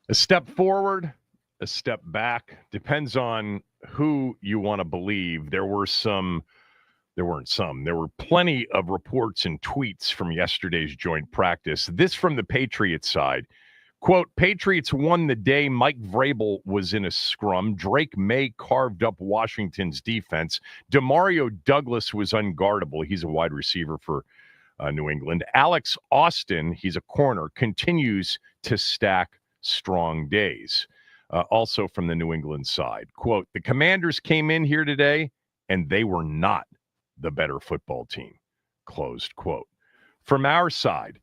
A step forward, a step back. Depends on who you want to believe. There were plenty of reports and tweets from yesterday's joint practice. This from the Patriots side. Quote, Patriots won the day Mike Vrabel was in a scrum. Drake May carved up Washington's defense. Demario Douglas was unguardable. He's a wide receiver for New England. Alex Austin, he's a corner, continues to stack strong days. Also from the New England side. Quote, the Commanders came in here today and they were not the better football team. Closed quote. From our side,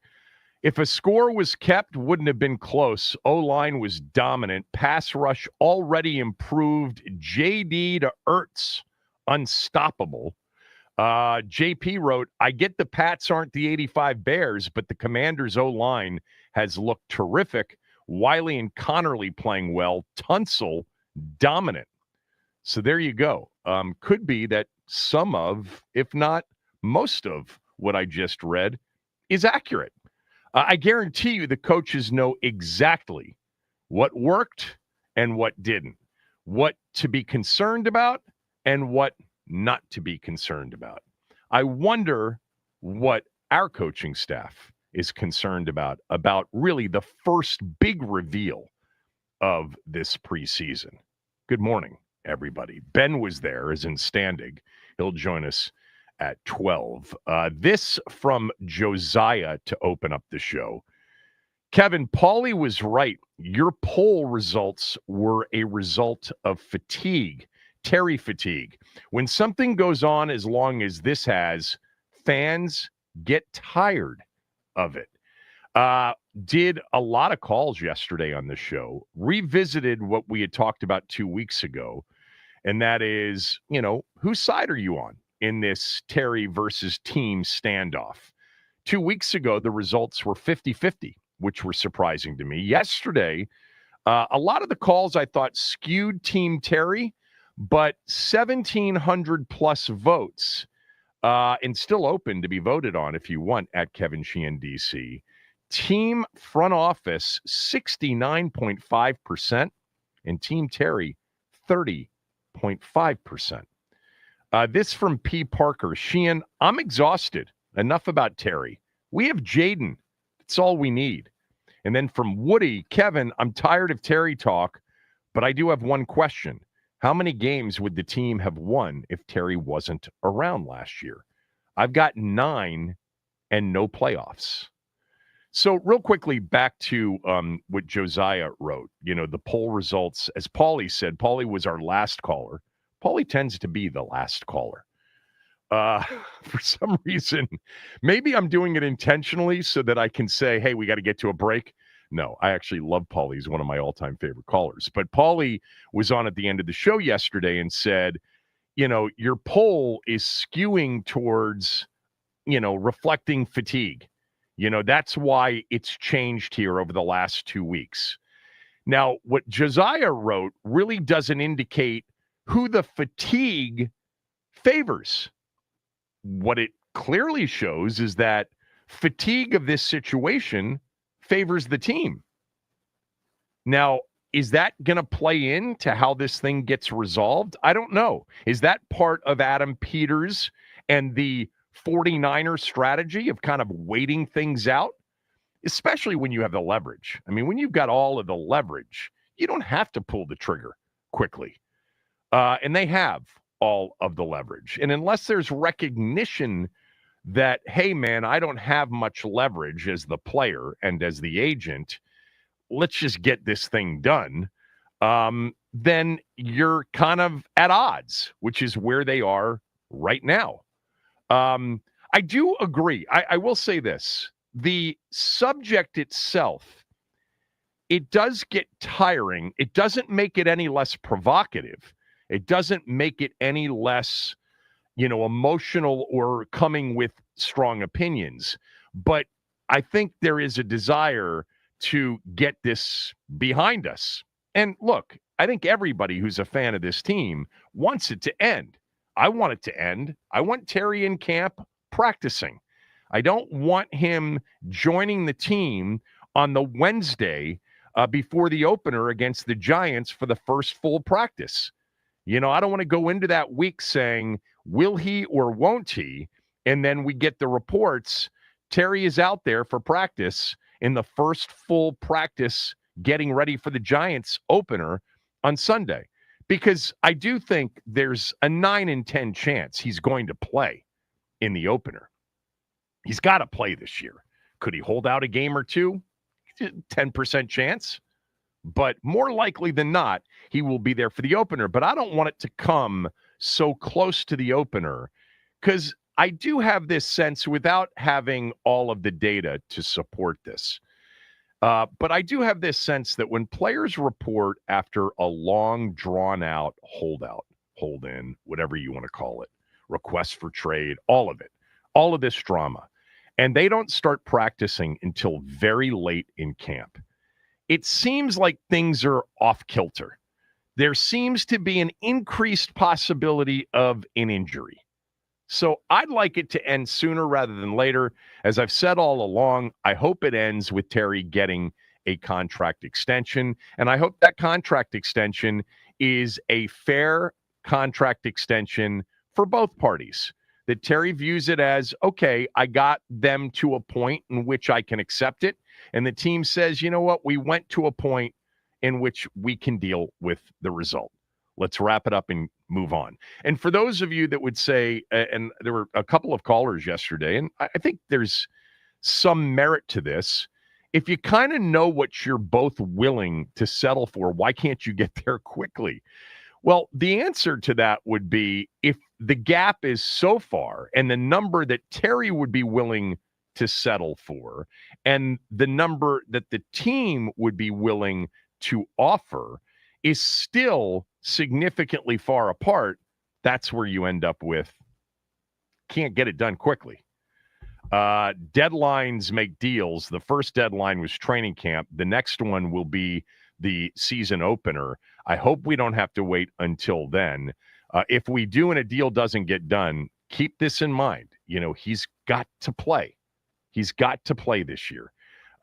if a score was kept, wouldn't have been close. O-line was dominant. Pass rush already improved. JD to Ertz, unstoppable. JP wrote, I get the Pats aren't the 85 Bears, but the Commanders' O-line has looked terrific. Wiley and Connerly playing well. Tunsil, dominant. So there you go. Could be that some of, if not most of, what I just read is accurate. I guarantee you the coaches know exactly what worked and what didn't, what to be concerned about and what not to be concerned about. I wonder what our coaching staff is concerned about really the first big reveal of this preseason. Good morning, everybody. Ben was there, as in Standig. He'll join us at 12. This from Josiah to open up the show. Kevin, Paulie was right. Your poll results were a result of fatigue, Terry fatigue. When something goes on as long as this has, fans get tired of it. Did a lot of calls yesterday on the show, revisited what we had talked about 2 weeks ago, and that is, whose side are you on in this Terry versus team standoff? 2 weeks ago, the results were 50-50, which were surprising to me. Yesterday, a lot of the calls I thought skewed Team Terry, but 1,700 plus votes, and still open to be voted on if you want at Kevin Sheehan DC. Team front office, 69.5%, and Team Terry, 30.5%. This from P. Parker. Sheehan, I'm exhausted. Enough about Terry. We have Jayden. That's all we need. And then from Woody, Kevin, I'm tired of Terry talk, but I do have one question. How many games would the team have won if Terry wasn't around last year? I've got 9 and no playoffs. So real quickly, back to what Josiah wrote, the poll results. As Paulie said, Paulie was our last caller. Paulie tends to be the last caller. For some reason, maybe I'm doing it intentionally so that I can say, hey, we got to get to a break. No, I actually love Paulie. He's one of my all-time favorite callers. But Paulie was on at the end of the show yesterday and said, your poll is skewing towards, reflecting fatigue. That's why it's changed here over the last 2 weeks. Now, what Josiah wrote really doesn't indicate who the fatigue favors. What it clearly shows is that fatigue of this situation favors the team. Now, is that going to play into how this thing gets resolved? I don't know. Is that part of Adam Peters and the 49er strategy of kind of waiting things out, especially when you have the leverage? I mean, when you've got all of the leverage, you don't have to pull the trigger quickly. And they have all of the leverage. And unless there's recognition that, hey, man, I don't have much leverage as the player and as the agent, let's just get this thing done, then you're kind of at odds, which is where they are right now. I do agree. I will say this. The subject itself, it does get tiring. It doesn't make it any less provocative. It doesn't make it any less, emotional or coming with strong opinions. But I think there is a desire to get this behind us. And look, I think everybody who's a fan of this team wants it to end. I want it to end. I want Terry in camp practicing. I don't want him joining the team on the Wednesday before the opener against the Giants for the first full practice. I don't want to go into that week saying, will he or won't he? And then we get the reports. Terry is out there for practice in the first full practice getting ready for the Giants opener on Sunday. Because I do think there's a 9 in 10 chance he's going to play in the opener. He's got to play this year. Could he hold out a game or two? 10% chance. But more likely than not, he will be there for the opener. But I don't want it to come so close to the opener because I do have this sense, without having all of the data to support this, but I do have this sense that when players report after a long, drawn-out holdout, hold-in, whatever you want to call it, request for trade, all of this drama, and they don't start practicing until very late in camp, it seems like things are off kilter. There seems to be an increased possibility of an injury. So I'd like it to end sooner rather than later. As I've said all along, I hope it ends with Terry getting a contract extension. And I hope that contract extension is a fair contract extension for both parties. That Terry views it as, okay, I got them to a point in which I can accept it. And the team says, you know what, we went to a point in which we can deal with the result. Let's wrap it up and move on. And for those of you that would say, and there were a couple of callers yesterday, and I think there's some merit to this. If you kind of know what you're both willing to settle for, why can't you get there quickly? Well, the answer to that would be, if the gap is so far and the number that Terry would be willing to settle for and the number that the team would be willing to offer is still significantly far apart, that's where you end up with can't get it done quickly. Deadlines make deals. The first deadline was training camp. The next one will be the season opener. I hope we don't have to wait until then. If we do and a deal doesn't get done, keep this in mind. He's got to play. He's got to play this year.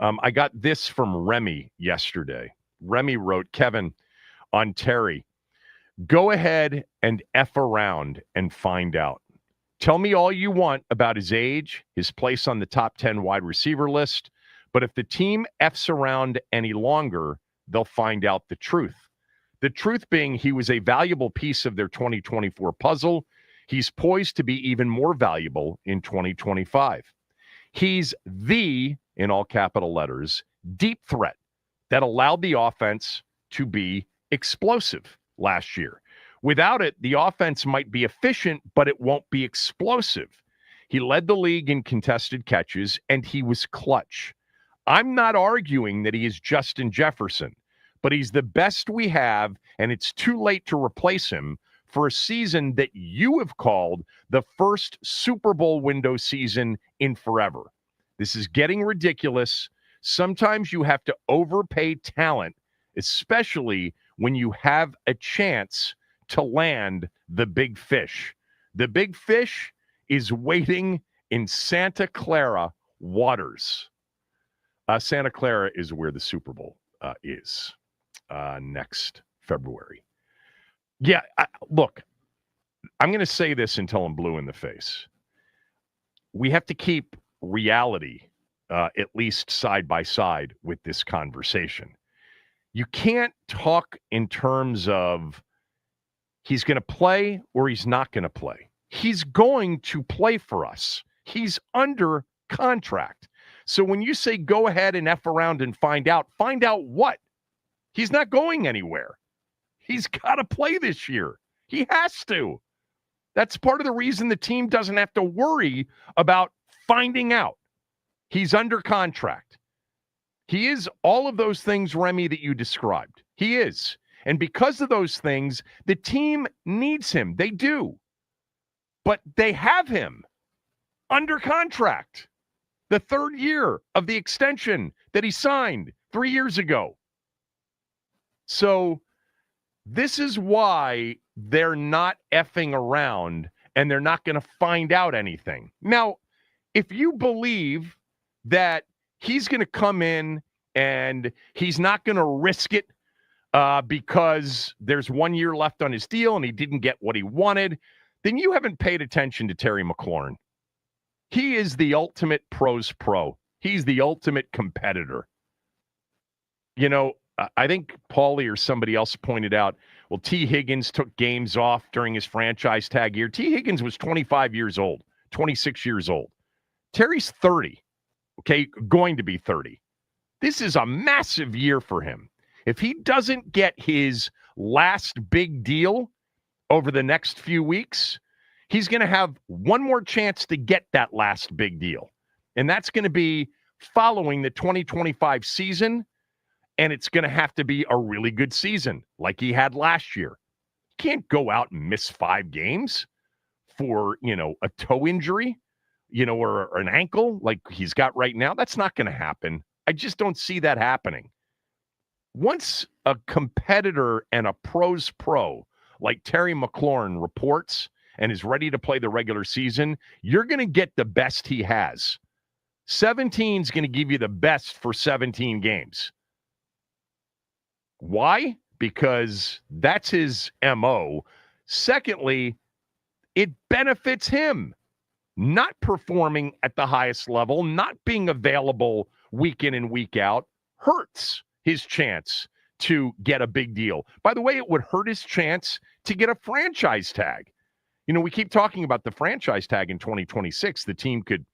I got this from Remy yesterday. Remy wrote, Kevin, on Terry, go ahead and F around and find out. Tell me all you want about his age, his place on the top 10 wide receiver list, but if the team F's around any longer, they'll find out the truth. The truth being, he was a valuable piece of their 2024 puzzle. He's poised to be even more valuable in 2025. He's the, in all capital letters, deep threat that allowed the offense to be explosive last year. Without it, the offense might be efficient, but it won't be explosive. He led the league in contested catches, and he was clutch. I'm not arguing that he is Justin Jefferson, but he's the best we have, and it's too late to replace him for a season that you have called the first Super Bowl window season in forever. This is getting ridiculous. Sometimes you have to overpay talent, especially when you have a chance to land the big fish. The big fish is waiting in Santa Clara waters. Santa Clara is where the Super Bowl is next February. Yeah, look, I'm going to say this until I'm blue in the face. We have to keep reality at least side by side with this conversation. You can't talk in terms of he's going to play or he's not going to play. He's going to play for us. He's under contract. So when you say go ahead and F around and find out what? He's not going anywhere. He's got to play this year. He has to. That's part of the reason the team doesn't have to worry about finding out. He's under contract. He is all of those things, Remy, that you described. He is. And because of those things, the team needs him. They do. But they have him under contract. The third year of the extension that he signed 3 years ago. So this is why they're not effing around and they're not going to find out anything. Now, if you believe that he's going to come in and he's not going to risk it because there's 1 year left on his deal and he didn't get what he wanted, then you haven't paid attention to Terry McLaurin. He is the ultimate pros pro. He's the ultimate competitor. You know, I think Paulie or somebody else pointed out, well, T. Higgins took games off during his franchise tag year. T. Higgins was 25 years old, 26 years old. Terry's 30, okay, going to be 30. This is a massive year for him. If he doesn't get his last big deal over the next few weeks, he's going to have one more chance to get that last big deal. And that's going to be following the 2025 season, and it's going to have to be a really good season like he had last year. You can't go out and miss 5 games for, a toe injury, or an ankle like he's got right now. That's not going to happen. I just don't see that happening. Once a competitor and a pros pro like Terry McLaurin reports and is ready to play the regular season, you're going to get the best he has. 17 is going to give you the best for 17 games. Why? Because that's his MO. Secondly, it benefits him. Not performing at the highest level, not being available week in and week out, hurts his chance to get a big deal. By the way, it would hurt his chance to get a franchise tag. We keep talking about the franchise tag in 2026. The team could,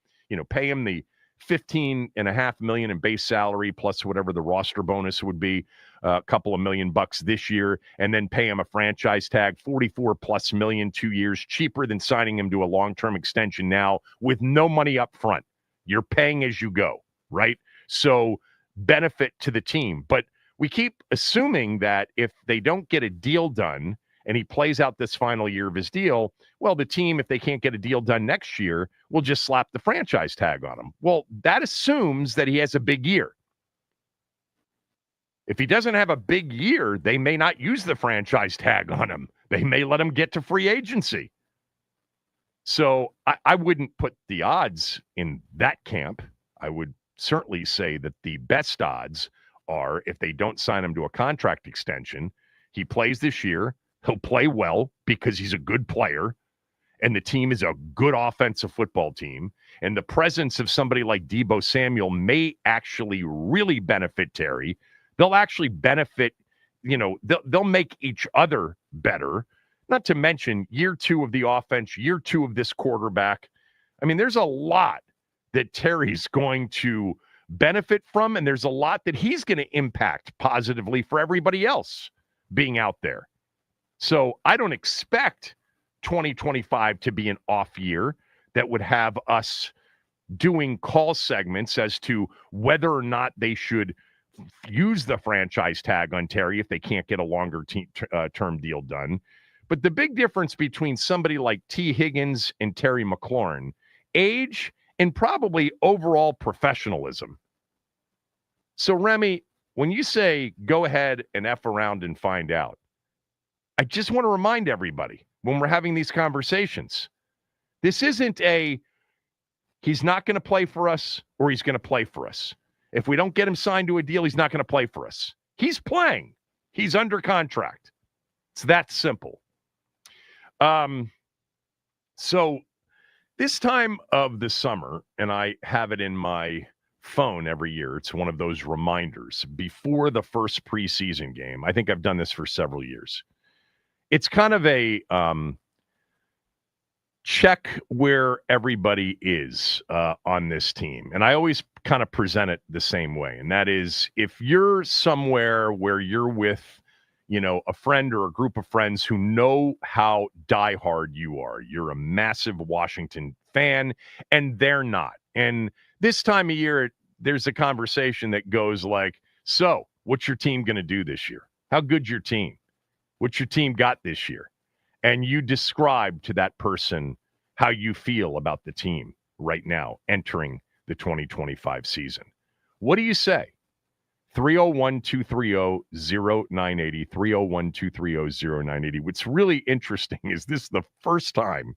pay him the $15.5 million in base salary plus whatever the roster bonus would be, a couple of $1 million this year, and then pay him a franchise tag, $44+ million, 2 years, cheaper than signing him to a long-term extension now with no money up front. You're paying as you go, right? So benefit to the team. But we keep assuming that if they don't get a deal done and he plays out this final year of his deal, well, the team, if they can't get a deal done next year, will just slap the franchise tag on him. Well, that assumes that he has a big year. If he doesn't have a big year, they may not use the franchise tag on him. They may let him get to free agency. So I wouldn't put the odds in that camp. I would certainly say that the best odds are if they don't sign him to a contract extension, he plays this year, he'll play well because he's a good player, and the team is a good offensive football team, and the presence of somebody like Deebo Samuel may actually really benefit Terry. They'll actually benefit, they'll make each other better, not to mention year 2 of the offense, year 2 of this quarterback. I mean, there's a lot that Terry's going to benefit from, and there's a lot that he's going to impact positively for everybody else being out there. So I don't expect 2025 to be an off year that would have us doing call segments as to whether or not they should use the franchise tag on Terry if they can't get a longer term deal done. But the big difference between somebody like T. Higgins and Terry McLaurin, age and probably overall professionalism. So, Remy, when you say go ahead and F around and find out, I just want to remind everybody when we're having these conversations, this isn't he's not going to play for us or he's going to play for us. If we don't get him signed to a deal, he's not going to play for us. He's playing. He's under contract. It's that simple. So this time of the summer, and I have it in my phone every year, it's one of those reminders before the first preseason game. I think I've done this for several years. It's kind of a check where everybody is on this team. And I always kind of present it the same way. And that is, if you're somewhere where you're with, a friend or a group of friends who know how diehard you are, you're a massive Washington fan and they're not. And this time of year, there's a conversation that goes like, so what's your team going to do this year? How good's your team? What's your team got this year? And you describe to that person how you feel about the team right now entering the 2025 season. What do you say? 301-230-0980, 301-230-0980. What's really interesting is this is the first time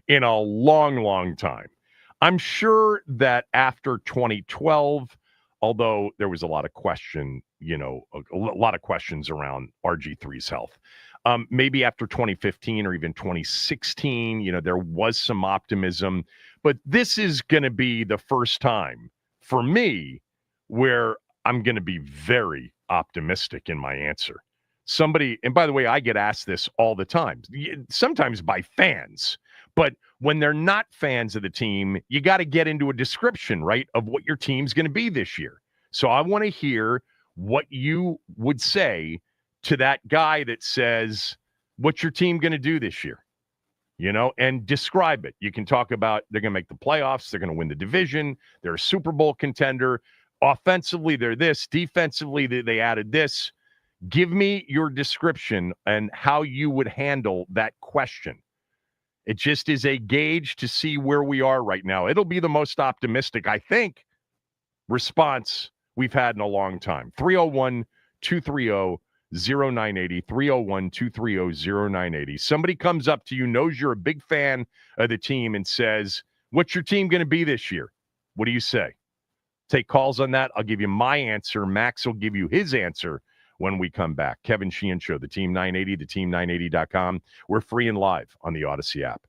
in a long, long time. I'm sure that after 2012, although there was a lot of question, a lot of questions around RG3's health. Maybe after 2015 or even 2016, there was some optimism. But this is going to be the first time for me where I'm going to be very optimistic in my answer. And by the way, I get asked this all the time, sometimes by fans. But when they're not fans of the team, you got to get into a description, right, of what your team's going to be this year. So I want to hear what you would say to that guy that says, what's your team going to do this year? And describe it. You can talk about they're going to make the playoffs. They're going to win the division. They're a Super Bowl contender. Offensively, they're this. Defensively, they added this. Give me your description and how you would handle that question. It just is a gauge to see where we are right now. It'll be the most optimistic, I think, response we've had in a long time. 301-230-0980, 301-230-0980. Somebody comes up to you, knows you're a big fan of the team, and says, what's your team going to be this year? What do you say? Take calls on that. I'll give you my answer. Max will give you his answer when we come back. Kevin Sheehan Show, the Team 980, theteam980.com. We're free and live on the Odyssey app.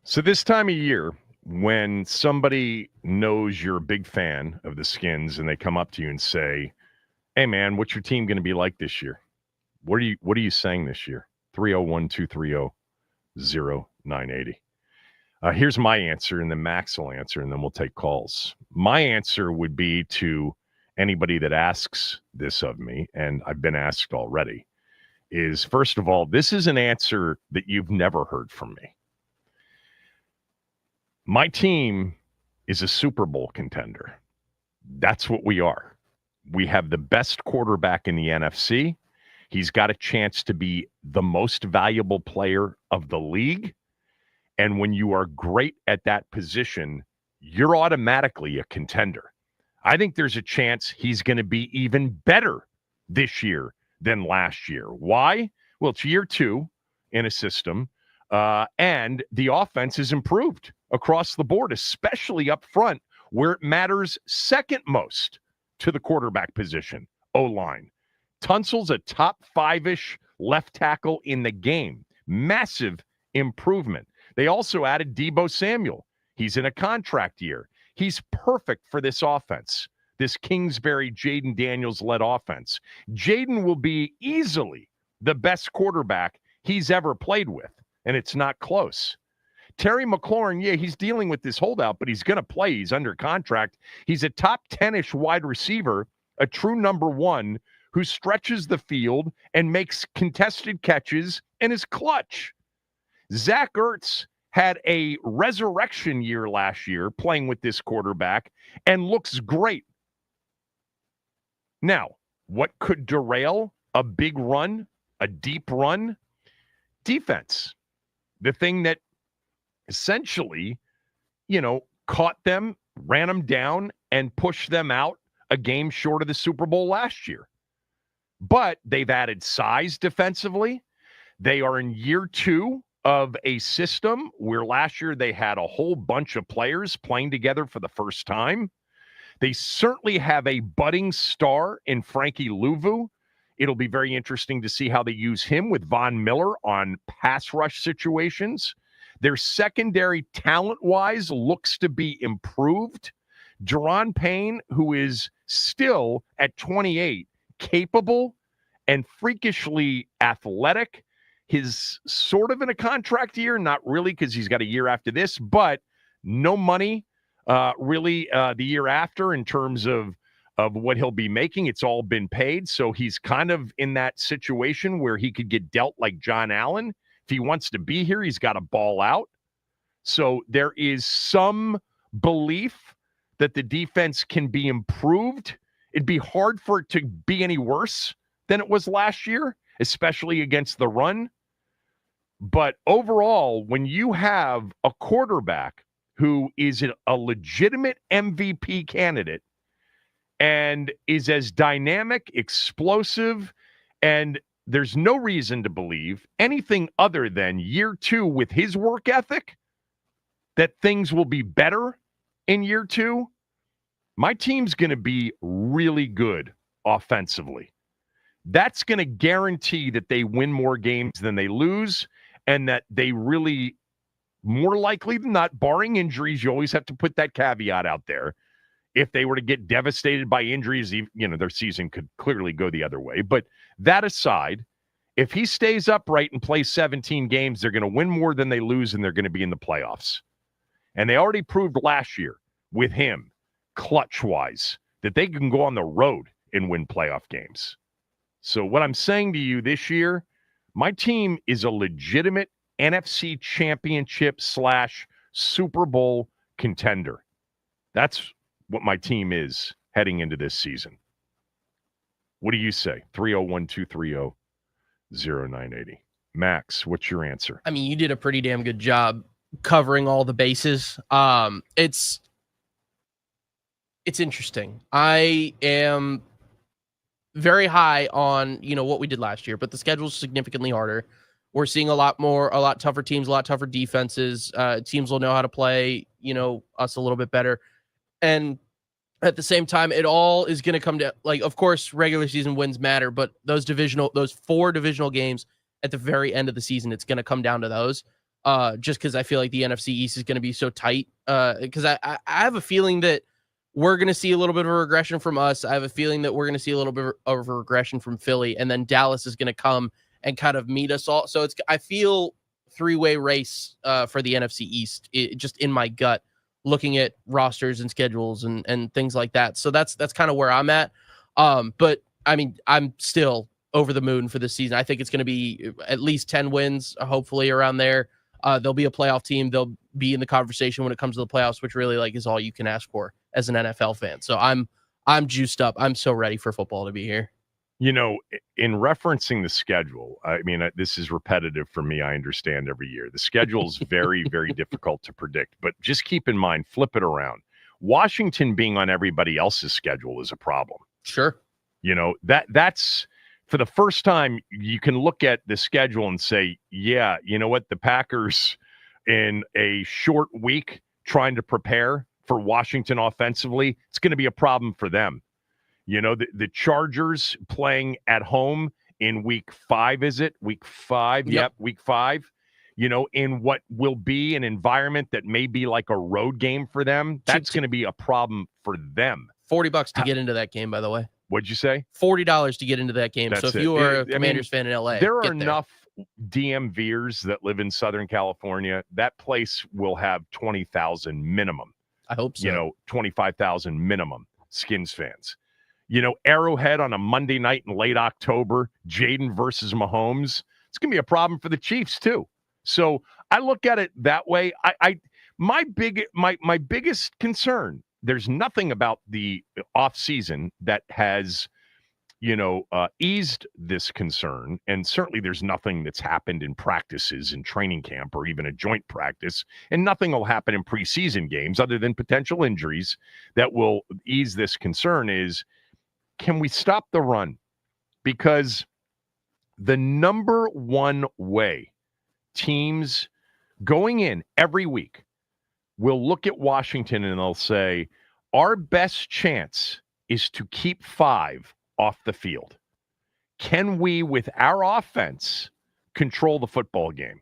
So this time of year, when somebody knows you're a big fan of the Skins and they come up to you and say, "Hey man, what's your team going to be like this year? What are you saying this year?" 301-230-0980. Here's my answer, and then Max will answer, and then we'll take calls. My answer would be to anybody that asks this of me, and I've been asked already, is first of all, this is an answer that you've never heard from me. My team is a Super Bowl contender. That's what we are. We have the best quarterback in the NFC. He's got a chance to be the most valuable player of the league. And when you are great at that position, you're automatically a contender. I think there's a chance he's going to be even better this year than last year. Why? Well, it's year 2 in a system, and the offense is improved across the board, especially up front, where it matters second most to the quarterback position, O-line. Tunsil's a top 5-ish left tackle in the game. Massive improvement. They also added Deebo Samuel. He's in a contract year. He's perfect for this offense, this Kingsbury, Jayden Daniels-led offense. Jayden will be easily the best quarterback he's ever played with, and it's not close. Terry McLaurin, yeah, he's dealing with this holdout, but he's going to play. He's under contract. He's a top 10-ish wide receiver, a true number 1 who stretches the field and makes contested catches and is clutch. Zach Ertz had a resurrection year last year playing with this quarterback and looks great. Now, what could derail a big run, a deep run? Defense. The thing that essentially, caught them, ran them down, and pushed them out a game short of the Super Bowl last year. But they've added size defensively. They are in year 2 of a system where last year they had a whole bunch of players playing together for the first time. They certainly have a budding star in Frankie Louvu. It'll be very interesting to see how they use him with Von Miller on pass rush situations. Their secondary talent-wise looks to be improved. Deron Payne, who is still at 28, capable and freakishly athletic. He's sort of in a contract year, not really because he's got a year after this, but no money really the year after in terms of what he'll be making. It's all been paid, so he's kind of in that situation where he could get dealt like John Allen. If he wants to be here, he's got to ball out. So there is some belief that the defense can be improved. It'd be hard for it to be any worse than it was last year, especially against the run. But overall, when you have a quarterback who is a legitimate MVP candidate and is as dynamic, explosive, and there's no reason to believe anything other than year 2 with his work ethic, that things will be better in year 2, my team's going to be really good offensively. That's going to guarantee that they win more games than they lose, and that they really, more likely than not, barring injuries, you always have to put that caveat out there. If they were to get devastated by injuries, their season could clearly go the other way. But that aside, if he stays upright and plays 17 games, they're going to win more than they lose, and they're going to be in the playoffs. And they already proved last year with him, clutch-wise, that they can go on the road and win playoff games. So what I'm saying to you this year, my team is a legitimate NFC championship / Super Bowl contender. That's what my team is heading into this season. What do you say? 301-230-0980. Max, what's your answer? I mean, you did a pretty damn good job covering all the bases. It's interesting. I am very high on, what we did last year, but the schedule's significantly harder. We're seeing a lot tougher teams, a lot tougher defenses. Teams will know how to play, us a little bit better. And at the same time, it all is going to come to, of course, regular season wins matter, but those 4 divisional games at the very end of the season, it's going to come down to those. just because I feel like the NFC East is going to be so tight. Because I have a feeling that we're going to see a little bit of a regression from us. I have a feeling that we're going to see a little bit of a regression from Philly, and then Dallas is going to come and kind of meet us all. So I feel three-way race for the NFC East, just in my gut, looking at rosters and schedules and things like that. So that's kind of where I'm at. But I mean, I'm still over the moon for this season. I think it's going to be at least 10 wins, hopefully around there. They'll be a playoff team. They'll be in the conversation when it comes to the playoffs, which really is all you can ask for as an NFL fan. So I'm juiced up. I'm so ready for football to be here. In referencing the schedule, I mean, this is repetitive for me. I understand every year. The schedule is very, very difficult to predict. But just keep in mind, flip it around. Washington being on everybody else's schedule is a problem. Sure. That's for the first time you can look at the schedule and say, yeah, you know what? The Packers in a short week trying to prepare for Washington offensively, it's going to be a problem for them. The Chargers playing at home in week 5, is it? Week 5? Yep, week 5. In what will be an environment that may be like a road game for them. That's going to be a problem for them. $40 to get into that game, by the way. What'd you say? $40 to get into that game. So if you are a Commanders fan in LA, there are enough DMVers that live in Southern California. That place will have 20,000 minimum. I hope so. 25,000 minimum Skins fans. Arrowhead on a Monday night in late October, Jayden versus Mahomes. It's going to be a problem for the Chiefs too. So I look at it that way. My biggest concern, there's nothing about the offseason that has, eased this concern. And certainly there's nothing that's happened in practices in training camp or even a joint practice. And nothing will happen in preseason games other than potential injuries that will ease this concern is, can we stop the run? Because the number one way teams going in every week will look at Washington and they'll say, our best chance is to keep 5 off the field. Can we, with our offense, control the football game?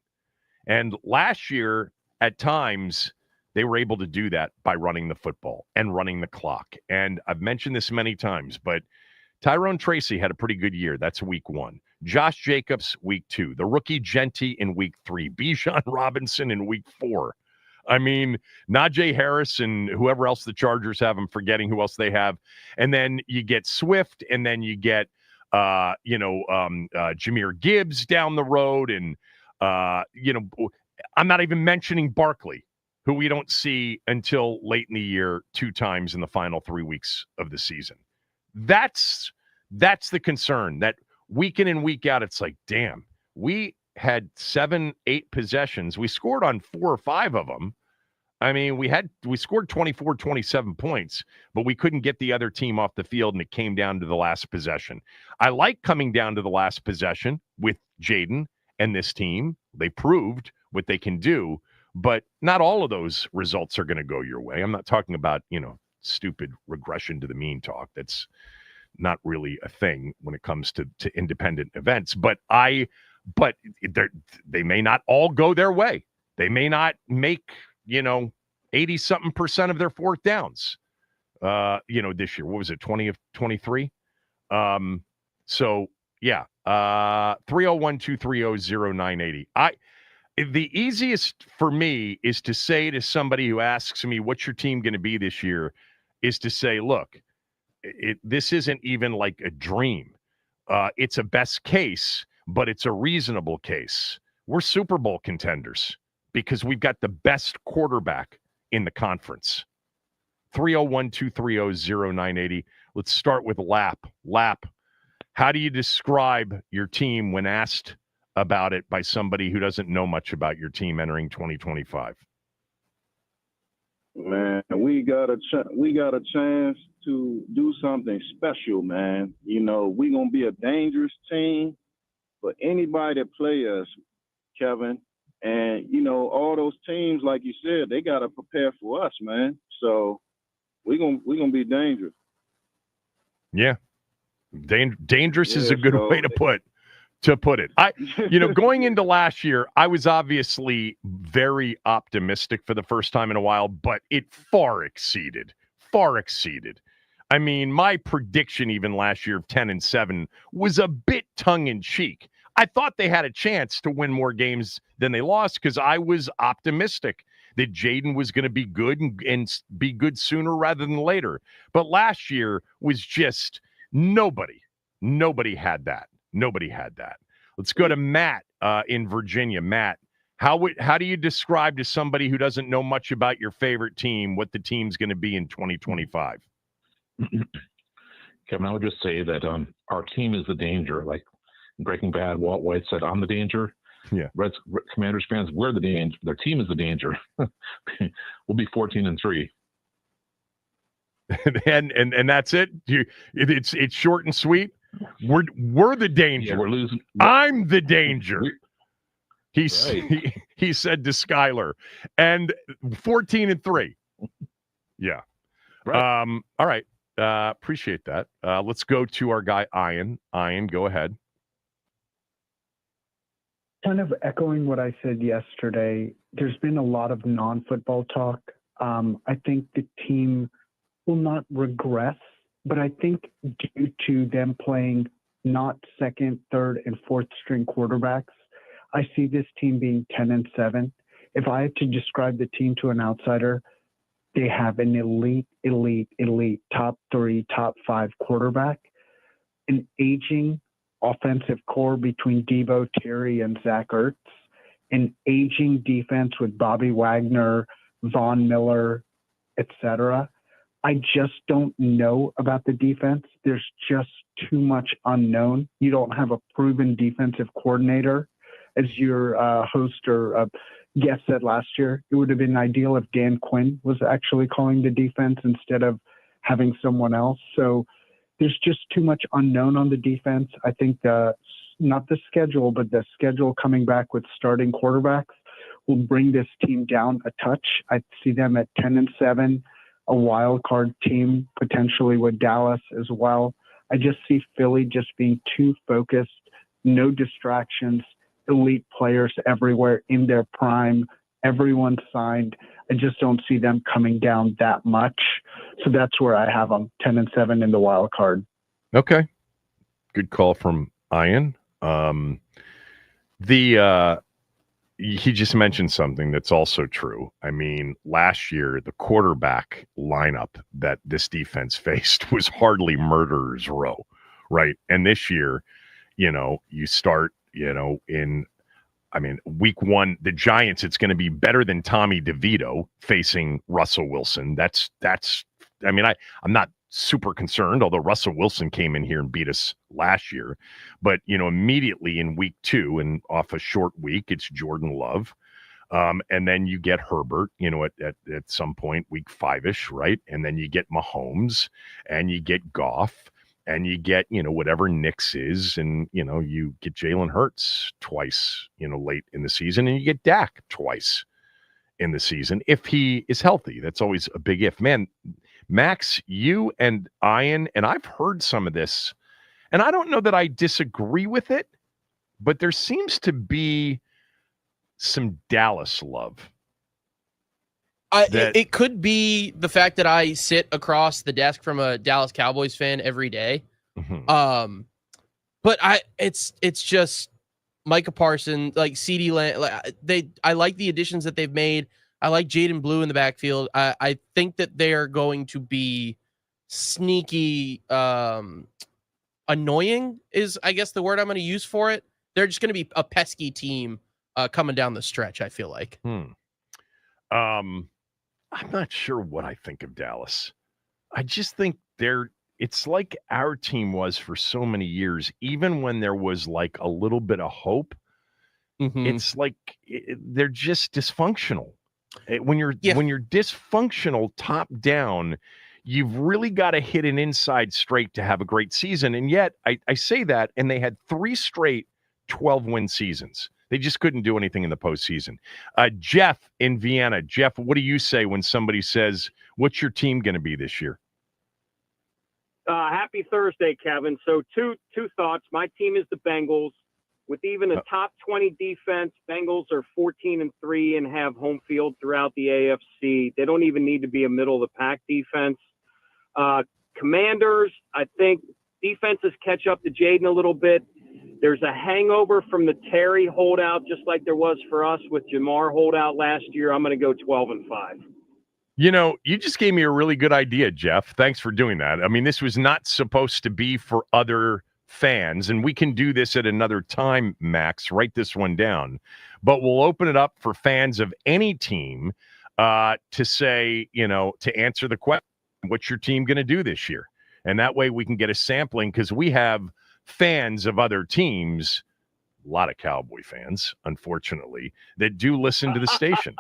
And last year, at times, they were able to do that by running the football and running the clock. And I've mentioned this many times, but Tyrone Tracy had a pretty good year. That's week 1. Josh Jacobs, week 2. The rookie Genti in week 3. Bijan Robinson in week 4. I mean, Najee Harris and whoever else the Chargers have. I'm forgetting who else they have. And then you get Swift, and then you get, Jahmyr Gibbs down the road. And, I'm not even mentioning Barkley, who we don't see until late in the year 2 times in the final 3 weeks of the season. That's the concern, that week in and week out, it's like, damn, we had 7-8 possessions. We scored on 4 or 5 of them. I mean, we scored 24, 27 points, but we couldn't get the other team off the field, and it came down to the last possession. I like coming down to the last possession with Jayden and this team. They proved what they can do, but not all of those results are going to go your way. I'm not talking about, stupid regression to the mean talk. That's not really a thing when it comes to independent events, but they may not all go their way. They may not make, 80-something% of their 4th downs, this year. What was it, 20 of 23? So, yeah, 301-230-0980. The easiest for me is to say to somebody who asks me, what's your team going to be this year, is to say, look, this isn't even like a dream. It's a best case, but it's a reasonable case. We're Super Bowl contenders because we've got the best quarterback in the conference. 301-230-0980. Let's start with Lap. Lap, how do you describe your team when asked about it by somebody who doesn't know much about your team entering 2025? Man, we got a chance to do something special, man. We're going to be a dangerous team for anybody that play us, Kevin. And, all those teams, like you said, they got to prepare for us, man. So we're gonna be dangerous. Yeah. Dangerous is a good way to put to put it. Going into last year, I was obviously very optimistic for the first time in a while, but it far exceeded. I mean, my prediction even last year of 10-7 was a bit tongue-in-cheek. I thought they had a chance to win more games than they lost because I was optimistic that Jayden was going to be good and be good sooner rather than later. But last year was just nobody had that. Nobody had that. Let's go to Matt in Virginia. Matt, how do you describe to somebody who doesn't know much about your favorite team what the team's going to be in 2025? Kevin, I would just say that our team is the danger. Like Breaking Bad, Walt White said, "I'm the danger." Yeah. Commanders fans, we're the danger. Their team is the danger. We'll be 14-3. and that's it. It's short and sweet. We're the danger. Yeah, we're losing. I'm the danger. He said to Skyler, and 14-3. Yeah. Right. All right. Appreciate that. Let's go to our guy Ian. Ian, go ahead. Kind of echoing what I said yesterday, there's been a lot of non-football talk. I think the team will not regress, but I think due to them playing not second, third, and fourth string quarterbacks, I see this team being 10-7. If I had to describe the team to an outsider, they have an elite top 3, top 5 quarterback, an aging offensive core between Debo, Terry, and Zach Ertz, an aging defense with Bobby Wagner, Von Miller, etc. I just don't know about the defense. There's just too much unknown. You don't have a proven defensive coordinator. As your host or guest said last year, it would have been ideal if Dan Quinn was actually calling the defense instead of having someone else. So there's just too much unknown on the defense. I think not the schedule, but the schedule coming back with starting quarterbacks will bring this team down a touch. I see them at 10-7, a wild card team, potentially with Dallas as well. I just see Philly just being too focused, no distractions, elite players everywhere in their prime, everyone signed. I just don't see them coming down that much. So that's where I have them, 10-7 in the wild card. Okay. Good call from Ian. He just mentioned something that's also true. I mean, last year, the quarterback lineup that this defense faced was hardly murderer's row, right? And this year, you start, week 1, the Giants, it's going to be better than Tommy DeVito facing Russell Wilson. I'm not super concerned, although Russell Wilson came in here and beat us last year. But, immediately in week 2 and off a short week, it's Jordan Love. And then you get Herbert, at some point, week 5-ish, right? And then you get Mahomes and you get Goff and you get, whatever Knicks is. And, you get Jalen Hurts twice, late in the season, and you get Dak twice in the season if he is healthy. That's always a big if. Man, Max, you and Ian, and I've heard some of this, and I don't know that I disagree with it, but there seems to be some Dallas love. It could be the fact that I sit across the desk from a Dallas Cowboys fan every day. Mm-hmm. But it's just Micah Parsons, like CeeDee Lamb. I like the additions that they've made. I like Jaden Blue in the backfield. I think that they are going to be sneaky, annoying is, I guess, the word I'm going to use for it. They're just going to be a pesky team coming down the stretch, I feel like. I'm not sure what I think of Dallas. I just think it's like our team was for so many years, even when there was like a little bit of hope. Mm-hmm. It's like they're just dysfunctional. When you're dysfunctional top down, you've really got to hit an inside straight to have a great season. And yet I say that, and they had 3 straight 12-win seasons. They just couldn't do anything in the postseason. Jeff in Vienna. Jeff, what do you say when somebody says, what's your team going to be this year? Happy Thursday, Kevin. So two thoughts. My team is the Bengals. With even a top 20 defense, Bengals are 14-3 and have home field throughout the AFC. They don't even need to be a middle-of-the-pack defense. Commanders, I think defenses catch up to Jayden a little bit. There's a hangover from the Terry holdout, just like there was for us with Jamar holdout last year. I'm going to go 12-5. You just gave me a really good idea, Jeff. Thanks for doing that. I mean, this was not supposed to be for other fans, and we can do this at another time, Max. Write this one down. But we'll open it up for fans of any team to say, to answer the question, what's your team going to do this year? And that way we can get a sampling, because we have fans of other teams, a lot of Cowboy fans, unfortunately, that do listen to the station.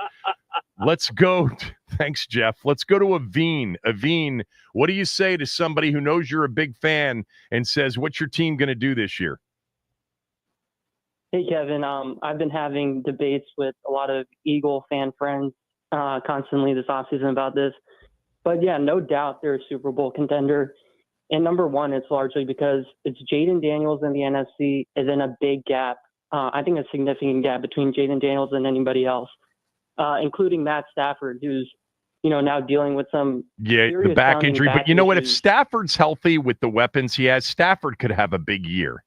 Let's go. Thanks, Jeff. Let's go to Aveen. Aveen, what do you say to somebody who knows you're a big fan and says, what's your team going to do this year? Hey, Kevin. I've been having debates with a lot of Eagle fan friends constantly this offseason about this. But, yeah, no doubt they're a Super Bowl contender. And number one, it's largely because it's Jayden Daniels in the NFC, and then a big gap, I think a significant gap between Jayden Daniels and anybody else, including Matt Stafford, who's, now dealing with some the back injury. But you know what? If issues. Stafford's healthy with the weapons he has, Stafford could have a big year.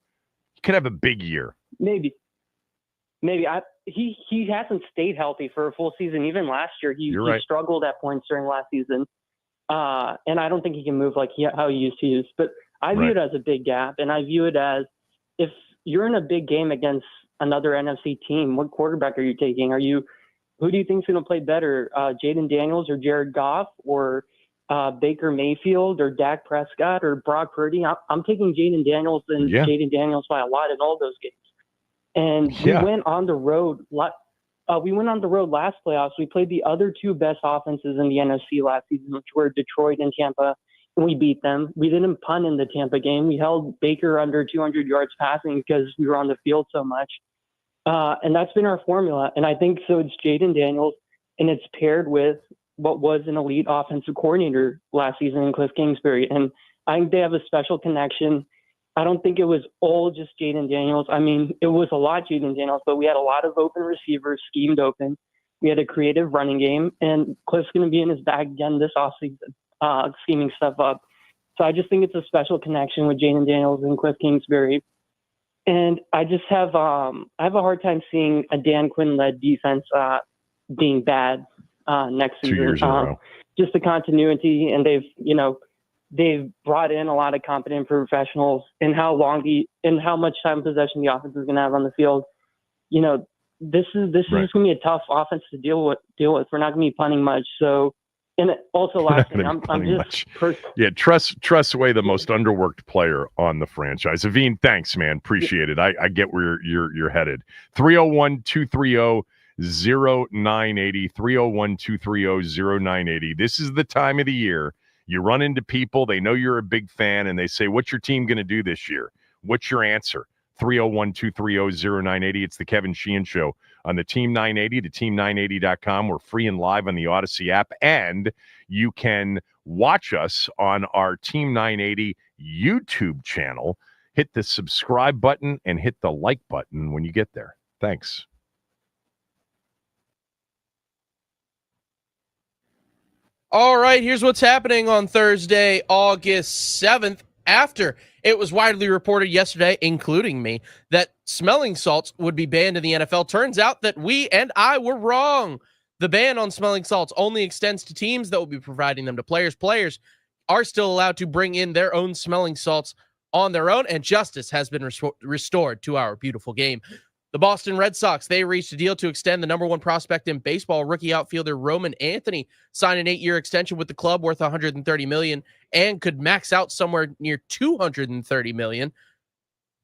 He could have a big year. Maybe. He hasn't stayed healthy for a full season. Even last year, he struggled at points during last season. And I don't think he can move like how he used to use. But I view it as a big gap, and I view it as if you're in a big game against another NFC team, what quarterback are you taking? Who do you think is going to play better, Jayden Daniels or Jared Goff or Baker Mayfield or Dak Prescott or Brock Purdy? I'm taking Jayden Daniels and Jayden Daniels by a lot in all those games. And we went on the road. We went on the road last playoffs. We played the other two best offenses in the NFC last season, which were Detroit and Tampa, and we beat them. We didn't punt in the Tampa game. We held Baker under 200 yards passing because we were on the field so much. And that's been our formula. And I think so it's Jayden Daniels, and it's paired with what was an elite offensive coordinator last season in Cliff Kingsbury. And I think they have a special connection. I don't think it was all just Jayden Daniels. I mean, it was a lot Jayden Daniels, but we had a lot of open receivers schemed open. We had a creative running game, and Cliff's going to be in his bag again this offseason, scheming stuff up. So I just think it's a special connection with Jayden Daniels and Cliff Kingsbury. And I just have I have a hard time seeing a Dan Quinn-led defense being bad next season. 2 years in a row. Just the continuity, and they've brought in a lot of competent professionals in how much time possession the offense is going to have on the field. This is just going to be a tough offense to deal with. We're not going to be punting much. So, and also last thing, I'm just Trust away the most underworked player on the franchise. Aveen, thanks, man. Appreciate it. I get where you're headed. 301-230-0980, 301-230-0980. This is the time of the year. You run into people, they know you're a big fan, and they say, what's your team going to do this year? What's your answer? 301-230-0980. It's the Kevin Sheehan Show on the Team 980, the team980.com. We're free and live on the Odyssey app, and you can watch us on our Team 980 YouTube channel. Hit the subscribe button and hit the like button when you get there. Thanks. All right, here's what's happening on Thursday, August 7th. After it was widely reported yesterday, including me, that smelling salts would be banned in the NFL. Turns out that we and I were wrong. The ban on smelling salts only extends to teams that will be providing them to players. Players are still allowed to bring in their own smelling salts on their own, and justice has been restored to our beautiful game. The Boston Red Sox, they reached a deal to extend the number one prospect in baseball, rookie outfielder Roman Anthony, signed an 8-year extension with the club worth $130 million and could max out somewhere near $230 million.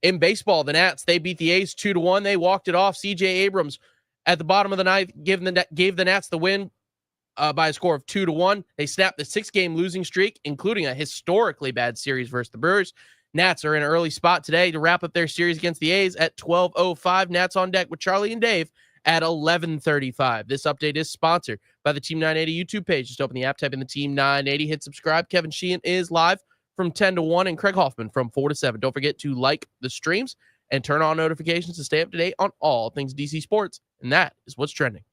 In baseball, the Nats, they beat the A's 2-1. They walked it off. C.J. Abrams at the bottom of the ninth gave the Nats the win by a score of 2-1. They snapped the 6-game losing streak, including a historically bad series versus the Brewers. Nats are in an early spot today to wrap up their series against the A's at 12:05. Nats on deck with Charlie and Dave at 11:35. This update is sponsored by the Team 980 YouTube page. Just open the app, type in the Team 980, hit subscribe. Kevin Sheehan is live from 10 to 1 and Craig Hoffman from 4 to 7. Don't forget to like the streams and turn on notifications to stay up to date on all things DC sports. And that is what's trending.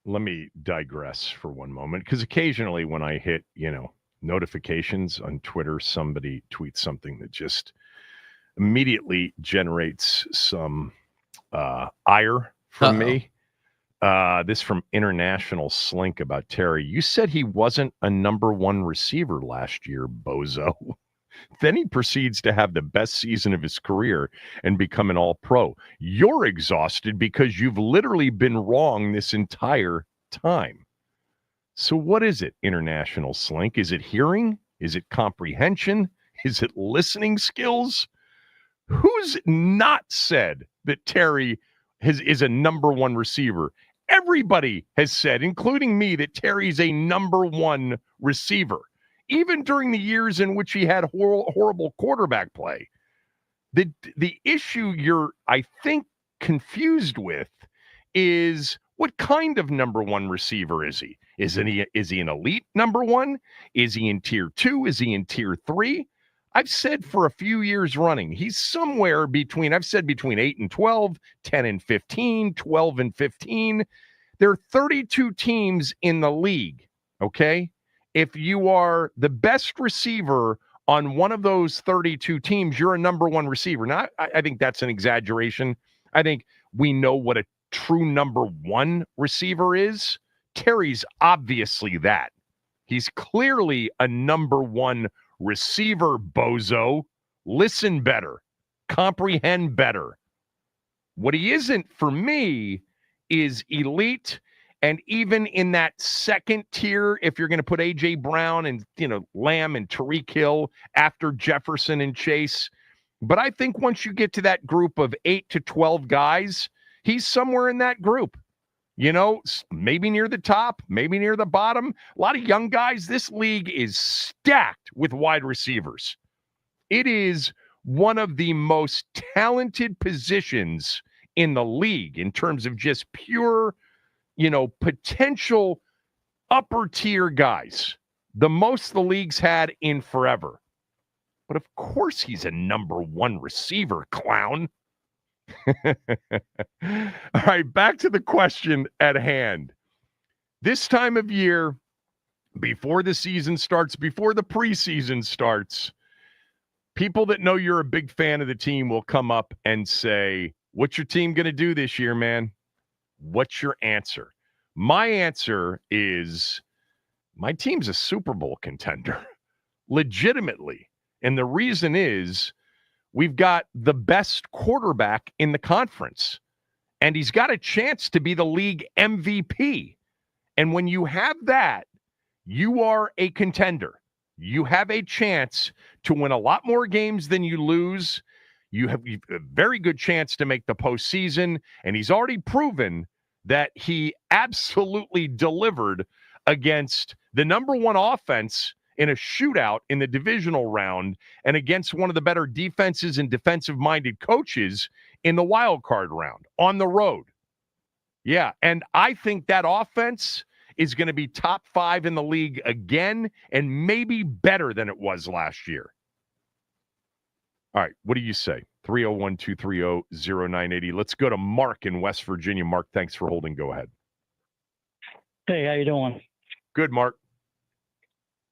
Let me digress for one moment, because occasionally when I hit, notifications on Twitter, somebody tweets something that just immediately generates some ire from me. This from International Slink about Terry. You said he wasn't a number one receiver last year, bozo. Then he proceeds to have the best season of his career and become an all-pro. You're exhausted because you've literally been wrong this entire time. So what is it, International Slink? Is it hearing? Is it comprehension? Is it listening skills? Who's not said that Terry is a number one receiver? Everybody has said, including me, that Terry's a number one receiver, even during the years in which he had horrible quarterback play. The issue you're, I think, confused with is what kind of number one receiver is he? Is he an elite number one? Is he in tier 2? Is he in tier 3? I've said for a few years running, he's somewhere between, I've said between 8 and 12, 10 and 15, 12 and 15. There are 32 teams in the league, okay? If you are the best receiver on one of those 32 teams, you're a number one receiver. Now, I think that's an exaggeration. I think we know what a true number one receiver is. Terry's obviously that. He's clearly a number one receiver, bozo. Listen better. Comprehend better. What he isn't for me is elite. And even in that second tier, if you're going to put A.J. Brown and, Lamb and Tyreek Hill after Jefferson and Chase. But I think once you get to that group of 8 to 12 guys, he's somewhere in that group. Maybe near the top, maybe near the bottom. A lot of young guys. This league is stacked with wide receivers. It is one of the most talented positions in the league in terms of just pure, potential upper tier guys. The most the league's had in forever. But of course he's a number one receiver, clown. All right, back to the question at hand. This time of year, before the season starts, before the preseason starts, people that know you're a big fan of the team will come up and say, what's your team going to do this year, man? What's your answer? My answer is my team's a Super Bowl contender, legitimately. And the reason is we've got the best quarterback in the conference, and he's got a chance to be the league MVP. And when you have that, you are a contender. You have a chance to win a lot more games than you lose. You have a very good chance to make the postseason, and he's already proven that he absolutely delivered against the number one offense in a shootout in the divisional round and against one of the better defenses and defensive-minded coaches in the wild card round on the road. Yeah, and I think that offense is going to be top 5 in the league again and maybe better than it was last year. All right, what do you say? 301-230-0980. Let's go to Mark in West Virginia. Mark, thanks for holding. Go ahead. Hey, how you doing? Good, Mark.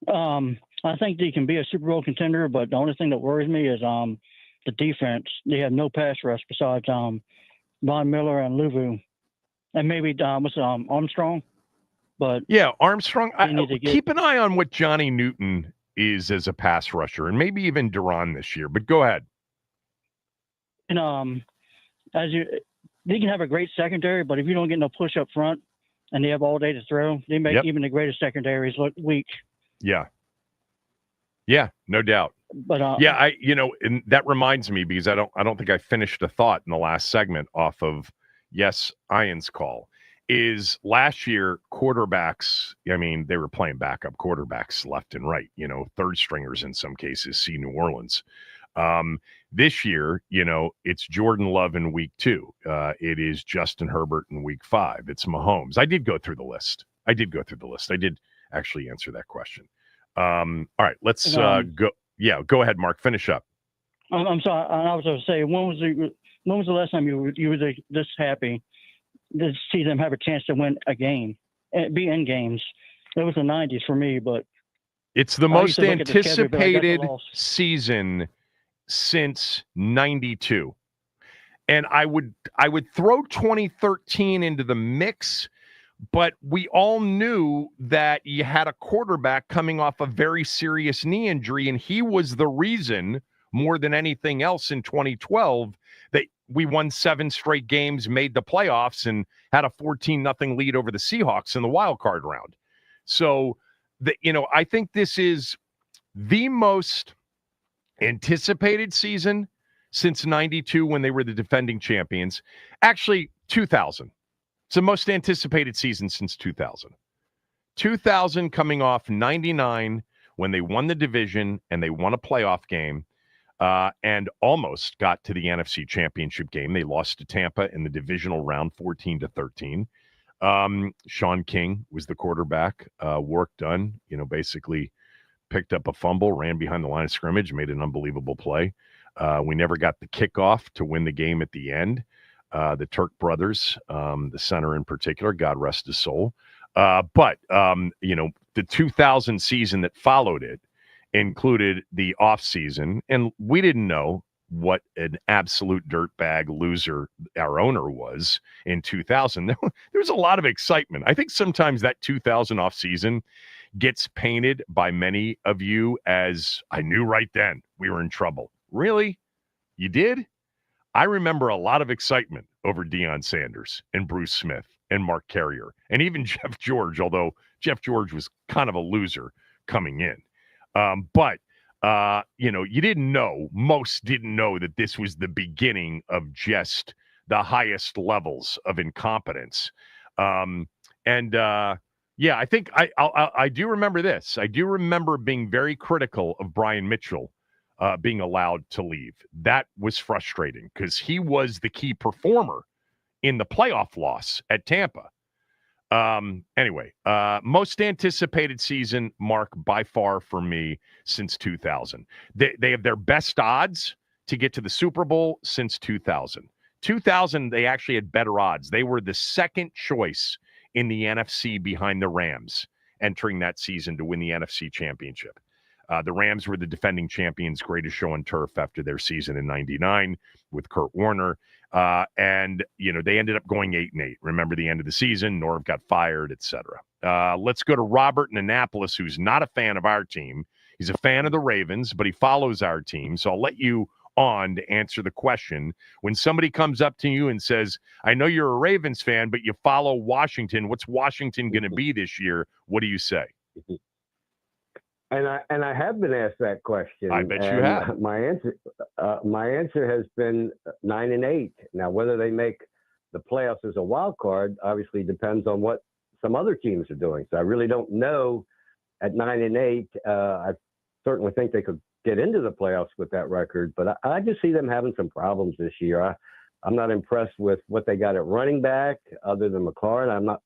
I think they can be a Super Bowl contender, but the only thing that worries me is the defense. They have no pass rush besides Von Miller and Luvu, and maybe Armstrong. But yeah, Armstrong. Keep an eye on what Johnny Newton is as a pass rusher, and maybe even Duran this year. But go ahead. And they can have a great secondary, but if you don't get no push up front, and they have all day to throw, they make even the greatest secondaries look weak. Yeah. Yeah, no doubt. But and that reminds me, because I don't think I finished a thought in the last segment off of Ian's call, is last year quarterbacks, they were playing backup quarterbacks left and right, third stringers in some cases, see New Orleans. This year, it's Jordan Love in week 2. It is Justin Herbert in week 5. It's Mahomes. I did go through the list. I did actually answer that question. All right, let's go. Yeah, go ahead, Mark. Finish up. I'm sorry. I was going to say, when was the last time you were this happy to see them have a chance to win a game, be in games? It was the 90s for me, but it's the most anticipated season since 92. And I would throw 2013 into the mix, but we all knew that you had a quarterback coming off a very serious knee injury, and he was the reason more than anything else in 2012 that we won 7 straight games, made the playoffs, and had a 14-0 lead over the Seahawks in the wild card round. So, I think this is the most anticipated season since 92 when they were the defending champions. Actually, 2000. It's the most anticipated season since 2000. 2000 coming off 99 when they won the division and they won a playoff game and almost got to the NFC Championship game. They lost to Tampa in the divisional round 14-13. Sean King was the quarterback. Work done, basically picked up a fumble, ran behind the line of scrimmage, made an unbelievable play. We never got the kickoff to win the game at the end. The Turk brothers, the center in particular, God rest his soul. But the 2000 season that followed it included the offseason, and we didn't know what an absolute dirtbag loser our owner was in 2000. There was a lot of excitement. I think sometimes that 2000 offseason gets painted by many of you as, I knew right then we were in trouble. Really? You did? I remember a lot of excitement over Deion Sanders and Bruce Smith and Mark Carrier and even Jeff George, although Jeff George was kind of a loser coming in. But you didn't know, most didn't know that this was the beginning of just the highest levels of incompetence. I think I do remember this. I do remember being very critical of Brian Mitchell being allowed to leave. That was frustrating because he was the key performer in the playoff loss at Tampa. Most anticipated season, Mark, by far for me since 2000. They have their best odds to get to the Super Bowl since 2000. 2000, they actually had better odds. They were the second choice in the NFC behind the Rams entering that season to win the NFC Championship. The Rams were the defending champions, greatest show on turf after their season in 99 with Kurt Warner. They ended up going 8-8. Remember the end of the season, Norv got fired, etc. Let's go to Robert in Annapolis, who's not a fan of our team. He's a fan of the Ravens, but he follows our team. So I'll let you on to answer the question. When somebody comes up to you and says, I know you're a Ravens fan, but you follow Washington. What's Washington going to be this year? What do you say? And I have been asked that question. I bet you have. My answer has been 9-8. Now, whether they make the playoffs as a wild card obviously depends on what some other teams are doing. So I really don't know. At 9-8, I certainly think they could get into the playoffs with that record, but I just see them having some problems this year. I'm not impressed with what they got at running back, other than McLaurin. I'm not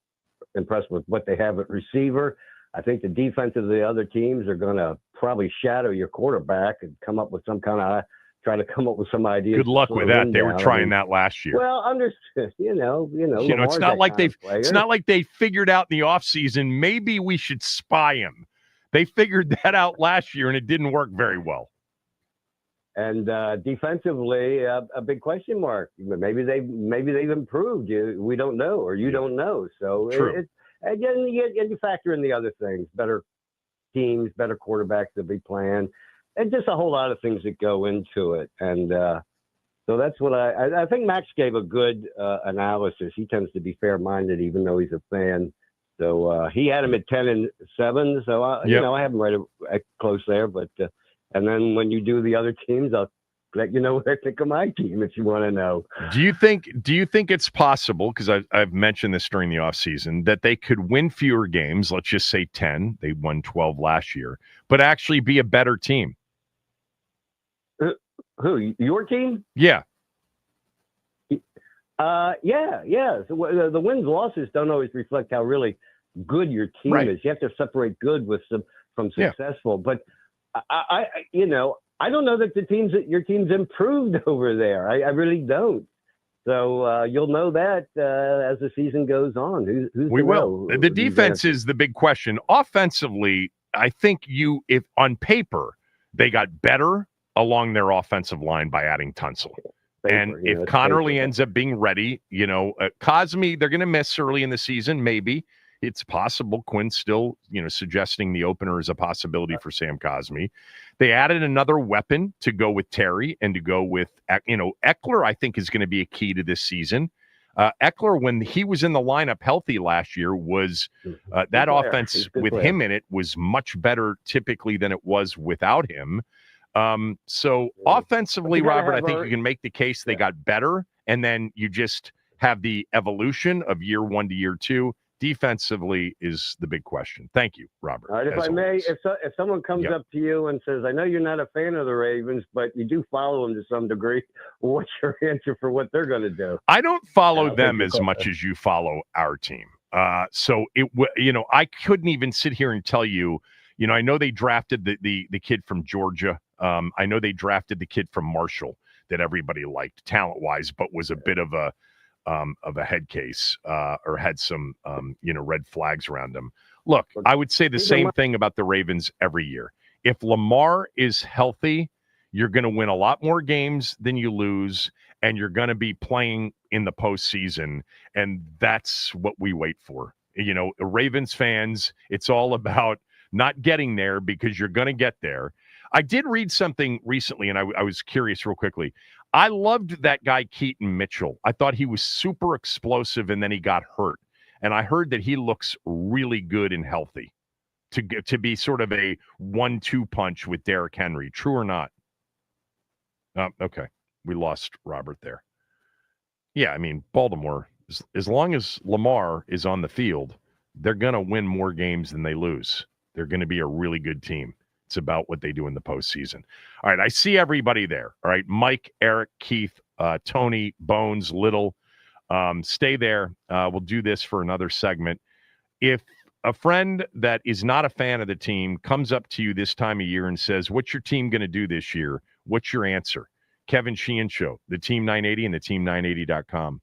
impressed with what they have at receiver. I think the defense of the other teams are going to probably shadow your quarterback and come up with some some ideas. Good luck with that. They were trying that last year. Well, understood. It's not like they figured out in the offseason, maybe we should spy him. They figured that out last year and it didn't work very well. And defensively, a big question mark. Maybe they've improved. We don't know, or you don't know. So again, you factor in the other things: better teams, better quarterbacks to be playing, and just a whole lot of things that go into it. And so that's what I think. Max gave a good analysis. He tends to be fair-minded, even though he's a fan. So he had him at 10-7. So I haven't read it close there, but and then when you do the other teams, I'll let you know what I think of my team if you want to know. Do you think it's possible, because I've mentioned this during the offseason, that they could win fewer games, let's just say 10, they won 12 last year, but actually be a better team? Who, your team? Yeah. Yeah. So, the wins losses don't always reflect how really good your team is. You have to separate good from successful. But I don't know that your team's improved over there. I really don't. So you'll know that as the season goes on. We will. The defense is the big question. Offensively, I think if on paper they got better along their offensive line by adding Tunsil. And if Connerly ends up being ready, Cosme, they're going to miss early in the season, maybe. It's possible. Quinn's still, suggesting the opener is a possibility for Sam Cosme. They added another weapon to go with Terry and to go with, Eckler, I think, is going to be a key to this season. Eckler, when he was in the lineup healthy last year, was that offense with him in it was much better typically than it was without him. So offensively, Robert, I think you can make the case they got better, and then you just have the evolution of year 1 to year 2. Defensively is the big question. Thank you, Robert. All right, if I may, if someone comes up to you and says, I know you're not a fan of the Ravens, but you do follow them to some degree, what's your answer for what they're going to do? I don't follow them as much as you follow our team. So I couldn't even sit here and tell you, I know they drafted the kid from Georgia. I know they drafted the kid from Marshall that everybody liked talent-wise, but was a bit of a head case or had some, red flags around him. Look, I would say the same thing about the Ravens every year. If Lamar is healthy, you're going to win a lot more games than you lose, and you're going to be playing in the postseason, and that's what we wait for. Ravens fans, it's all about not getting there because you're going to get there. I did read something recently, and I was curious real quickly. I loved that guy, Keaton Mitchell. I thought he was super explosive, and then he got hurt. And I heard that he looks really good and healthy to be sort of a 1-2 punch with Derrick Henry. True or not? Okay. We lost Robert there. Yeah, I mean, Baltimore, as long as Lamar is on the field, they're going to win more games than they lose. They're going to be a really good team. It's about what they do in the postseason. All right, I see everybody there. All right, Mike, Eric, Keith, Tony, Bones, Little. Stay there. We'll do this for another segment. If a friend that is not a fan of the team comes up to you this time of year and says, what's your team going to do this year? What's your answer? Kevin Sheehan Show, the Team 980 and the team980.com.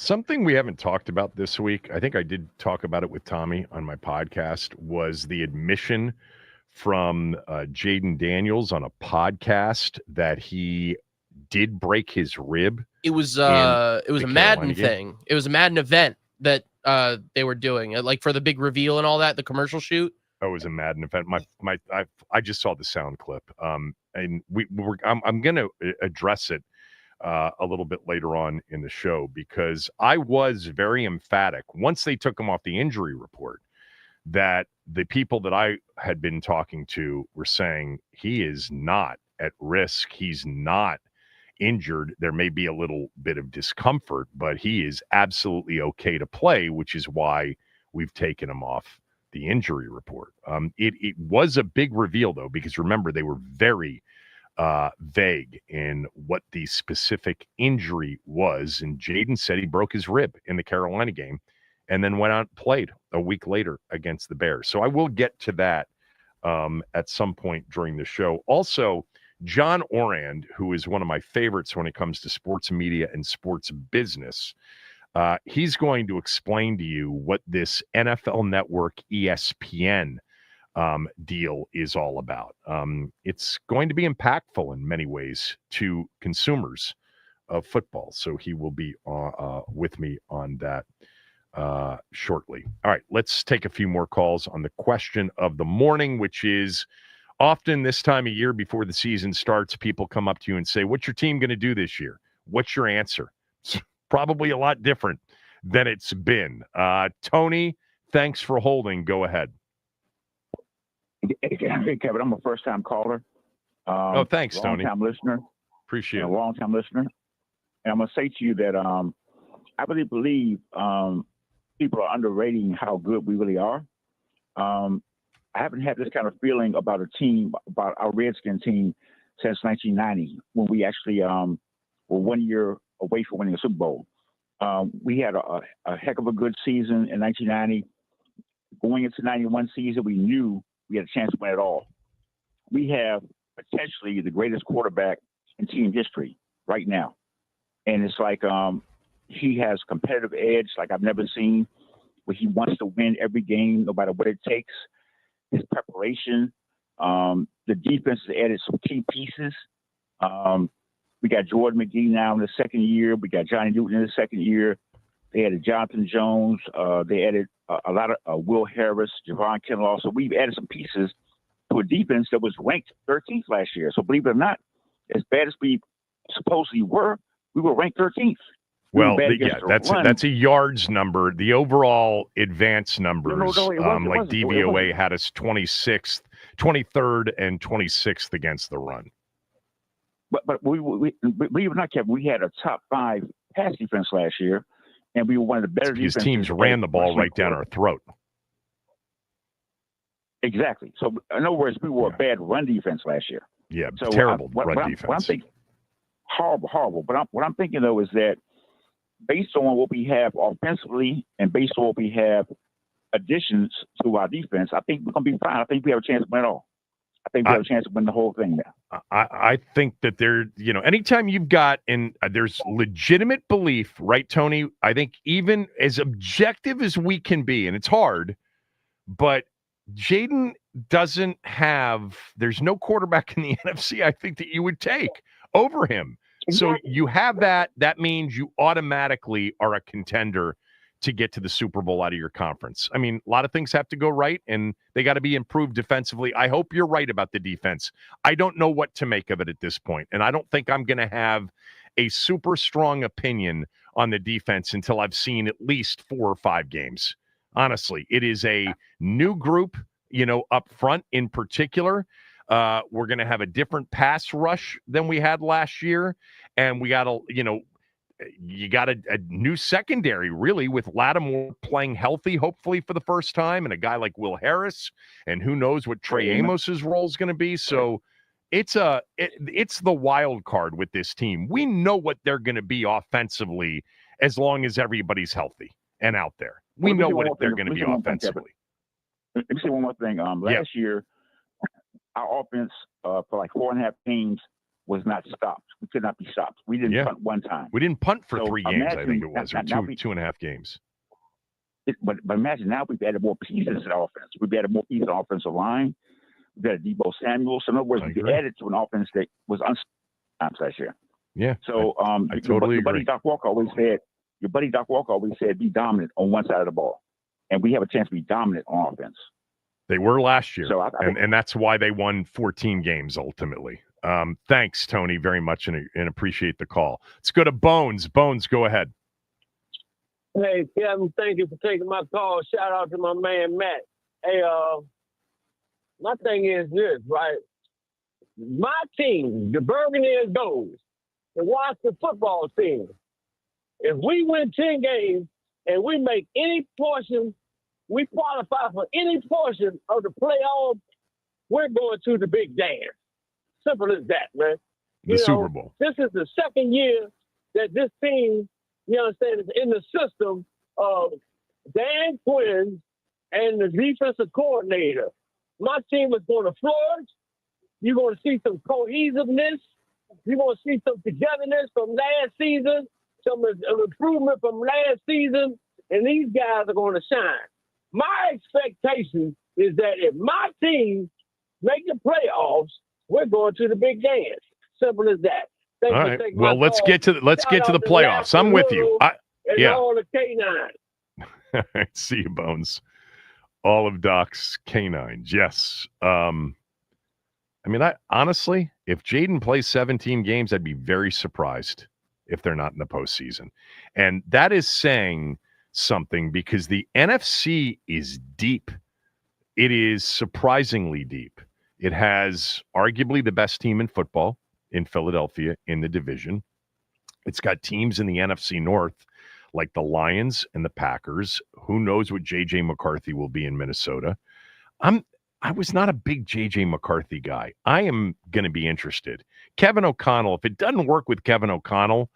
Something we haven't talked about this week, I think I did talk about it with Tommy on my podcast, was the admission from Jayden Daniels on a podcast that he did break his rib. It was a Madden game. thing. It was a Madden event that they were doing, like for the big reveal and all that, the commercial shoot. Oh, it was a Madden event. I just saw the sound clip. And I'm going to address it a little bit later on in the show, because I was very emphatic once they took him off the injury report that the people that I had been talking to were saying he is not at risk. He's not injured. There may be a little bit of discomfort, but he is absolutely okay to play, which is why we've taken him off the injury report. It was a big reveal, though, because remember, they were very vague in what the specific injury was. And Jayden said he broke his rib in the Carolina game and then went out and played a week later against the Bears. So I will get to that at some point during the show. Also, John Orand, who is one of my favorites when it comes to sports media and sports business, he's going to explain to you what this NFL Network ESPN deal is all about. It's going to be impactful in many ways to consumers of football. So he will be with me on that shortly. All right, let's take a few more calls on the question of the morning, which is often this time of year before the season starts, people come up to you and say, what's your team going to do this year? What's your answer? It's probably a lot different than it's been. Tony, thanks for holding. Go ahead. Hey, Kevin, I'm a first-time caller. Thanks, Tony. Long-time listener. Appreciate it. A long-time listener. And I'm going to say to you that I really believe people are underrating how good we really are. I haven't had this kind of feeling about a team, about our Redskin team, since 1990, when we actually were 1 year away from winning a Super Bowl. We had a heck of a good season in 1990. Going into 91 season, we knew we had a chance to win it all. We have potentially the greatest quarterback in team history right now. And it's like he has competitive edge like I've never seen, where he wants to win every game, no matter what it takes. His preparation, the defense has added some key pieces. We got Jordan McGee now in the second year. We got Johnny Newton in the second year. They added Jonathan Jones. They added a lot of Will Harris, Javon Kinlaw. So we've added some pieces to a defense that was ranked 13th last year. So believe it or not, as bad as we supposedly were, we were ranked 13th. Well, that's a yards number. The overall advance numbers, like DVOA, had us 26th, 23rd, and 26th against the run. But we believe it or not, Kevin, we had a top 5 pass defense last year, and we were one of the better defenses. Because teams ran the ball right down our throat. Exactly. So, in other words, we were a bad run defense last year. Yeah, so terrible run defense. What I'm thinking, horrible. But what I'm thinking, though, is that based on what we have offensively and based on what we have additions to our defense, I think we're going to be fine. I think we have a chance to win it all. I think we have a chance to win the whole thing now. I think that anytime you've got, and there's legitimate belief, right, Tony? I think even as objective as we can be, and it's hard, but Jayden doesn't have, there's no quarterback in the NFC I think that you would take over him. So you have that. That means you automatically are a contender to get to the Super Bowl out of your conference. I mean, a lot of things have to go right, and they got to be improved defensively. I hope you're right about the defense. I don't know what to make of it at this point, and I don't think I'm going to have a super strong opinion on the defense until I've seen at least 4 or 5 games. Honestly, it is a new group, up front in particular. We're going to have a different pass rush than we had last year. And we got you got a new secondary, really, with Lattimore playing healthy, hopefully for the first time, and a guy like Will Harris, and who knows what Trey Amos's role is going to be. So it's the wild card with this team. We know what they're going to be offensively as long as everybody's healthy and out there. We know what they're going to be offensively. Let me say one more thing. Last year, our offense for like 4.5 games was not stopped. We could not be stopped. We didn't punt one time. We didn't punt for So 3 games, I think imagine it was, or now two and a half games. But imagine now we've added more pieces to the offense. We've added more pieces on the offensive line. We've added Deebo Samuel. So in other words, we added to an offense that was unstoppable last year. Yeah. So I totally your buddy agree. Doc Walker always said, be dominant on one side of the ball. And we have a chance to be dominant on offense. They were last year, so and that's why they won 14 games ultimately. Thanks, Tony, very much, and appreciate the call. Let's go to Bones. Bones, go ahead. Hey, Kevin, thank you for taking my call. Shout out to my man, Matt. Hey, my thing is this, right? My team, the Burgundians goes to watch the football team. If we win 10 games and we make any portion, we qualify for any portion of the playoffs, we're going to the big dance. Simple as that, man. The Super Bowl. This is the second year that this team, you understand, is in the system of Dan Quinn and the defensive coordinator. My team is going to flourish. You're going to see some cohesiveness. You're going to see some togetherness from last season, some improvement from last season, and these guys are going to shine. My expectation is that if my team make the playoffs, we're going to the big dance. Simple as that. All right. Well, let's get to the playoffs. I'm with you. Yeah. All the K9. All right. See you, Bones. All of Doc's canines. Yes. I mean, honestly, if Jayden plays 17 games, I'd be very surprised if they're not in the postseason. And that is saying something because the NFC is deep. It is surprisingly deep. It has arguably the best team in football in Philadelphia in the division. It's got teams in the NFC North like the Lions and the Packers. Who knows what J.J. McCarthy will be in Minnesota? I was not a big J.J. McCarthy guy. I am going to be interested. Kevin O'Connell, if it doesn't work with Kevin O'Connell,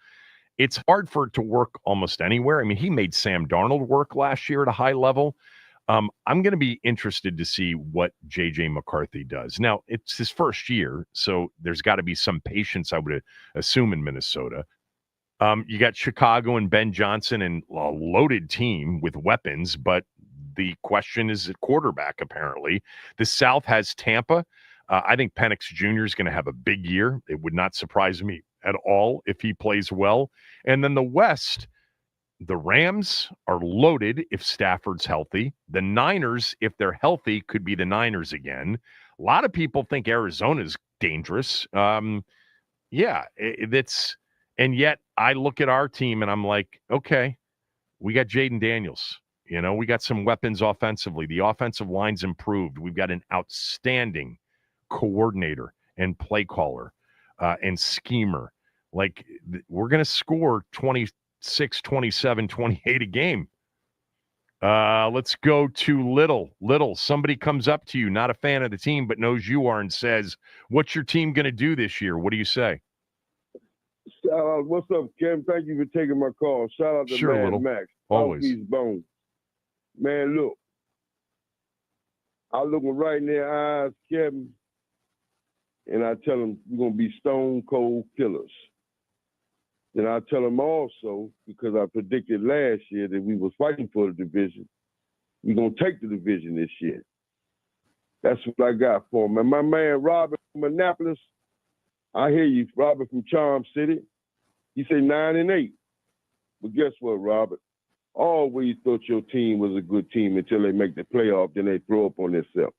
it's hard for it to work almost anywhere. I mean, he made Sam Darnold work last year at a high level. I'm going to be interested to see what J.J. McCarthy does. Now, it's his first year, so there's got to be some patience, I would assume, in Minnesota. You got Chicago and Ben Johnson and a loaded team with weapons, but the question is at quarterback, apparently. The South has Tampa. I think Penix Jr. is going to have a big year. It would not surprise me at all if he plays well. And then the West, the Rams are loaded if Stafford's healthy. The Niners, if they're healthy, could be the Niners again. A lot of people think Arizona's dangerous. Yeah, that's, and yet I look at our team and I'm like, okay, we got Jayden Daniels. You know, we got some weapons offensively. The offensive line's improved. We've got an outstanding coordinator and play caller and schemer. Like, we're going to score 26, 27, 28 a game. Let's go to Little. Little, somebody comes up to you, not a fan of the team, but knows you are, and says, what's your team going to do this year? What do you say? What's up, Kim? Thank you for taking my call. Shout out to Little. Max. Always. Bone. Man, look. I look him right in their eyes, Kevin, and I tell him we're going to be stone cold killers. Then I tell him also, because I predicted last year that we was fighting for the division, we're going to take the division this year. That's what I got for him. And my man Robert from Annapolis, I hear you, Robert from Charm City. He said 9-8. But guess what, Robert? I always thought your team was a good team until they make the playoff, then they throw up on themselves.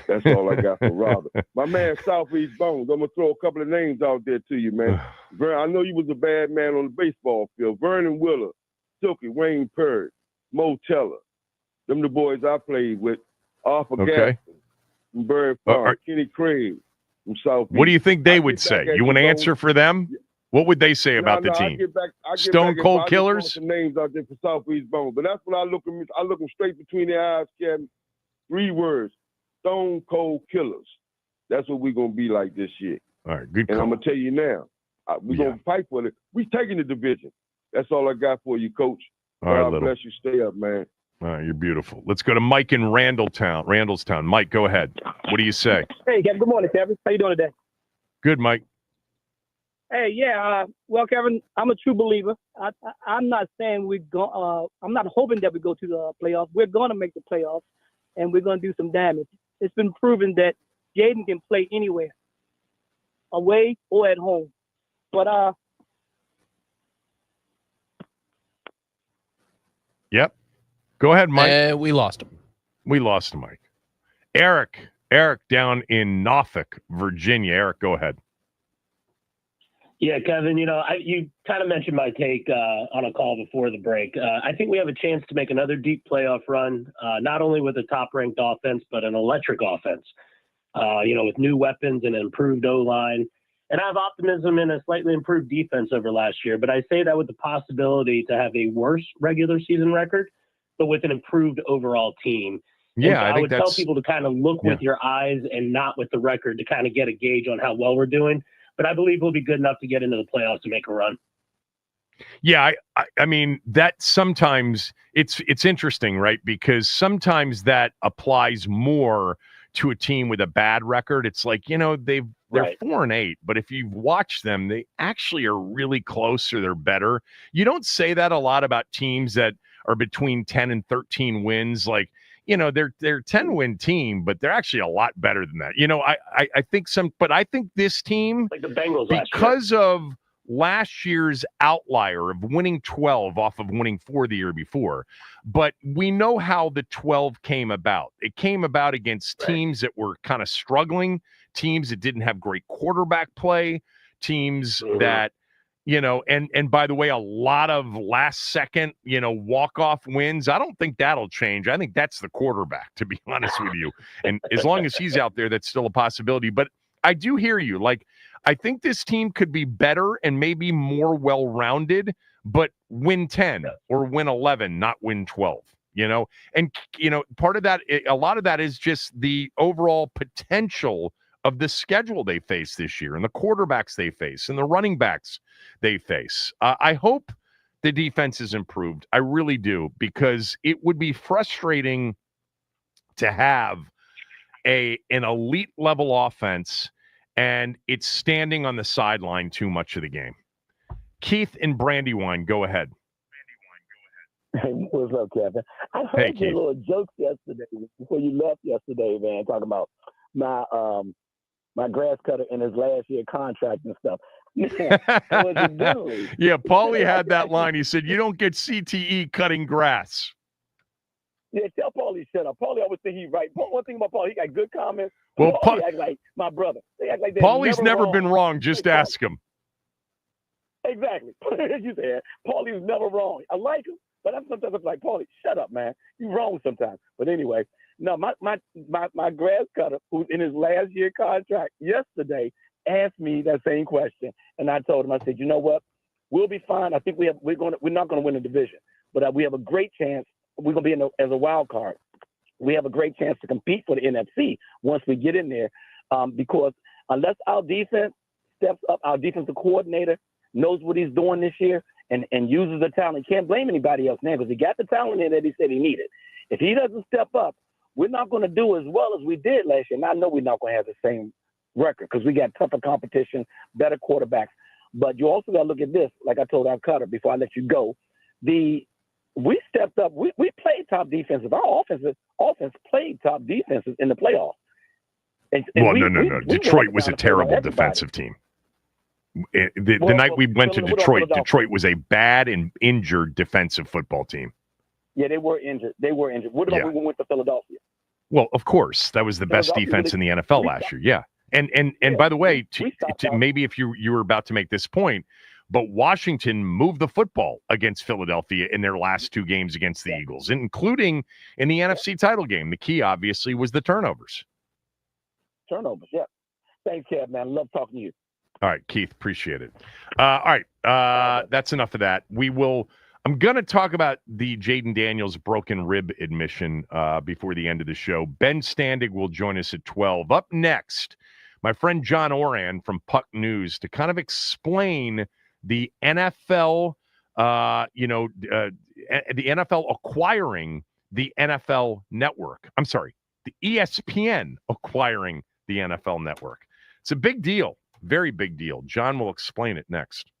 That's all I got for Robert. My man, Southeast Bones, I'm going to throw a couple of names out there to you, man. I know you was a bad man on the baseball field. Vernon Willer, Silky, Wayne Perry, Mo Teller. Them the boys I played with. Arthur Gaston from Bird Farm, Kenny Craig from Southeast. What do you think they would say? You want to answer for them? What would they say about the team? Stone cold killers? Some names out there for Southeast Bones, but that's what I look them straight between their eyes, Kevin. 3 words: stone cold killers. That's what we're gonna be like this year. All right, good. And I'm gonna tell you now, we're gonna fight for it. We taking the division. That's all I got for you, Coach. All right, God Little. bless you. Stay up, man. All right, you're beautiful. Let's go to Mike in Randallstown. Mike, go ahead. What do you say? Hey, Kevin. Good morning, Kevin. How you doing today? Good, Mike. Hey, yeah. Well, Kevin, I'm a true believer. I'm not saying we're going. I'm not hoping that we go to the playoffs. We're going to make the playoffs, and we're going to do some damage. It's been proven that Jayden can play anywhere, away or at home. But Yep. Go ahead, Mike. We lost him. We lost Mike. Eric down in Norfolk, Virginia. Eric, go ahead. Yeah, Kevin, you kind of mentioned my take on a call before the break. I think we have a chance to make another deep playoff run, not only with a top-ranked offense, but an electric offense, with new weapons and an improved O-line. And I have optimism in a slightly improved defense over last year, but I say that with the possibility to have a worse regular season record, but with an improved overall team. Yeah, I would tell that's, people to kind of look with your eyes and not with the record to kind of get a gauge on how well we're doing. But I believe we'll be good enough to get into the playoffs to make a run. Yeah, I mean, that sometimes it's interesting, right? Because sometimes that applies more to a team with a bad record. It's like, they're 4-8, but if you've watched them, they actually are really close or they're better. You don't say that a lot about teams that are between 10 and 13 wins. Like, they're 10-win team, but they're actually a lot better than that. I think but I think this team, like the Bengals because of last year's outlier of winning 12 off of winning 4 the year before, but we know how the 12 came about. It came about against teams that were kind of struggling, teams that didn't have great quarterback play, teams that, and by the way, a lot of last second, walk-off wins. I don't think that'll change. I think that's the quarterback, to be honest with you. And as long as he's out there, that's still a possibility. But I do hear you. Like, I think this team could be better and maybe more well-rounded, but win 10 or win 11, not win 12, And, part of that, a lot of that is just the overall potential of the schedule they face this year and the quarterbacks they face and the running backs they face. I hope the defense is improved. I really do, because it would be frustrating to have an elite level offense and it's standing on the sideline too much of the game. Keith in Brandywine, go ahead. Hey, what's up, Kevin? I heard your little jokes yesterday before you left yesterday, man, talking about my grass cutter in his last year contract and stuff. Yeah, Paulie had that line. He said, "You don't get CTE cutting grass." Yeah, tell Paulie shut up. Paulie always think he's right. One thing about Paulie, he got good comments. Well, Paulie act like my brother. They act like Paulie's never been wrong. Just ask him. Exactly. You said Paulie's never wrong. I like him, but sometimes I'm like, Paulie, shut up, man. You're wrong sometimes. But anyway, no, my grass cutter, who's in his last year contract, yesterday asked me that same question, and I told him, I said, you know what, we'll be fine. I think we're not going to win the division, but we have a great chance. We're going to be as a wild card. We have a great chance to compete for the NFC once we get in there, because unless our defense steps up, our defensive coordinator knows what he's doing this year and uses the talent. Can't blame anybody else now because he got the talent in that he said he needed. If he doesn't step up, we're not going to do as well as we did last year. And I know we're not going to have the same record because we got tougher competition, better quarterbacks. But you also got to look at this, like I told our cutter before I let you go. We stepped up. We played top defenses. Our offense played top defenses in the playoffs. No. Detroit was a terrible defensive team. The night we went to Detroit, Detroit was a bad and injured defensive football team. Yeah, they were injured. What about when we went to Philadelphia? Well, of course, that was the best defense in the NFL last year. Yeah. And by the way, maybe if you were about to make this point, but Washington moved the football against Philadelphia in their last 2 games against the Eagles, including in the NFC title game. The key, obviously, was the turnovers. Yeah. Thanks, Kev, man. Love talking to you. All right, Keith, appreciate it. All right, that's enough of that. I'm going to talk about the Jayden Daniels broken rib admission before the end of the show. Ben Standig will join us at 12. Up next, my friend John Oran from Puck News to kind of explain the NFL, the NFL acquiring the NFL Network. I'm sorry, the ESPN acquiring the NFL Network. It's a big deal. Very big deal. John will explain it next.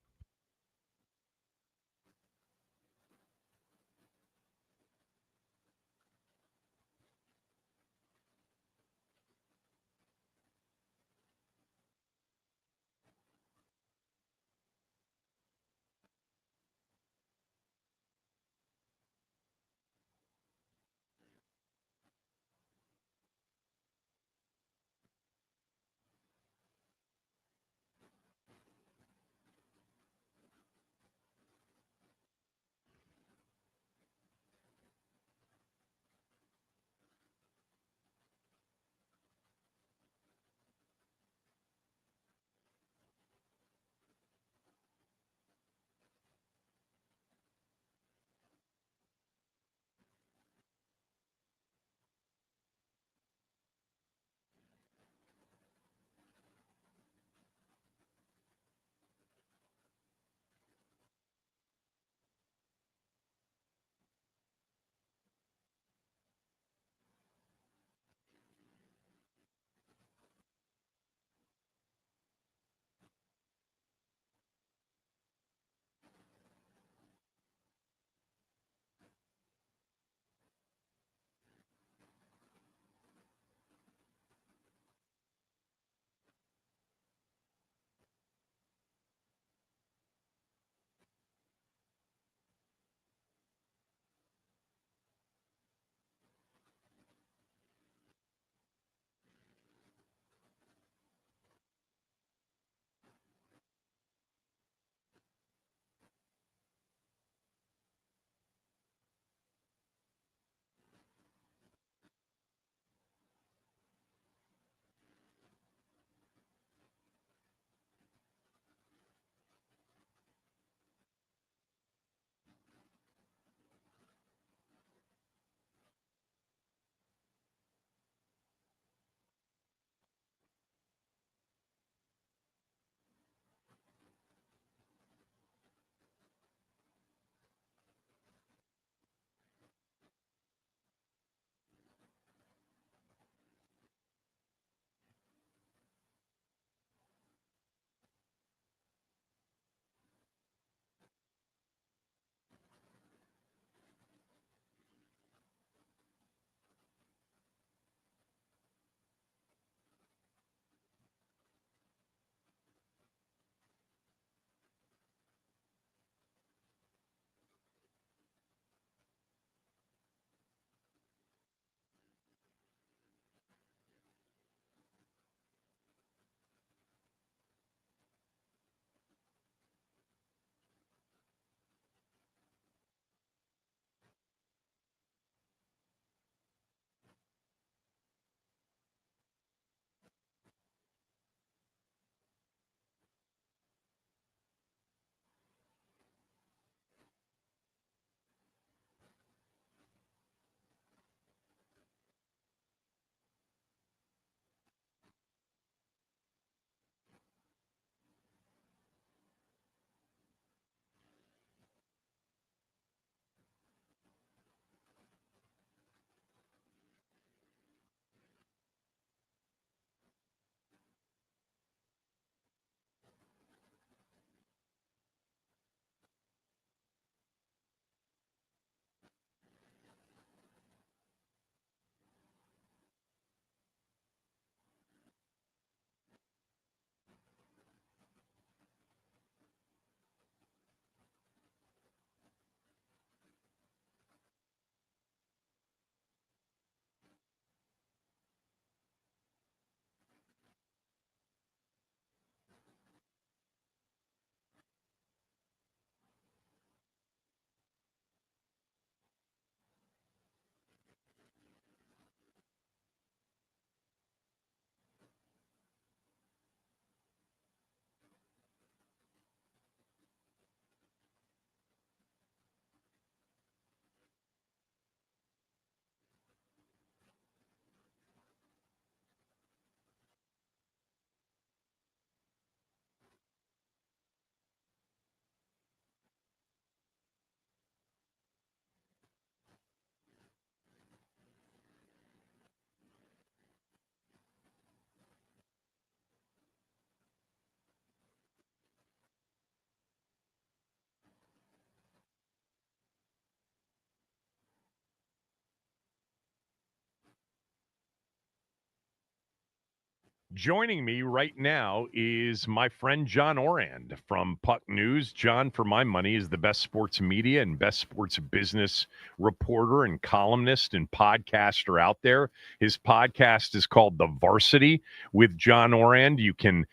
Joining me right now is my friend John Orand from Puck News. John, for my money, is the best sports media and best sports business reporter and columnist and podcaster out there. His podcast is called The Varsity with John Orand. You can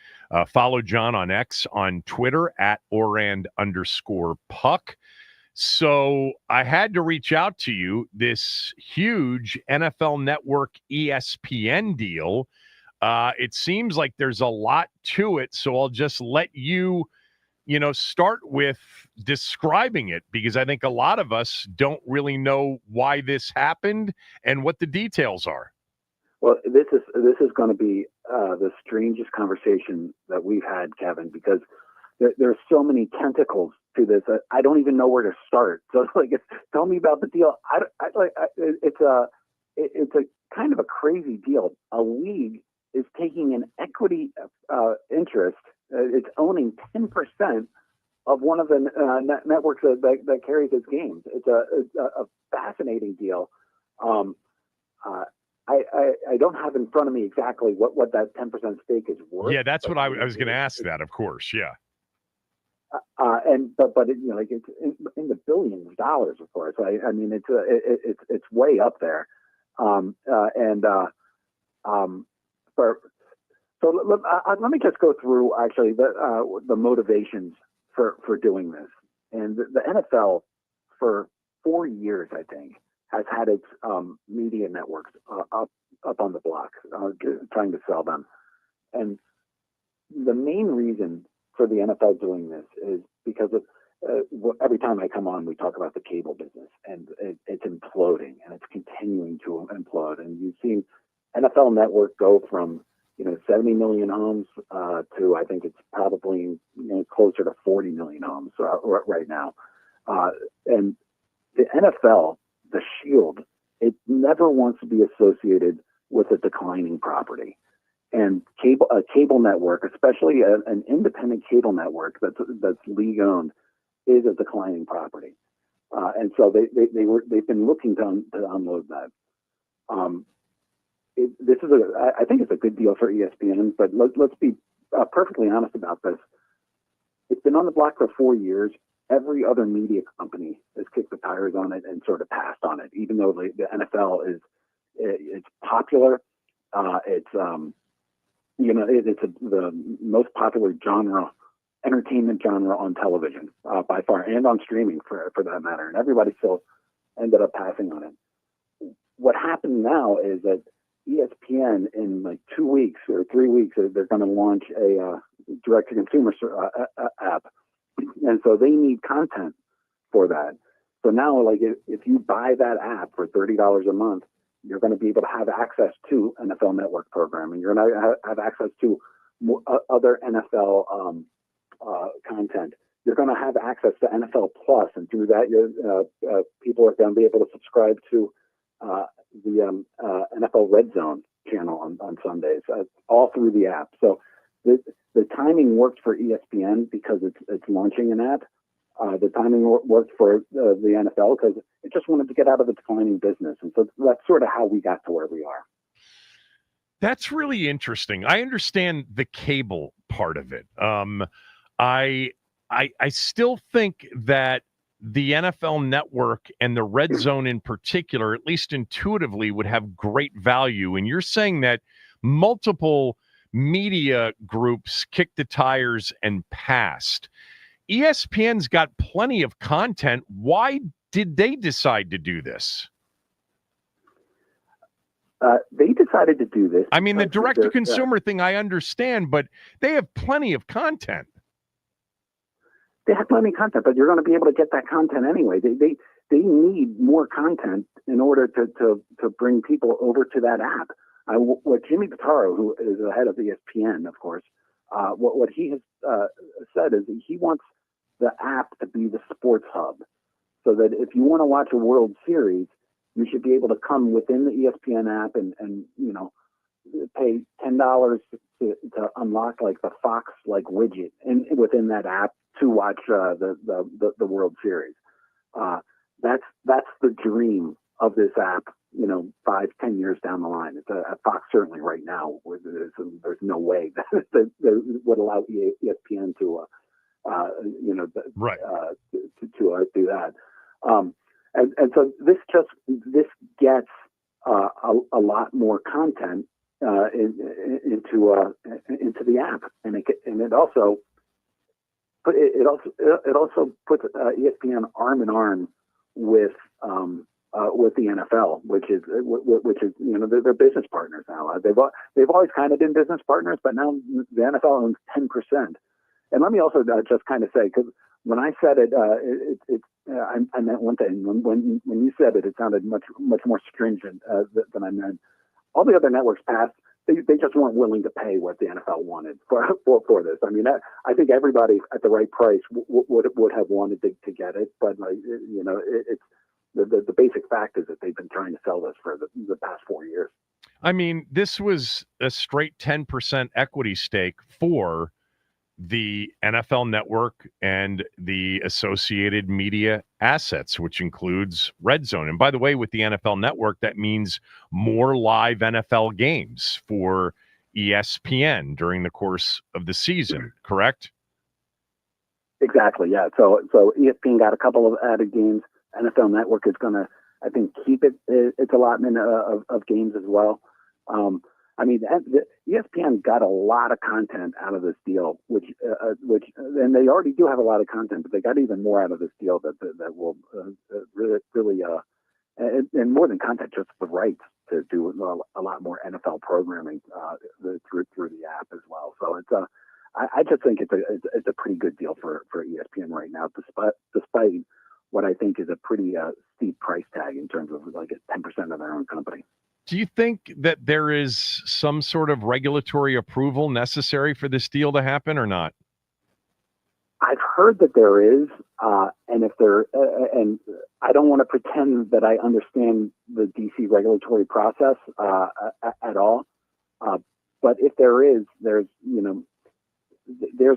follow John on X, on Twitter at Orand_Puck. So I had to reach out to you. This huge NFL Network ESPN deal. It seems like there's a lot to it, so I'll just let you, start with describing it, because I think a lot of us don't really know why this happened and what the details are. Well, this is going to be the strangest conversation that we've had, Kevin, because there's so many tentacles to this. I don't even know where to start. So, tell me about the deal. It's a kind of a crazy deal. A league is taking an equity interest. It's owning 10% of one of the networks that carries its games. It's a fascinating deal. I don't have in front of me exactly what that 10% stake is worth. Yeah, that's what I was going to ask that, of course. Yeah. But it's in the billions of dollars, of course. I mean, it's way up there. Let me just go through actually the motivations for doing this. And the NFL for 4 years, I think, has had its media networks up on the block, trying to sell them. And the main reason for the NFL doing this is because of every time I come on, we talk about the cable business, and it's imploding, and it's continuing to implode. And you've seen NFL Network go from 70 million homes to, I think it's probably closer to 40 million homes right now. And the NFL, the Shield, it never wants to be associated with a declining property. And a cable network, especially an independent cable network that's league owned, is a declining property. And so they've been looking to unload that. I think it's a good deal for ESPN, but let's be perfectly honest about this. It's been on the block for 4 years. Every other media company has kicked the tires on it and sort of passed on it, even though the NFL it's popular. It's the most popular entertainment genre on television by far, and on streaming for that matter. And everybody still ended up passing on it. What happened now is that ESPN, in like 2 weeks or 3 weeks, they're going to launch a direct-to-consumer app, and so they need content for that. So now, if you buy that app for $30 a month, you're going to be able to have access to NFL Network programming. You're going to have access to other NFL content. You're going to have access to NFL Plus, and through that, people are going to be able to subscribe to the NFL Red Zone channel on Sundays, all through the app. So the timing worked for ESPN because it's launching an app. The timing worked for the NFL because it just wanted to get out of the declining business. And so that's sort of how we got to where we are. That's really interesting. I understand the cable part of it. I still think that the NFL Network and the Red Zone in particular, at least intuitively, would have great value. And you're saying that multiple media groups kicked the tires and passed. ESPN's got plenty of content. Why did they decide to do this? They decided to do this. I mean, the direct-to-consumer thing I understand, but they have plenty of content. They have plenty of content, but you're going to be able to get that content anyway. They need more content in order to bring people over to that app. What Jimmy Pitaro, who is the head of ESPN, of course, what he has said is he wants the app to be the sports hub, so that if you want to watch a World Series, you should be able to come within the ESPN app and pay $10 to unlock like the Fox widget within that app to watch the World Series. That's the dream of this app 5-10 years down the line. It's at Fox certainly right now. Where there's no way that would allow ESPN to do that. And so this gets a lot more content into the app, and it also puts ESPN arm in arm with the NFL, which is they're business partners now. They've always kind of been business partners, but now the NFL owns 10%. And let me also just kind of say, because when I said it, I meant one thing. When you said it, it sounded much more stringent than I meant. All the other networks passed. They just weren't willing to pay what the NFL wanted for this. I mean, I think everybody at the right price would have wanted to get it, but it's the basic fact is that they've been trying to sell this for the past 4 years. I mean, this was a straight 10% equity stake for the NFL Network and the associated media assets, which includes Red Zone. And by the way, with the NFL Network, that means more live NFL games for ESPN during the course of the season, correct? Exactly, yeah. So ESPN got a couple of added games. NFL Network is going to, I think, keep its allotment of games as well. I mean, the ESPN got a lot of content out of this deal, which and they already do have a lot of content, but they got even more out of this deal that will really and more than content, just the rights to do a lot more NFL programming through the app as well. So it's I just think it's a pretty good deal for ESPN right now, despite what I think is a pretty steep price tag in terms of like 10% of their own company. Do you think that there is some sort of regulatory approval necessary for this deal to happen or not? I've heard that there is, and if there, and I don't want to pretend that I understand the DC regulatory process at all. But if there is, there's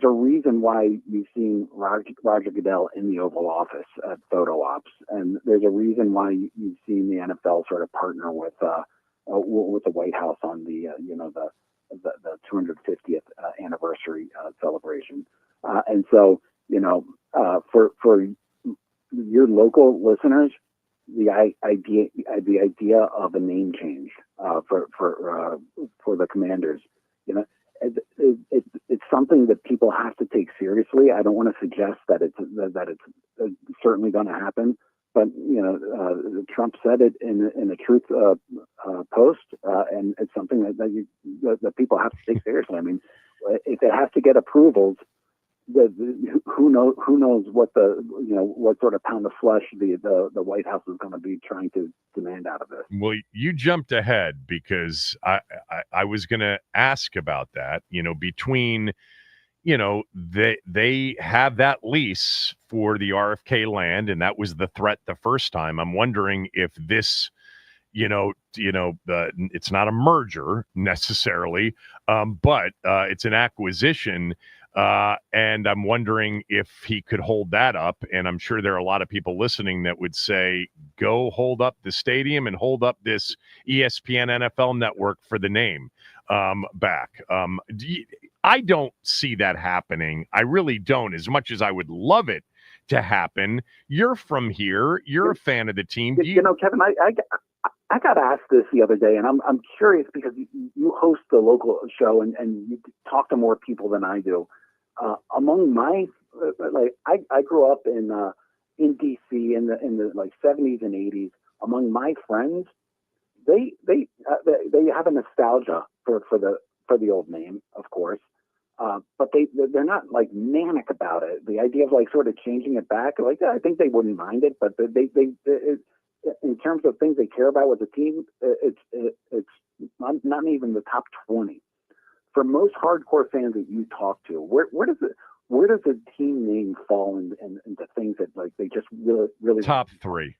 a reason why you've seen Roger Goodell in the Oval Office at photo ops, and there's a reason why you've seen the NFL sort of partner with the White House on the 250th anniversary celebration. And so, for your local listeners, the idea of a name change for the Commanders, it's something that people have to take seriously. I don't want to suggest that it's certainly going to happen, but Trump said it in the Truth post, and it's something that people have to take seriously. I mean, if it has to get approvals, who knows what what sort of pound of flesh the White House is going to be trying to demand out of this. Well, you jumped ahead because I was going to ask about that. Between they have that lease for the RFK land, and that was the threat the first time. I'm wondering if this, it's not a merger necessarily, but it's an acquisition. And I'm wondering if he could hold that up. And I'm sure there are a lot of people listening that would say, go hold up the stadium and hold up this ESPN NFL network for the name back. I don't see that happening. I really don't, as much as I would love it to happen. You're from here. You're a fan of the team. Kevin, I got asked this the other day, and I'm curious because you host the local show and you talk to more people than I do. Among my I grew up in DC in the 70s and 80s. Among my friends, they have a nostalgia for the old name, of course, but they're not like manic about it. The idea of like sort of changing it back, like I think they wouldn't mind it, but they in terms of things they care about with the team, it's not even the top 20. For most hardcore fans that you talk to, where does the team name fall into things that like they just really top 3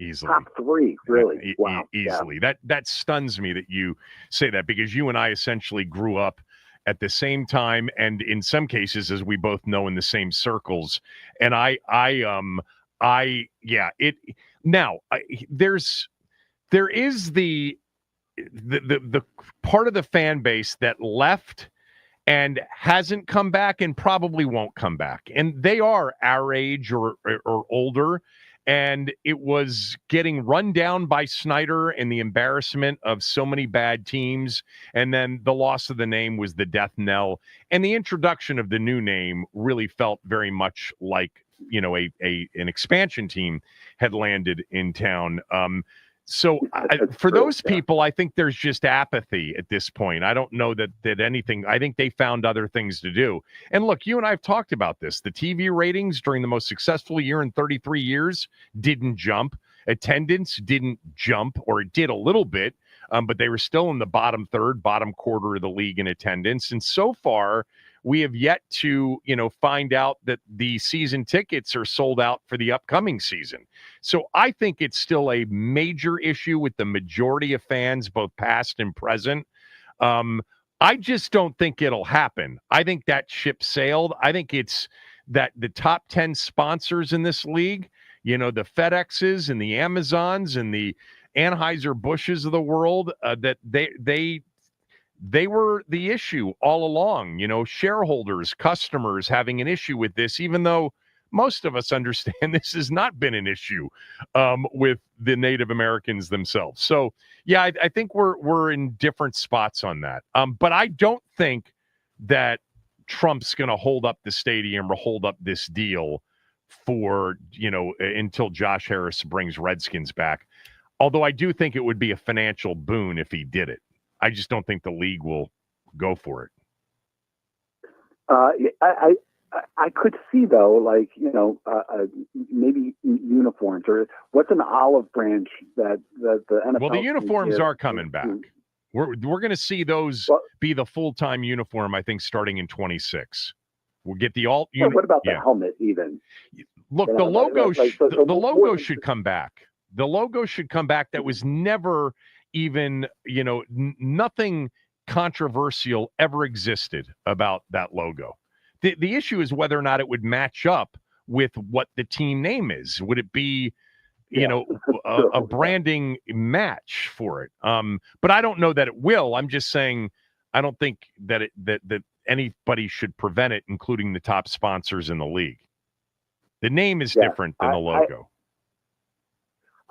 easily? Top 3, really? Wow, easily. Yeah. That stuns me that you say that, because you and I essentially grew up at the same time, and in some cases, as we both know, in the same circles. And there's there is the part of the fan base that left and hasn't come back and probably won't come back. And they are our age or older. And it was getting run down by Snyder and the embarrassment of so many bad teams. And then the loss of the name was the death knell. And the introduction of the new name really felt very much like, an expansion team had landed in town. So for those people, I think there's just apathy at this point. I don't know that anything, I think they found other things to do. And look, you and I have talked about this. The TV ratings during the most successful year in 33 years didn't jump. Attendance didn't jump, or it did a little bit, but they were still in the bottom third, bottom quarter of the league in attendance. And so far, we have yet to, find out that the season tickets are sold out for the upcoming season. So I think it's still a major issue with the majority of fans, both past and present. I just don't think it'll happen. I think that ship sailed. I think it's that the top 10 sponsors in this league, the FedExes and the Amazons and the Anheuser-Busches of the world, that they were the issue all along. Shareholders, customers having an issue with this, even though most of us understand this has not been an issue with the Native Americans themselves. So, yeah, I think we're in different spots on that. But I don't think that Trump's going to hold up the stadium or hold up this deal for, until Josh Harris brings Redskins back. Although I do think it would be a financial boon if he did it. I just don't think the league will go for it. I could see, though, maybe uniforms, or what's an olive branch that the NFL. Well, the uniforms are coming back. We're going to see those be the full-time uniform, I think, starting in 26. We'll get the alt. What about the helmet, even? Look, the logo. The logo should come back. The logo should come back. That was never even, nothing controversial ever existed about that logo. The issue is whether or not it would match up with what the team name is. Would it be, a branding match for it? But I don't know that it will. I'm just saying I don't think that that anybody should prevent it, including the top sponsors in the league. The name is different than the logo.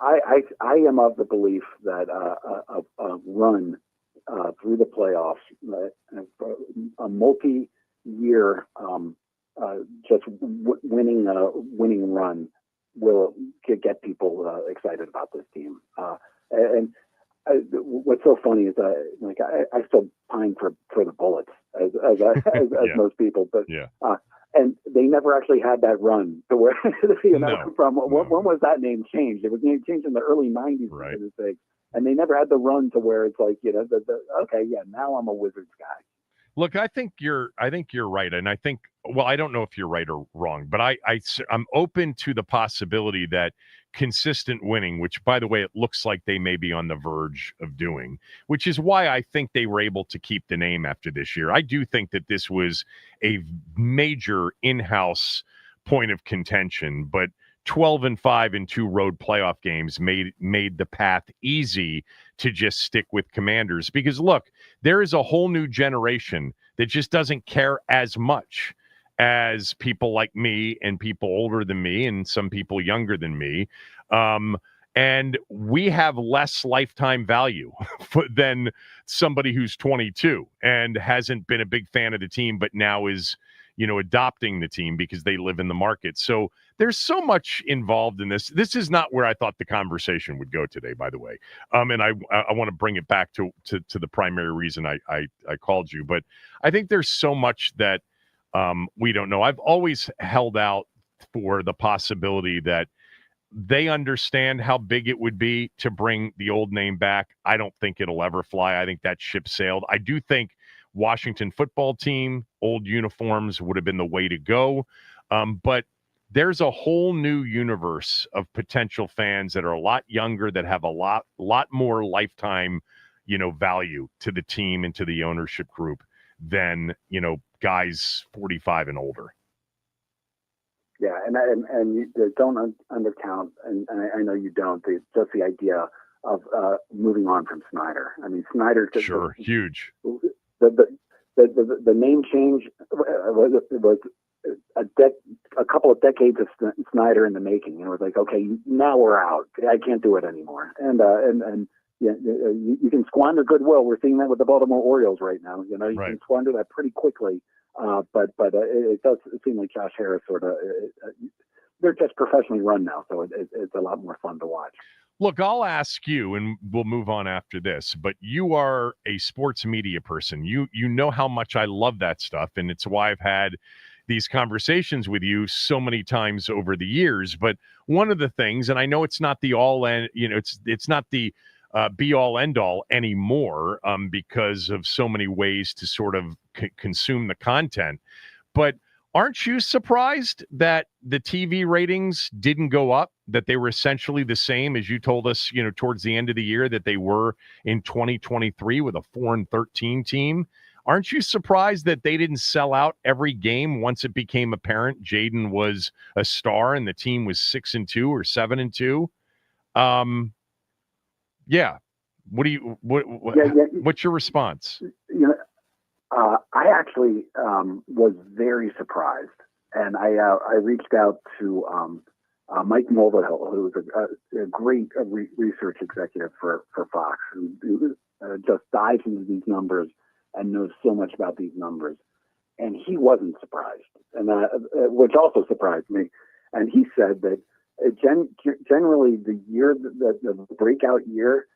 I am of the belief that a run through the playoffs, a multi-year just winning run will get people excited about this team. What's so funny is I still pine for the Bullets as most people, but and they never actually had that run to where when was that name changed? It was changed in the early 90s, right? And they never had the run to where it's like, now I'm a Wizards guy. Look, I think you're right, and I think, well, I don't know if you're right or wrong, but I'm open to the possibility that consistent winning, which, by the way, it looks like they may be on the verge of doing, which is why I think they were able to keep the name after this year. I do think that this was a major in-house point of contention, but 12-5 in 2 road playoff games made the path easy to just stick with Commanders. Because look, there is a whole new generation that just doesn't care as much as people like me and people older than me and some people younger than me. And we have less lifetime value than somebody who's 22 and hasn't been a big fan of the team, but now is, adopting the team because they live in the market. So there's so much involved in this. This is not where I thought the conversation would go today, by the way. And I want to bring it back to the primary reason I called you. But I think there's so much that we don't know. I've always held out for the possibility that they understand how big it would be to bring the old name back. I don't think it'll ever fly. I think that ship sailed. I do think Washington football team, old uniforms would have been the way to go. But there's a whole new universe of potential fans that are a lot younger, that have a lot more lifetime, value to the team and to the ownership group than, guys 45 and older. Yeah, and you don't undercount, and I know you don't, just the idea moving on from Snyder. I mean, Snyder sure huge. The name change was a couple of decades of Snyder in the making. And it was like, okay, now we're out. I can't do it anymore. And yeah, you can squander goodwill. We're seeing that with the Baltimore Orioles right now. You can squander that pretty quickly. But it does seem like Josh Harris sort of they're just professionally run now, so it's a lot more fun to watch. Look, I'll ask you, and we'll move on after this, but you are a sports media person. You know how much I love that stuff, and it's why I've had these conversations with you so many times over the years. But one of the things, and I know it's not the it's not the be all end all anymore because of so many ways to sort of consume the content. But aren't you surprised that the TV ratings didn't go up, that they were essentially the same as you told us, towards the end of the year that they were in 2023 with a 4-13 team? Aren't you surprised that they didn't sell out every game once it became apparent Jayden was a star and the team was 6-2 or 7-2? Yeah. What's your response? I actually was very surprised, and I reached out to Mike Mulvihill, who was a great research executive for Fox, who just dives into these numbers and knows so much about these numbers, and he wasn't surprised, and which also surprised me. And he said that generally the year, the breakout year,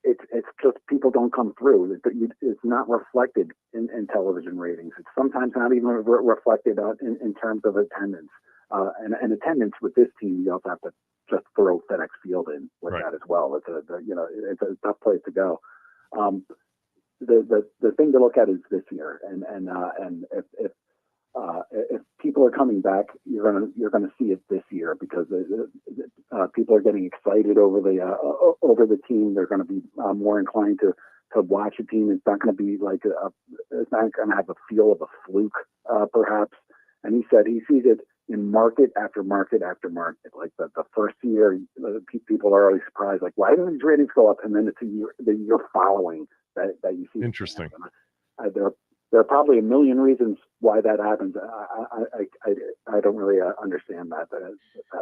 it's just people don't come through. It's not reflected in television ratings. It's sometimes not even reflected in terms of attendance. And attendance with this team, you also have to just throw FedEx Field in with that as well. It's a tough place to go. The thing to look at is this year, and if people are coming back, you're gonna see it this year because people are getting excited over the team. They're going to be more inclined to watch a team. It's not going to be like it's not going to have a feel of a fluke, perhaps. And he said he sees it in market after market after market. Like the first year, people are always surprised, like, why didn't these ratings go up? And then it's the year following that you see. Interesting. There are probably a million reasons why that happens. I don't really understand that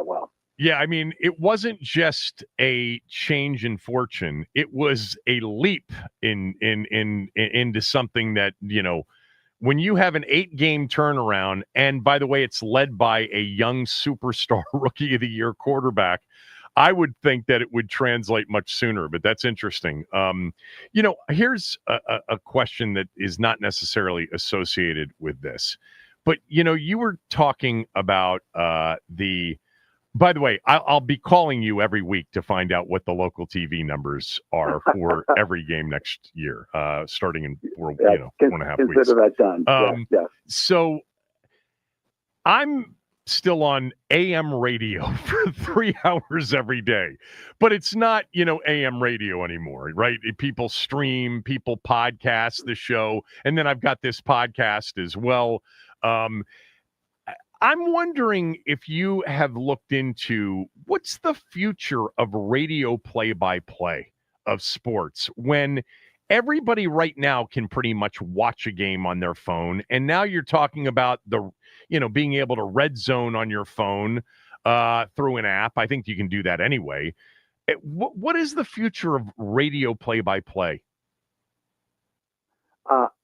well. Yeah, I mean, it wasn't just a change in fortune. It was a leap into something that, when you have an 8-game turnaround, and by the way, it's led by a young superstar rookie of the year quarterback, I would think that it would translate much sooner, but that's interesting. Here's a question that is not necessarily associated with this, but, you were talking about by the way, I'll be calling you every week to find out what the local TV numbers are for every game next year, starting in 4.5 weeks. Consider that done. Yes. So I'm still on AM radio for 3 hours every day, but it's not, AM radio anymore, right? People stream, people podcast the show, and then I've got this podcast as well. I'm wondering if you have looked into what's the future of radio play-by-play of sports when everybody right now can pretty much watch a game on their phone. And now you're talking about being able to red zone on your phone through an app. I think you can do that anyway. What is the future of radio play-by-play?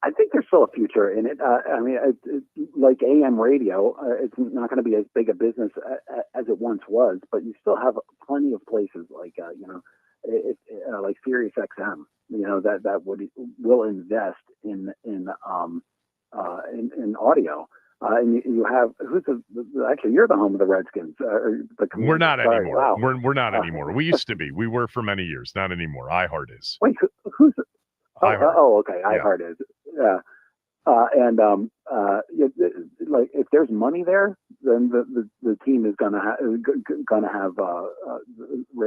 I think there's still a future in it. Like AM radio, it's not going to be as big a business as it once was, but you still have plenty of places like, like Sirius XM, that will invest in audio. And you have actually you're the home of the Redskins. We're not anymore. Wow. We're not anymore. We used to be. We were for many years. Not anymore. iHeart is. Wait, who's? iHeart. Okay. iHeart is. Yeah. Like if there's money there, then the team is gonna have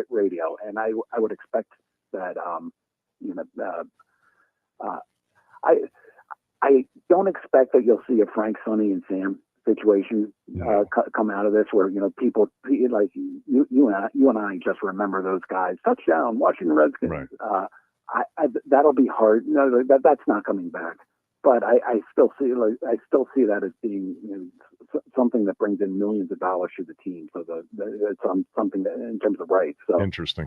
radio, and I would expect that I don't expect that you'll see a Frank, Sonny, and Sam situation come out of this, where people like you and I just remember those guys. Touchdown, Washington Redskins. Right. That'll be hard. No, that's not coming back. But I still see that as being something that brings in millions of dollars to the team. So it's something that, in terms of rights. So interesting.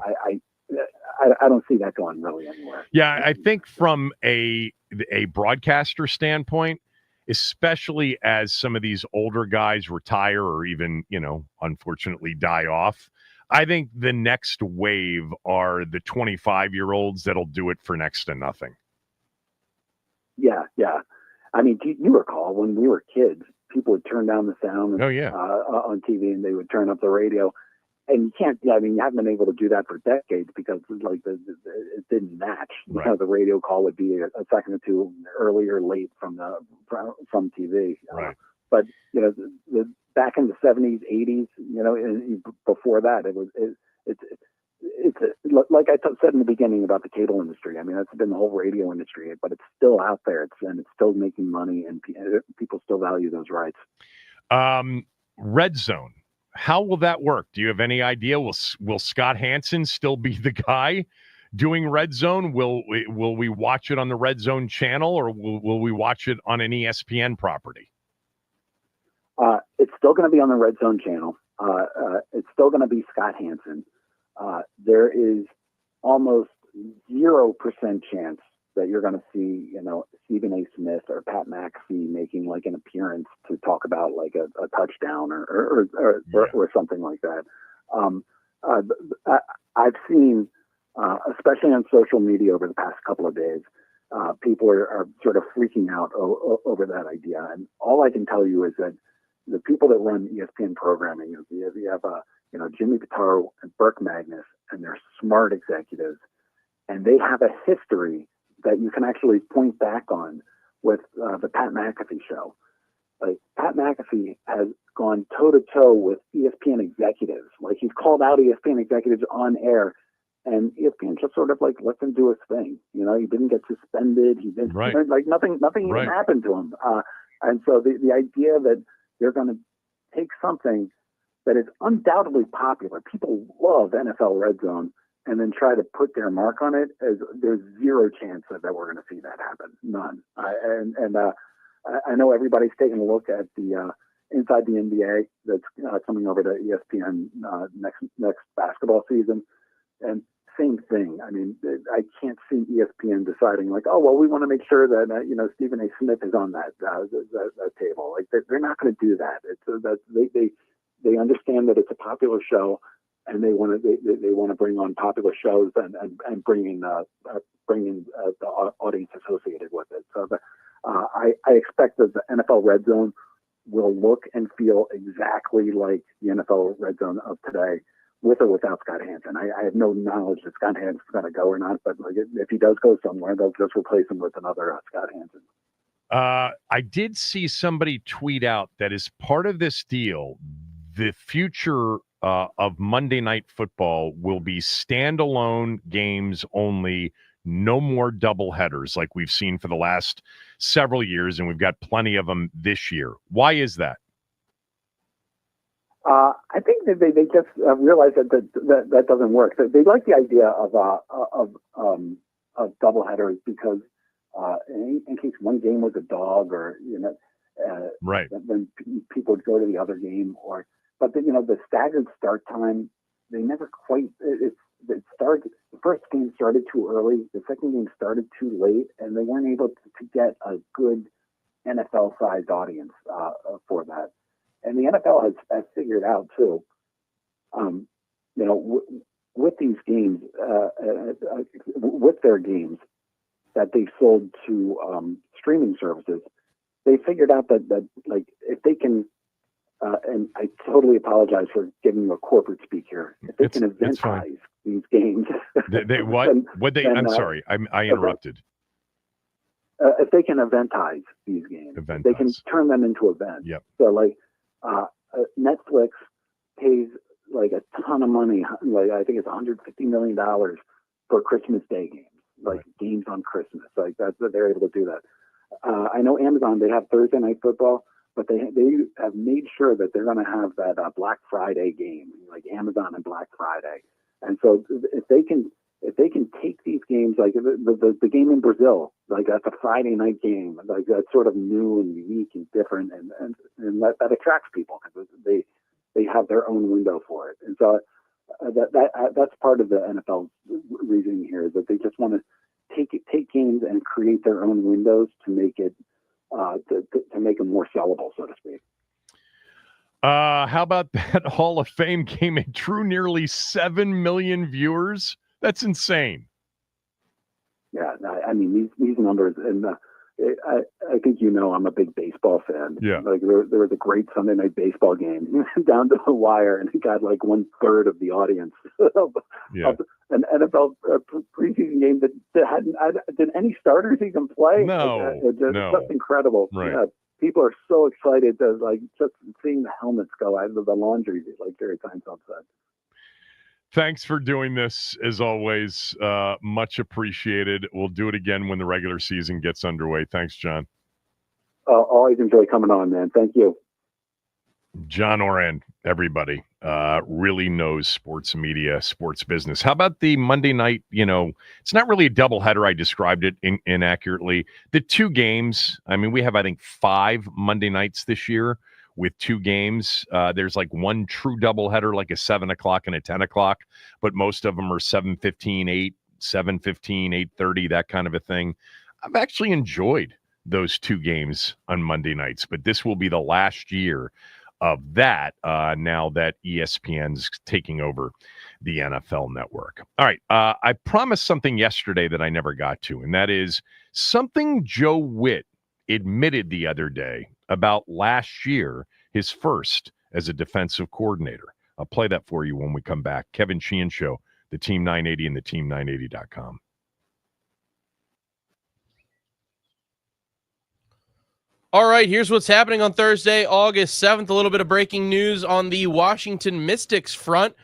I don't see that going really anywhere. Yeah, I think from a broadcaster standpoint, especially as some of these older guys retire or even, unfortunately die off, I think the next wave are the 25-year-olds that'll do it for next to nothing. Yeah. I mean, do you recall when we were kids, people would turn down the sound on TV and they would turn up the radio. And you haven't been able to do that for decades because it didn't match. Right. The radio call would be a second or two early or late from TV. Right. But back in the 70s, 80s, and before that, it's like I said in the beginning about the cable industry. I mean, that's been the whole radio industry, but it's still out there. It's still making money, and people still value those rights. Red Zone. How will that work? Do you have any idea? Will Scott Hansen still be the guy doing Red Zone? Will we watch it on the Red Zone channel, or will we watch it on an ESPN property? It's still going to be on the Red Zone channel. It's still going to be Scott Hansen. There is almost 0% chance that you're going to see, Stephen A. Smith or Pat McAfee making like an appearance to talk about like a touchdown or something like that. I've seen, especially on social media over the past couple of days, people are sort of freaking out over that idea. And all I can tell you is that the people that run ESPN programming, you have Jimmy Pitaro and Burke Magnus, and they're smart executives, and they have a history that you can actually point back on with the Pat McAfee show. Like, Pat McAfee has gone toe-to-toe with ESPN executives. Like, he's called out ESPN executives on air, and ESPN just sort of like lets him do his thing. He didn't get suspended. He didn't nothing even happened to him. And so the idea that they're going to take something that is undoubtedly popular, people love NFL Red Zone, and then try to put their mark on it, there's 0 chance that we're going to see that happen. None. I know everybody's taking a look at the Inside the NBA that's coming over to ESPN next basketball season, and same thing. I mean, I can't see ESPN deciding like, oh well, we want to make sure that Stephen A. Smith is on that table. Like, they're not going to do that. It's that they understand that it's a popular show, and they want to bring on popular shows and bring in the audience associated with it. So I expect that the NFL Red Zone will look and feel exactly like the NFL Red Zone of today, with or without Scott Hansen. I have no knowledge that Scott Hansen's going to go or not, but like, if he does go somewhere, they'll just replace him with another Scott Hansen. I did see somebody tweet out that as part of this deal, the future of Monday Night Football will be standalone games only, no more double headers like we've seen for the last several years, and we've got plenty of them this year. Why is that? I think that they just realized that doesn't work. They like the idea of doubleheaders because in case one game was a dog, or then people would go to the other game, but the staggered start time, they never quite. It started. The first game started too early. The second game started too late, and they weren't able to get a good NFL-sized audience for that. And the NFL has figured out too, with these games, with their games that they sold to streaming services, they figured out that like, if they can, and I totally apologize for giving you a corporate speak here. If they can eventize these games, I'm sorry, I interrupted. If they can eventize these games, they can turn them into events. Yep. So like, Netflix pays like a ton of money, like I think it's $150 million for Christmas Day games, like games on Christmas, like they're able to do that. I know Amazon, they have Thursday Night Football, but they have made sure that they're going to have that Black Friday game, like Amazon and Black Friday. And so if they can take these games, like the game in Brazil, like that's a Friday night game, like that's sort of new and unique and different, and that attracts people because they have their own window for it. And so that's part of the NFL reasoning here, is that they just want to take games and create their own windows to make it to make them more sellable, so to speak. How about that Hall of Fame game? It drew nearly 7 million viewers. That's insane. Yeah, I mean these numbers, and I think I'm a big baseball fan. Yeah, like there was a great Sunday night baseball game down to the wire, and it got like 1/3 of the audience of an NFL preseason game that did any starters even play? No, no, that's incredible. Right. Yeah, people are so excited to just seeing the helmets go out of the laundry, like Jerry Seinfeld said. Thanks for doing this, as always. Much appreciated. We'll do it again when the regular season gets underway. Thanks, John. Always enjoy coming on, man. Thank you. John Oran, everybody, really knows sports media, sports business. How about the Monday night? It's not really a doubleheader. I described it inaccurately. The two games, I mean, we have, I think, 5 Monday nights this year with 2 games. There's like one true doubleheader, like a 7 o'clock and a 10 o'clock, but most of them are 7:15, 8, 7:15, 8:30, that kind of a thing. I've actually enjoyed those 2 games on Monday nights, but this will be the last year of that now that ESPN's taking over the NFL network. All right. I promised something yesterday that I never got to, and that is something Joe Whitt admitted the other day about last year, his first as a defensive coordinator. I'll play that for you when we come back. Kevin Sheehan Show, the Team 980 and the team980.com. All right, here's what's happening on Thursday, August 7th. A little bit of breaking news on the Washington Mystics front.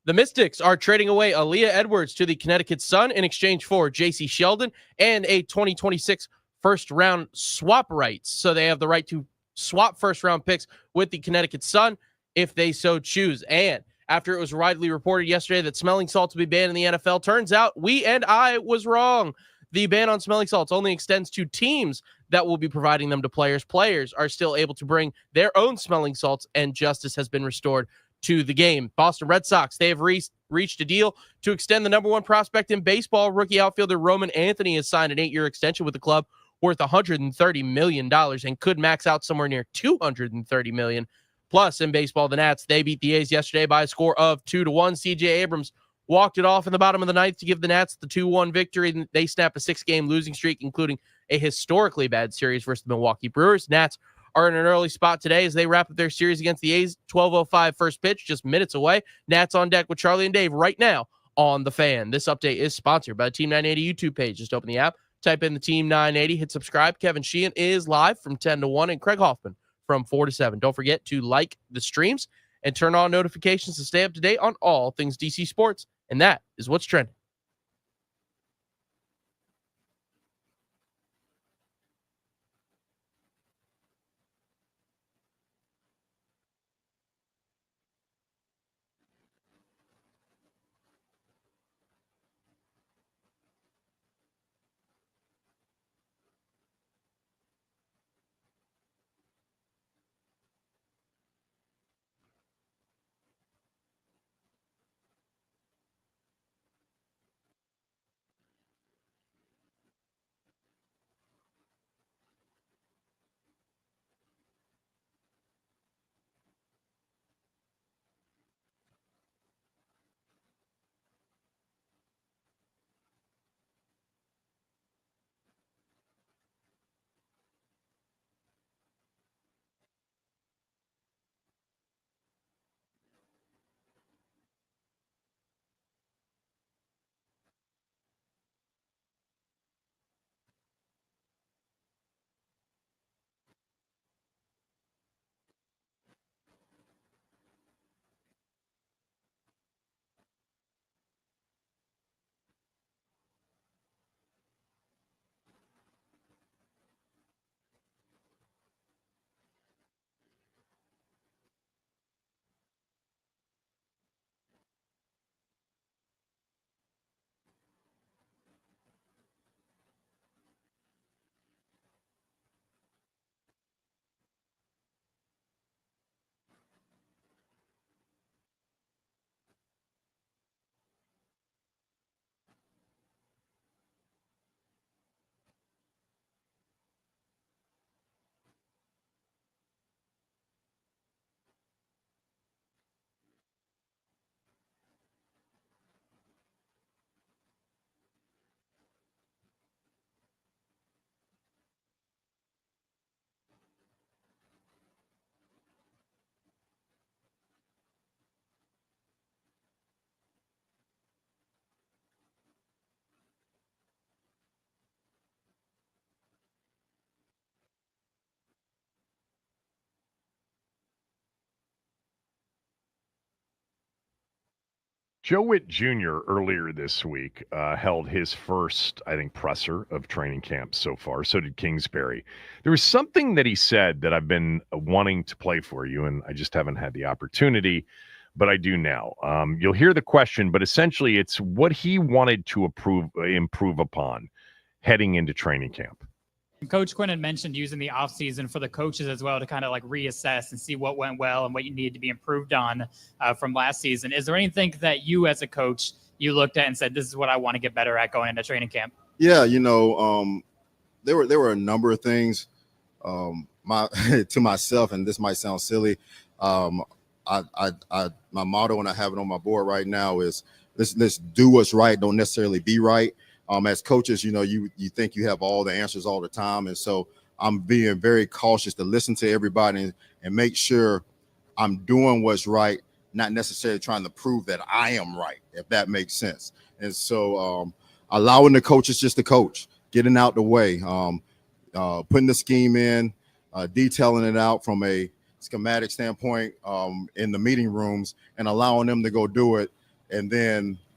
The Mystics are trading away Aaliyah Edwards to the Connecticut Sun in exchange for J.C. Sheldon and a 2026 first-round swap rights. So they have the right to swap first-round picks with the Connecticut Sun if they so choose. And after it was widely reported yesterday that smelling salts will be banned in the NFL, turns out I was wrong. The ban on smelling salts only extends to teams that will be providing them to players. Players are still able to bring their own smelling salts, and justice has been restored to the game. Boston Red Sox, they have reached a deal to extend the number 1 prospect in baseball. Rookie outfielder Roman Anthony has signed an 8-year extension with the club worth $130 million and could max out somewhere near $230 million. Plus, in baseball, the Nats, they beat the A's yesterday by a score of 2-1. C.J. Abrams walked it off in the bottom of the 9th to give the Nats the 2-1 victory. And they snap a 6-game losing streak, including a historically bad series versus the Milwaukee Brewers. Nats are in an early spot today as they wrap up their series against the A's. 12:05 first pitch, just minutes away. Nats on deck with Charlie and Dave right now on The Fan. This update is sponsored by the Team 980 YouTube page. Just open the app, type in the Team 980, hit subscribe. Kevin Sheehan is live from 10 to 1 and Craig Hoffman from 4 to 7. Don't forget to like the streams and turn on notifications to stay up to date on all things DC sports. And that is what's trending. Joe Whitt Jr. earlier this week held his first, I think, presser of training camp so far. So did Kingsbury. There was something that he said that I've been wanting to play for you, and I just haven't had the opportunity, but I do now. You'll hear the question, but essentially it's what he wanted to improve upon heading into training camp. Coach Quinn had mentioned using the offseason for the coaches as well to kind of like reassess and see what went well and what you needed to be improved on from last season. Is there anything that you as a coach, you looked at and said, this is what I want to get better at going into training camp? Yeah, there were a number of things to myself, and this might sound silly. My motto, and I have it on my board right now, is let's do what's right, don't necessarily be right. As coaches, you think you have all the answers all the time. And so I'm being very cautious to listen to everybody and make sure I'm doing what's right, not necessarily trying to prove that I am right, if that makes sense. And so allowing the coaches just to coach, getting out the way, putting the scheme in, detailing it out from a schematic standpoint in the meeting rooms, and allowing them to go do it,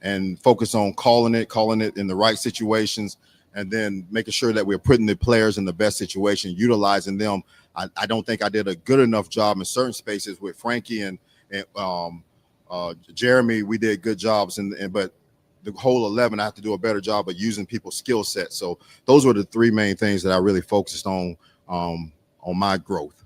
and focus on calling it in the right situations, and then making sure that we're putting the players in the best situation, utilizing them. I don't think I did a good enough job in certain spaces with Frankie and Jeremy. We did good jobs, but the whole 11, I have to do a better job of using people's skill sets. So those were the three main things that I really focused on my growth.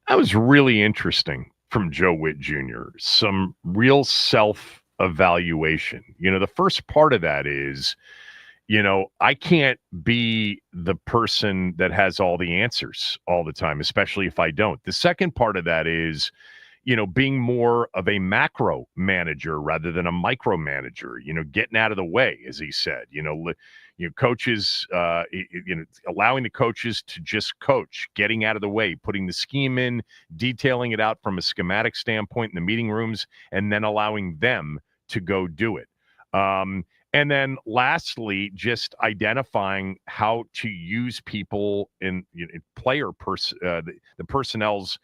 That was really interesting from Joe Whitt Jr. Some real self-evaluation. The first part of that is, I can't be the person that has all the answers all the time, especially if I don't. The second part of that is, being more of a macro manager rather than a micro manager, getting out of the way, as he said, coaches, allowing the coaches to just coach, getting out of the way, putting the scheme in, detailing it out from a schematic standpoint in the meeting rooms, and then allowing them to go do it. And then lastly, just identifying how to use people in the personnel's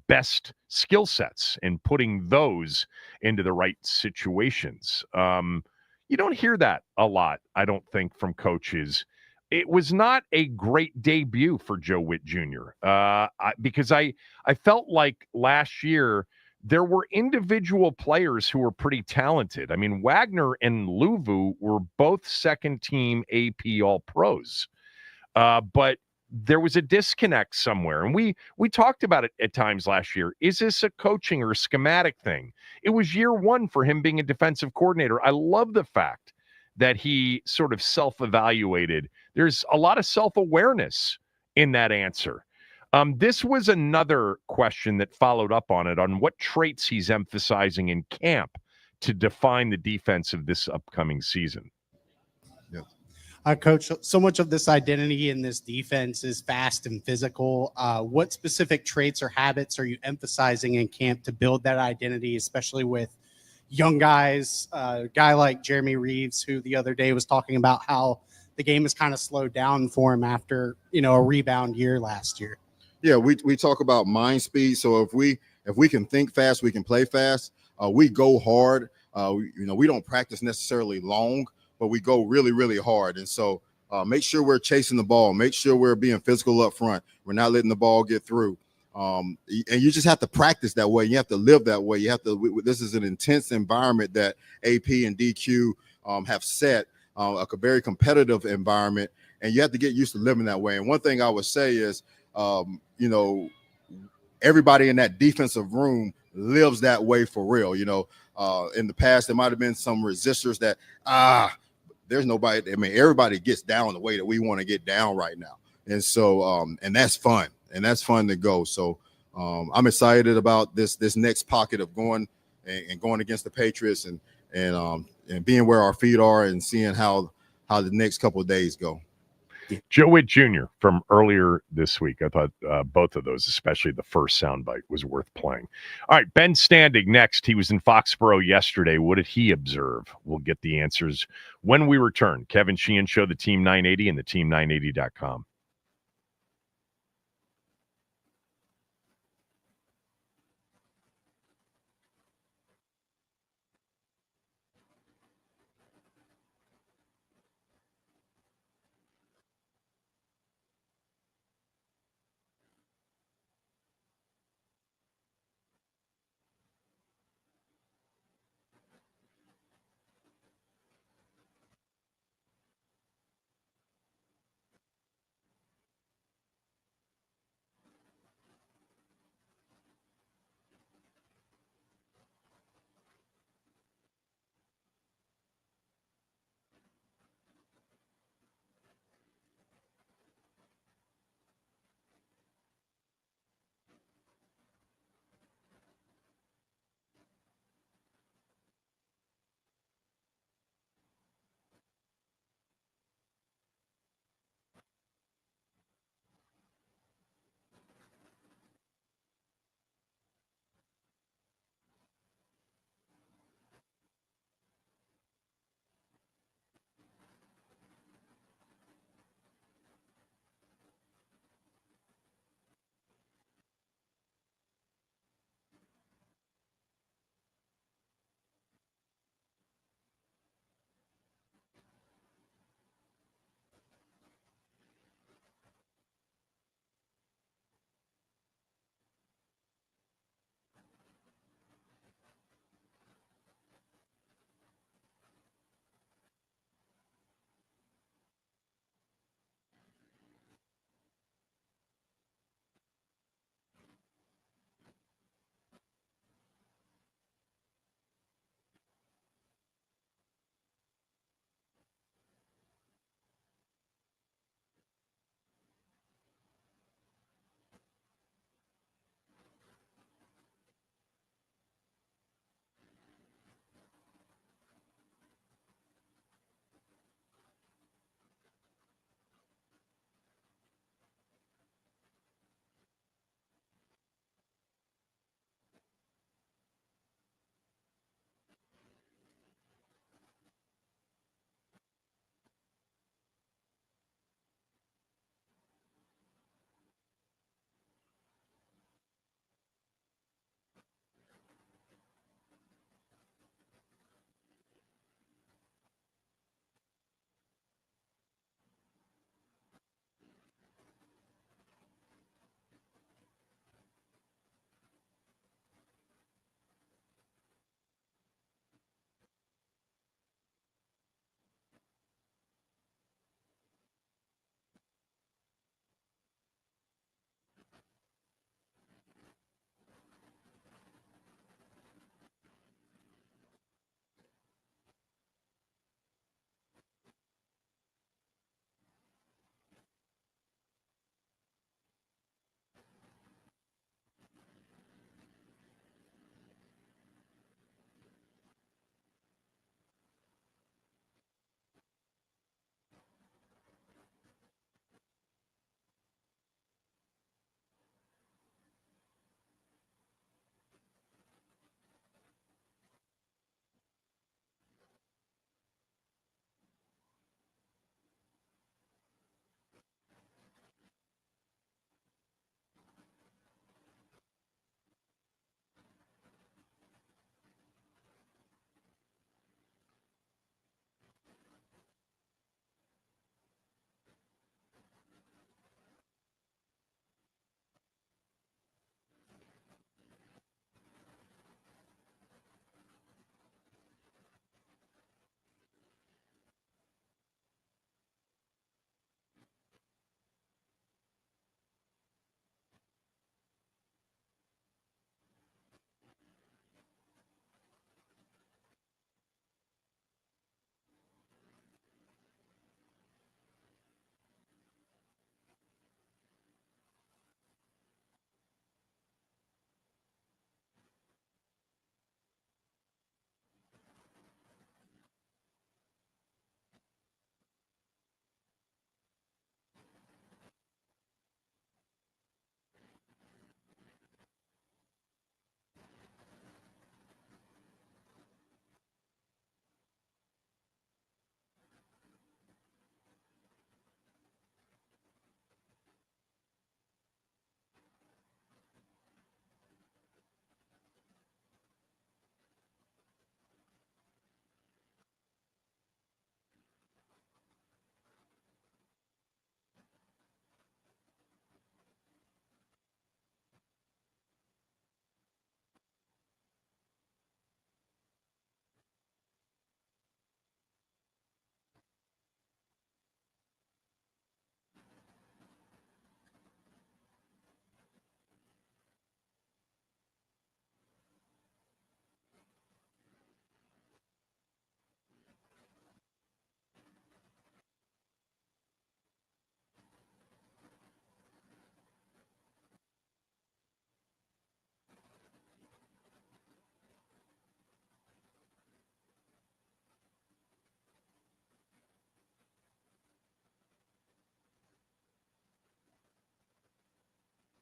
best skill sets and putting those into the right situations. You don't hear that a lot, I don't think, from coaches. It was not a great debut for Joe Whitt Jr. Because I felt like last year there were individual players who were pretty talented. I mean, Wagner and Luvu were both second-team AP All-Pros. But there was a disconnect somewhere. And we talked about it at times last year. Is this a coaching or a schematic thing? It was year one for him being a defensive coordinator. I love the fact that he sort of self-evaluated. There's a lot of self-awareness in that answer. This was another question that followed up on it, on what traits he's emphasizing in camp to define the defense of this upcoming season. Coach, so much of this identity in this defense is fast and physical. What specific traits or habits are you emphasizing in camp to build that identity, especially with young guys, a guy like Jeremy Reeves, who the other day was talking about how the game has kind of slowed down for him after, a rebound year last year? Yeah, we talk about mind speed. So if we can think fast, we can play fast. We go hard. We don't practice necessarily long, but we go really, really hard. And so make sure we're chasing the ball. Make sure we're being physical up front. We're not letting the ball get through. And you just have to practice that way. You have to live that way. You have to. This is an intense environment that AP and DQ have set, a very competitive environment, and you have to get used to living that way. And one thing I would say is, everybody in that defensive room lives that way for real. In the past, there might have been some resistors that, there's nobody. I mean, everybody gets down the way that we want to get down right now. And so, and that's fun. And that's fun to go. So I'm excited about this next pocket of going against the Patriots and being where our feet are and seeing how the next couple of days go. Joe Whitt Jr. from earlier this week. I thought both of those, especially the first soundbite, was worth playing. All right, Ben Standig next. He was in Foxborough yesterday. What did he observe? We'll get the answers when we return. Kevin Sheehan Show, the Team 980 and the team980.com.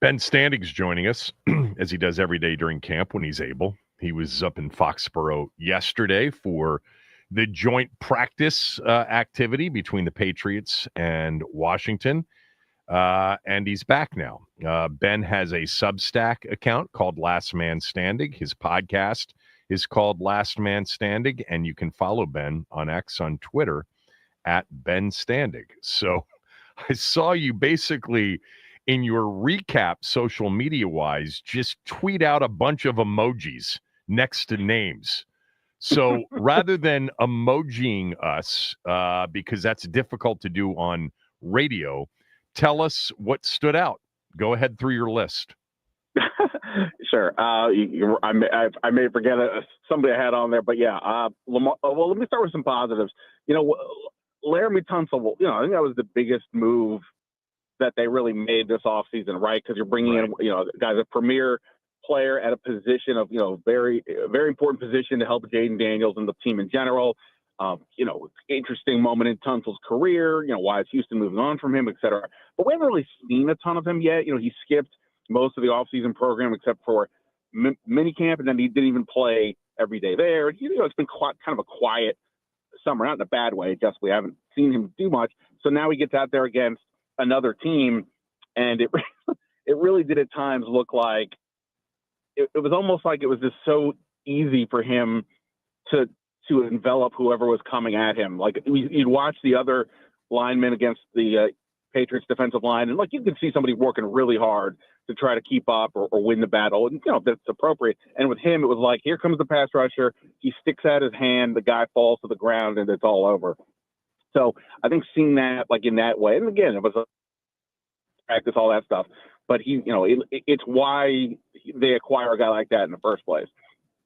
Ben Standig's joining us, as he does every day during camp when he's able. He was up in Foxborough yesterday for the joint practice activity between the Patriots and Washington, and he's back now. Ben has a Substack account called Last Man Standig. His podcast is called Last Man Standig, and you can follow Ben on X on Twitter at Ben Standig. So I saw you basically in your recap, social media-wise, just tweet out a bunch of emojis next to names. So rather than emojiing us, because that's difficult to do on radio, tell us what stood out. Go ahead through your list. Sure. I may forget somebody I had on there, but yeah. Lamar, well, let me start with some positives. Laramie Tunsil, I think that was the biggest move that they really made this offseason, right? Because you're bringing in, guys, a premier player at a position of, very, very important position to help Jayden Daniels and the team in general. Interesting moment in Tunsil's career. Why is Houston moving on from him, et cetera. But we haven't really seen a ton of him yet. He skipped most of the offseason program except for mini camp, and then he didn't even play every day there. It's been kind of a quiet summer, not in a bad way. Just we haven't seen him do much. So now he gets out there against another team, and it really did at times look like it was almost like it was just so easy for him to envelop whoever was coming at him. Like you'd watch the other linemen against the Patriots defensive line, and you could see somebody working really hard to try to keep up or win the battle, and that's appropriate. And with him, it was like, here comes the pass rusher. He sticks out his hand, the guy falls to the ground, and it's all over. So I think seeing that in that way, and again, it was a practice, all that stuff. But it's why they acquire a guy like that in the first place.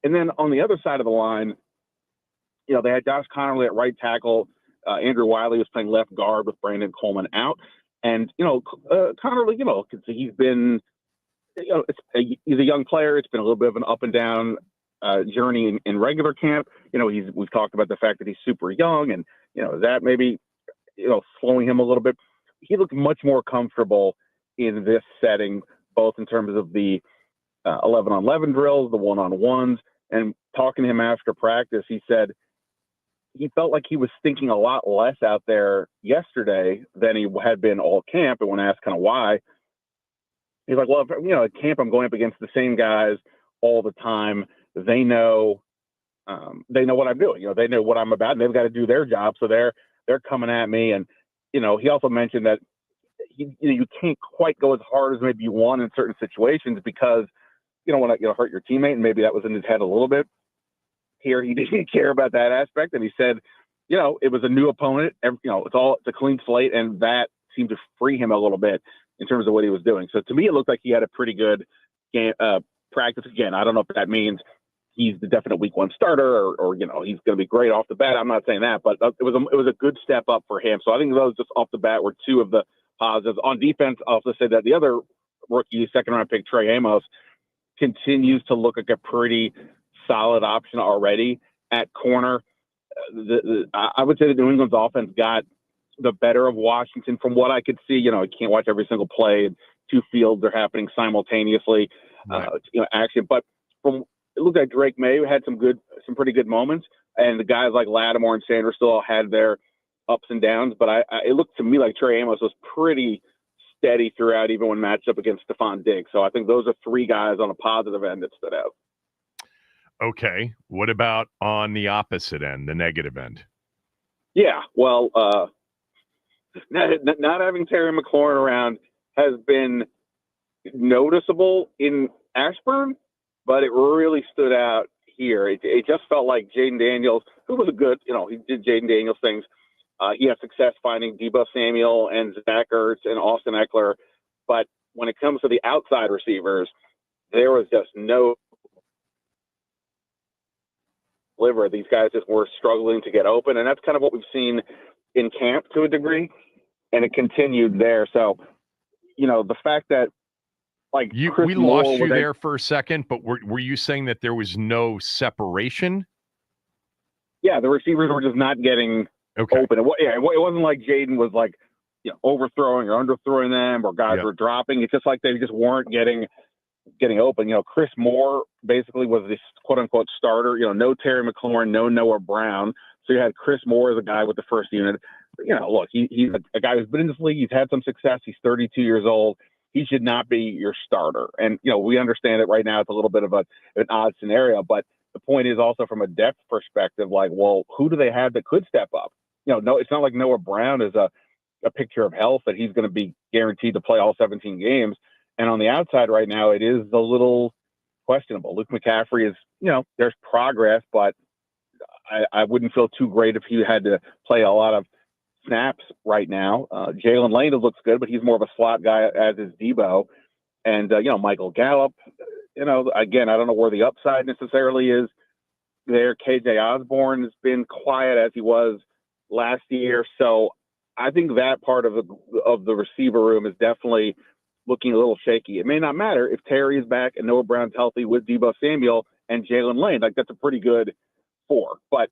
And then on the other side of the line, they had Josh Connerly at right tackle. Andrew Wiley was playing left guard with Brandon Coleman out. And, Connerly, he's been, he's a young player. It's been a little bit of an up and down journey in regular camp. We've talked about the fact that he's super young and, that maybe, slowing him a little bit. He looked much more comfortable in this setting, both in terms of the 11-on-11 drills, the one-on-ones, and talking to him after practice, he said he felt like he was thinking a lot less out there yesterday than he had been all camp. And when asked kind of why, he's like, well, at camp, I'm going up against the same guys all the time. They know what I'm doing. They know what I'm about, and they've got to do their job. So they're coming at me. And, he also mentioned that you can't quite go as hard as maybe you want in certain situations because you don't want to hurt your teammate, and maybe that was in his head a little bit. Here, he didn't care about that aspect, and he said, it was a new opponent. It's a clean slate, and that seemed to free him a little bit in terms of what he was doing. So to me, it looked like he had a pretty good game practice. Again, I don't know if that means he's the definite week one starter or he's going to be great off the bat. I'm not saying that, but it was a good step up for him. So I think those just off the bat were two of the positives. On defense, I'll also say that the other rookie, second-round pick, Trey Amos, continues to look like a pretty solid option already at corner. I would say the New England's offense got the better of Washington from what I could see. You can't watch every single play. Two fields are happening simultaneously, action. But it looked like Drake May had some pretty good moments, and the guys like Lattimore and Sanders still had their ups and downs. But it looked to me like Trey Amos was pretty steady throughout, even when matched up against Stephon Diggs. So I think those are three guys on a positive end that stood out. Okay. What about on the opposite end, the negative end? Yeah. Well, not having Terry McLaurin around has been noticeable in Ashburn, but it really stood out here. It just felt like Jayden Daniels, who was a good, he did Jayden Daniels things. He had success finding Deebo Samuel and Zach Ertz and Austin Eckler. But when it comes to the outside receivers, there was just no deliver. These guys just were struggling to get open. And that's kind of what we've seen in camp to a degree. And it continued there. So, the fact that we lost you there for a second, but were you saying that there was no separation? Yeah, the receivers were just not getting open. It wasn't like Jayden was overthrowing or underthrowing them, or guys were dropping. It's just like they just weren't getting open. Chris Moore basically was this quote unquote starter. No Terry McLaurin, no Noah Brown. So you had Chris Moore as a guy with the first unit. Look, he's a guy who's been in this league. He's had some success. He's 32 years old. He should not be your starter. And, we understand that right now it's a little bit of an odd scenario, but the point is also from a depth perspective, like, well, who do they have that could step up? No, it's not like Noah Brown is a picture of health that he's going to be guaranteed to play all 17 games. And on the outside right now, it is a little questionable. Luke McCaffrey is, there's progress, but I wouldn't feel too great if he had to play a lot of snaps right now. Jalen Lane looks good, but he's more of a slot guy, as is Debo. And, Michael Gallup, again, I don't know where the upside necessarily is there. KJ Osborne has been quiet as he was last year. So I think that part of the receiver room is definitely looking a little shaky. It may not matter if Terry is back and Noah Brown's healthy with Debo Samuel and Jalen Lane. Like, that's a pretty good 4. But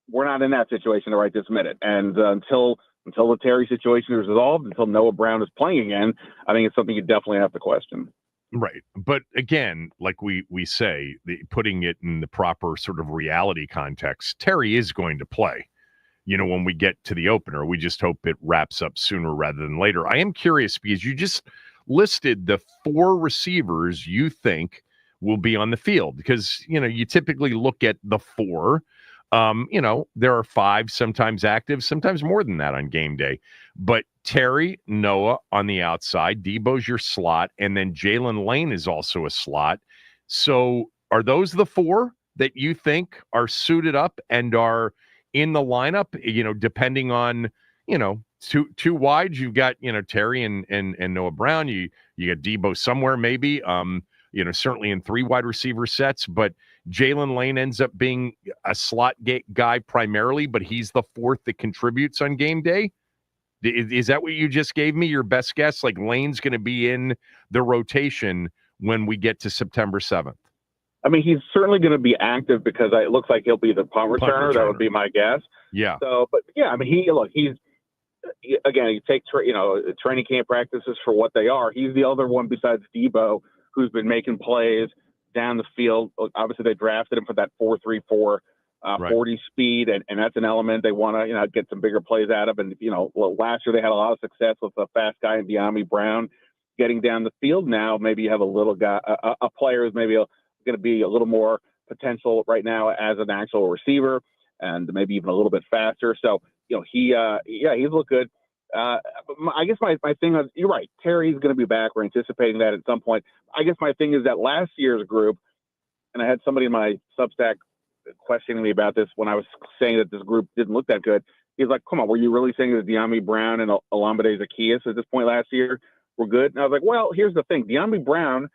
we're not in that situation right this minute. And until the Terry situation is resolved, until Noah Brown is playing again, I think it's something you definitely have to question. Right. But again, like we say, putting it in the proper sort of reality context, Terry is going to play, when we get to the opener. We just hope it wraps up sooner rather than later. I am curious because you just listed the 4 receivers you think will be on the field, because, you typically look at the 4. There are 5 sometimes active, sometimes more than that on game day. But Terry, Noah on the outside, Debo's your slot, and then Jalen Lane is also a slot. So are those the 4 that you think are suited up and are in the lineup? Depending on, two wides, you've got, Terry and Noah Brown. You got Debo somewhere maybe, certainly in 3 wide receiver sets, but Jalen Lane ends up being a slot guy primarily, but he's the 4th that contributes on game day. Is that what you just gave me? Your best guess? Like, Lane's going to be in the rotation when we get to September 7th. I mean, he's certainly going to be active because it looks like he'll be the punt returner. That would be my guess. Yeah. So, but yeah, I mean, he's again, you take training camp practices for what they are. He's the other one besides Debo who's been making plays down the field. Obviously, they drafted him for that 4.34 40 speed, and that's an element they want to get some bigger plays out of. And last year they had a lot of success with a fast guy in De'Ami Brown getting down the field. Now maybe you have a little guy, a player who's maybe going to be a little more potential right now as an actual receiver, and maybe even a little bit faster. So he's looked good. I guess my thing is, you're right, Terry's going to be back. We're anticipating that at some point. I guess my thing is that last year's group, and I had somebody in my Substack questioning me about this when I was saying that this group didn't look that good. He's like, come on, were you really saying that De'Ami Brown and Olamide Zaccheaus at this point last year were good? And I was like, well, here's the thing. De'Ami Brown,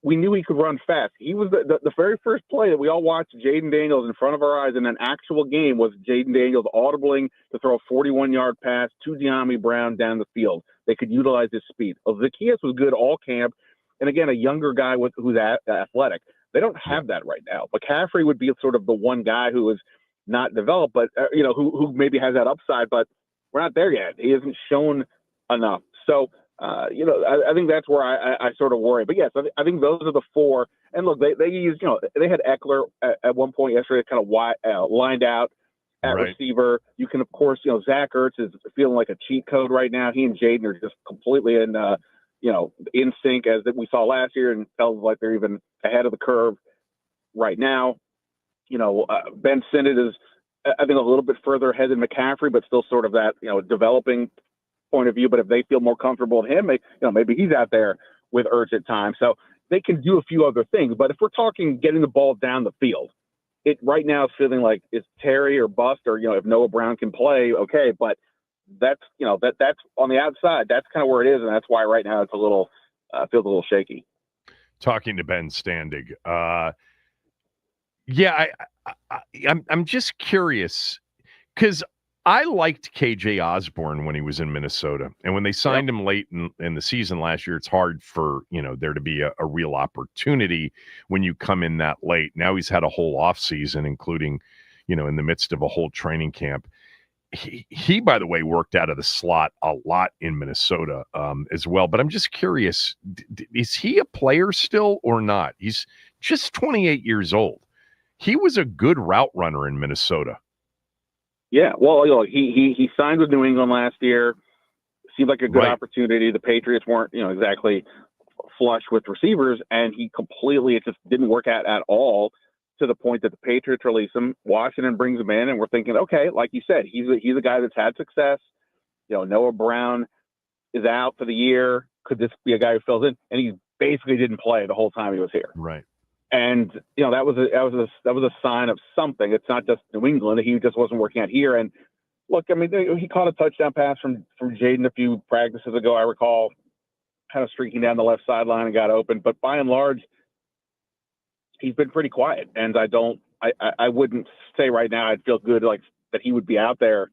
we knew he could run fast. He was the very first play that we all watched Jayden Daniels in front of our eyes in an actual game was Jayden Daniels audibling to throw a 41-yard pass to De'Ami Brown down the field. They could utilize his speed. Zaccheaus was good all camp. And again, a younger guy who's athletic. They don't have that right now. McCaffrey would be sort of the one guy who is not developed, but who maybe has that upside, but we're not there yet. He hasn't shown enough. So, I think that's where I sort of worry. But yes, I think those are the 4. And look, they used, they had Eckler at one point yesterday, kind of lined out at receiver. You can, of course, Zach Ertz is feeling like a cheat code right now. He and Jayden are just completely in sync as that we saw last year, and feels like they're even ahead of the curve right now. Ben Sinnott is, I think, a little bit further ahead than McCaffrey, but still sort of that, developing point of view. But if they feel more comfortable with him, maybe he's out there with Ertz at times. So they can do a few other things. But if we're talking getting the ball down the field, it right now is feeling like it's Terry or bust, or, if Noah Brown can play, okay. But that's, that's on the outside. That's kind of where it is. And that's why right now it's feels a little shaky. Talking to Ben Standig. I'm just curious because I liked KJ Osborne when he was in Minnesota, and when they signed him late in the season last year, it's hard for there to be a real opportunity when you come in that late. Now he's had a whole off season, including in the midst of a whole training camp. He, by the way, worked out of the slot a lot in Minnesota as well. But I'm just curious, is he a player still or not? He's just 28 years old. He was a good route runner in Minnesota. Yeah, well, he signed with New England last year. Seemed like a good opportunity. The Patriots weren't, exactly flush with receivers, and it just didn't work out at all, to the point that the Patriots release him. Washington brings him in, and we're thinking, okay, like you said, he's a guy that's had success. Noah Brown is out for the year. Could this be a guy who fills in? And he basically didn't play the whole time he was here. Right. And that was a sign of something. It's not just New England. He just wasn't working out here. And look, I mean, he caught a touchdown pass from Jayden a few practices ago, I recall, kind of streaking down the left sideline and got open. But by and large, he's been pretty quiet. And I wouldn't say right now I'd feel good like that he would be out there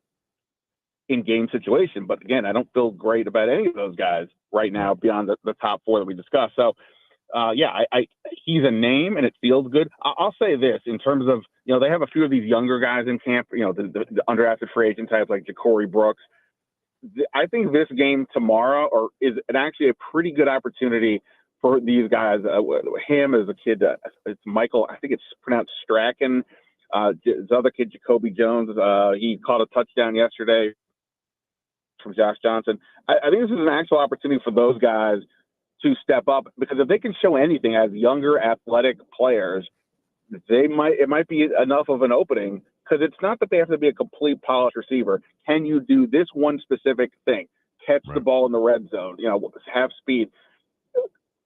in game situation. But again, I don't feel great about any of those guys right now beyond the top four that we discussed. So he's a name and it feels good. I'll say this in terms of, they have a few of these younger guys in camp, the undrafted free agent types like Ja'Cory Brooks. I think this game tomorrow is actually a pretty good opportunity for these guys. Him as a kid, it's Michael, I think it's pronounced Strachan. His other kid, Jacoby Jones, he caught a touchdown yesterday from Josh Johnson. I think this is an actual opportunity for those guys to step up, because if they can show anything as younger athletic players, it might be enough of an opening, because it's not that they have to be a complete polished receiver. Can you do this one specific thing? Catch the ball in the red zone, have speed.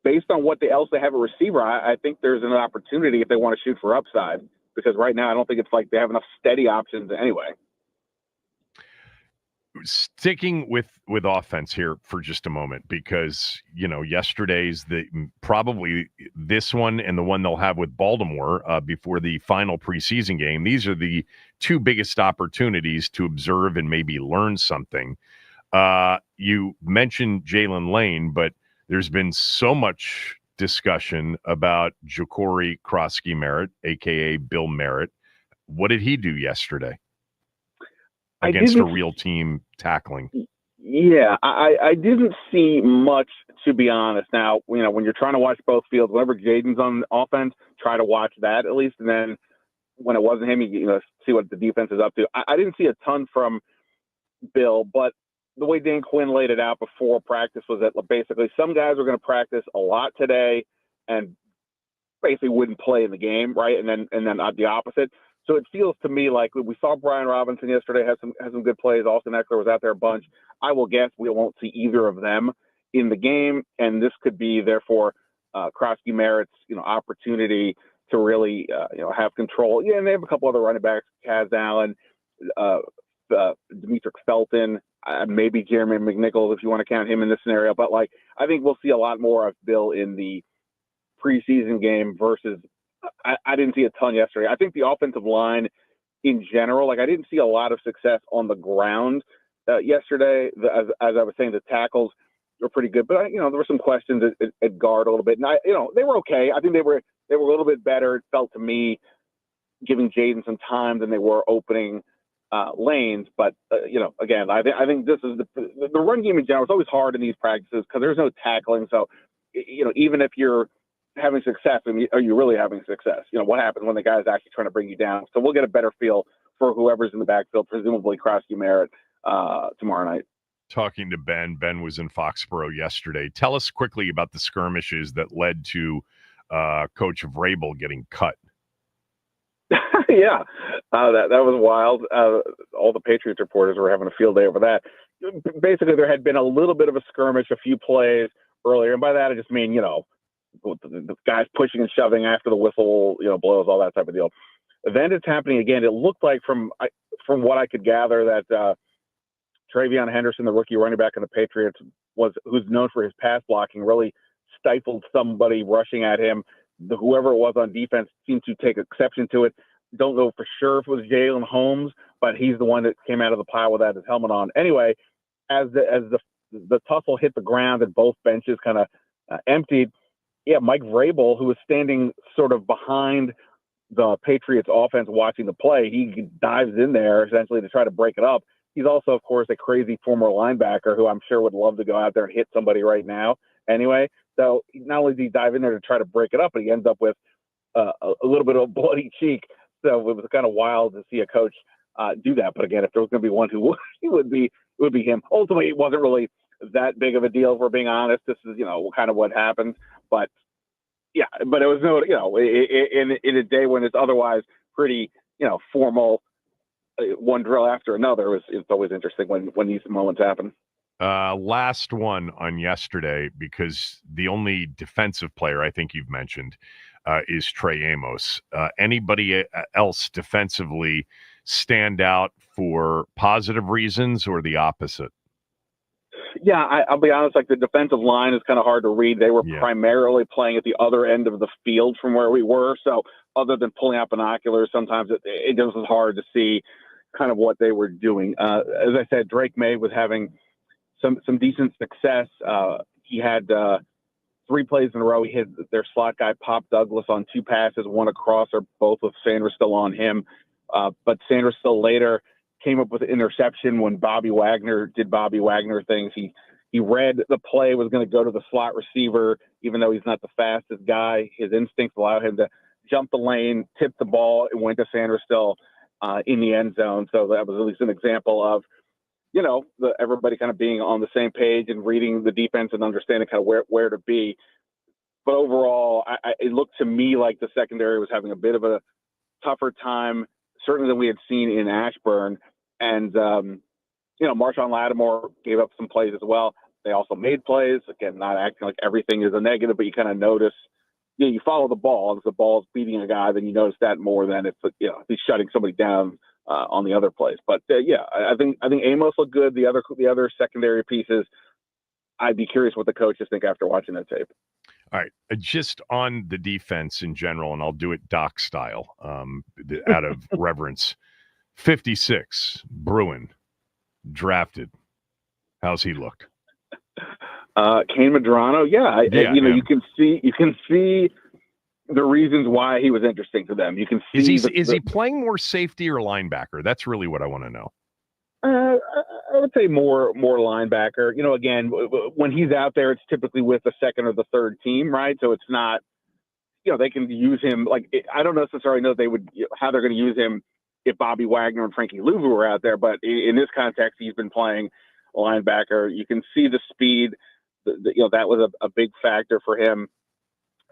Based on what else they have a receiver, I think there's an opportunity if they want to shoot for upside, because right now I don't think it's like they have enough steady options anyway. Sticking with offense here for just a moment, because yesterday's probably this one and the one they'll have with Baltimore before the final preseason game. These are the two biggest opportunities to observe and maybe learn something. You mentioned Jalen Lane, but there's been so much discussion about Ja'Cory Krosky-Merritt, aka Bill Merritt. What did he do yesterday against a real team tackling? Yeah, I didn't see much, to be honest. Now, when you're trying to watch both fields, whenever Jayden's on offense, try to watch that at least. And then when it wasn't him, you see what the defense is up to. I didn't see a ton from Bill, but the way Dan Quinn laid it out before practice was that basically some guys were going to practice a lot today and basically wouldn't play in the game, right? And then the opposite. So it feels to me like we saw Brian Robinson yesterday had some good plays. Austin Eckler was out there a bunch. I will guess we won't see either of them in the game, and this could be therefore Krosky-Merritt's opportunity to really have control. Yeah, and they have a couple other running backs: Kaz Allen, Demetric Felton, maybe Jeremy McNichols if you want to count him in this scenario. But I think we'll see a lot more of Bill in the preseason game versus. I didn't see a ton yesterday. I think the offensive line in general, I didn't see a lot of success on the ground yesterday. As I was saying, the tackles were pretty good, but there were some questions at guard a little bit, and they were okay. I think they were a little bit better. It felt to me, giving Jayden some time than they were opening lanes. But again, I think this is the run game in general. It's always hard in these practices because there's no tackling. So even if you're having success, are you really having success? What happens when the guy's actually trying to bring you down? So we'll get a better feel for whoever's in the backfield, presumably Krosky-Merritt, tomorrow night. Talking to Ben. Ben was in Foxborough yesterday. Tell us quickly about the skirmishes that led to Coach Vrabel getting cut. Yeah, that was wild. All the Patriots reporters were having a field day over that. Basically, there had been a little bit of a skirmish, a few plays earlier, and by that I just mean, the guys pushing and shoving after the whistle, blows, all that type of deal. Then it's happening again. It looked like from what I could gather that Travion Henderson, the rookie running back in the Patriots, who's known for his pass blocking, really stifled somebody rushing at him. Whoever it was on defense seemed to take exception to it. Don't know for sure if it was Jalen Holmes, but he's the one that came out of the pile without his helmet on. Anyway, as the tussle hit the ground and both benches kind of emptied, Mike Vrabel, who was standing sort of behind the Patriots offense watching the play, he dives in there essentially to try to break it up. he's also, of course, a crazy former linebacker who I'm sure would love to go out there and hit somebody right now anyway. So not only does he dive in there to try to break it up, but he ends up with a little bit of a bloody cheek. So it was kind of wild to see a coach do that. But again, if there was going to be one who would, it would be him. Ultimately, it wasn't really that big of a deal, if we're being honest. This is, kind of what happened. But yeah, but it was no, in a day when it's otherwise pretty, formal, one drill after another. It's always interesting when these moments happen. Last one on yesterday, because the only defensive player I think you've mentioned is Trey Amos. Anybody else defensively stand out for positive reasons or the opposite? Yeah, I'll be honest, like the defensive line is kind of hard to read. They were primarily playing at the other end of the field from where we were. So other than pulling out binoculars, sometimes it just was hard to see kind of what they were doing. As I said, Drake May was having some decent success. He had 3 plays in a row. He hit their slot guy, Pop Douglas, on 2 passes, one across, or both with Sanders still on him. But Sanders still later came up with an interception when Bobby Wagner did Bobby Wagner things. He read the play was going to go to the slot receiver, even though he's not the fastest guy. His instincts allowed him to jump the lane, tip the ball, and went to Sanders still in the end zone. So that was at least an example of, everybody kind of being on the same page and reading the defense and understanding kind of where to be. But overall, it looked to me like the secondary was having a bit of a tougher time, certainly than we had seen in Ashburn. And, Marshawn Lattimore gave up some plays as well. They also made plays. Again, not acting like everything is a negative, but you kind of notice, you follow the ball. If the ball is beating a guy, then you notice that more than if he's shutting somebody down on the other plays. But I think Amos looked good. The other secondary pieces, I'd be curious what the coaches think after watching that tape. All right, just on the defense in general, and I'll do it Doc style, out of reverence. 56, Bruin, drafted. How's he looked? Kane Medrano, you can see the reasons why he was interesting to them. You can see is he playing more safety or linebacker? That's really what I want to know. I would say more linebacker. Again, when he's out there, it's typically with the second or the third team, right? So it's not, they can use him. I don't necessarily know how they're going to use him if Bobby Wagner and Frankie Louvu were out there, but in this context, he's been playing linebacker. You can see the speed. That was a big factor for him,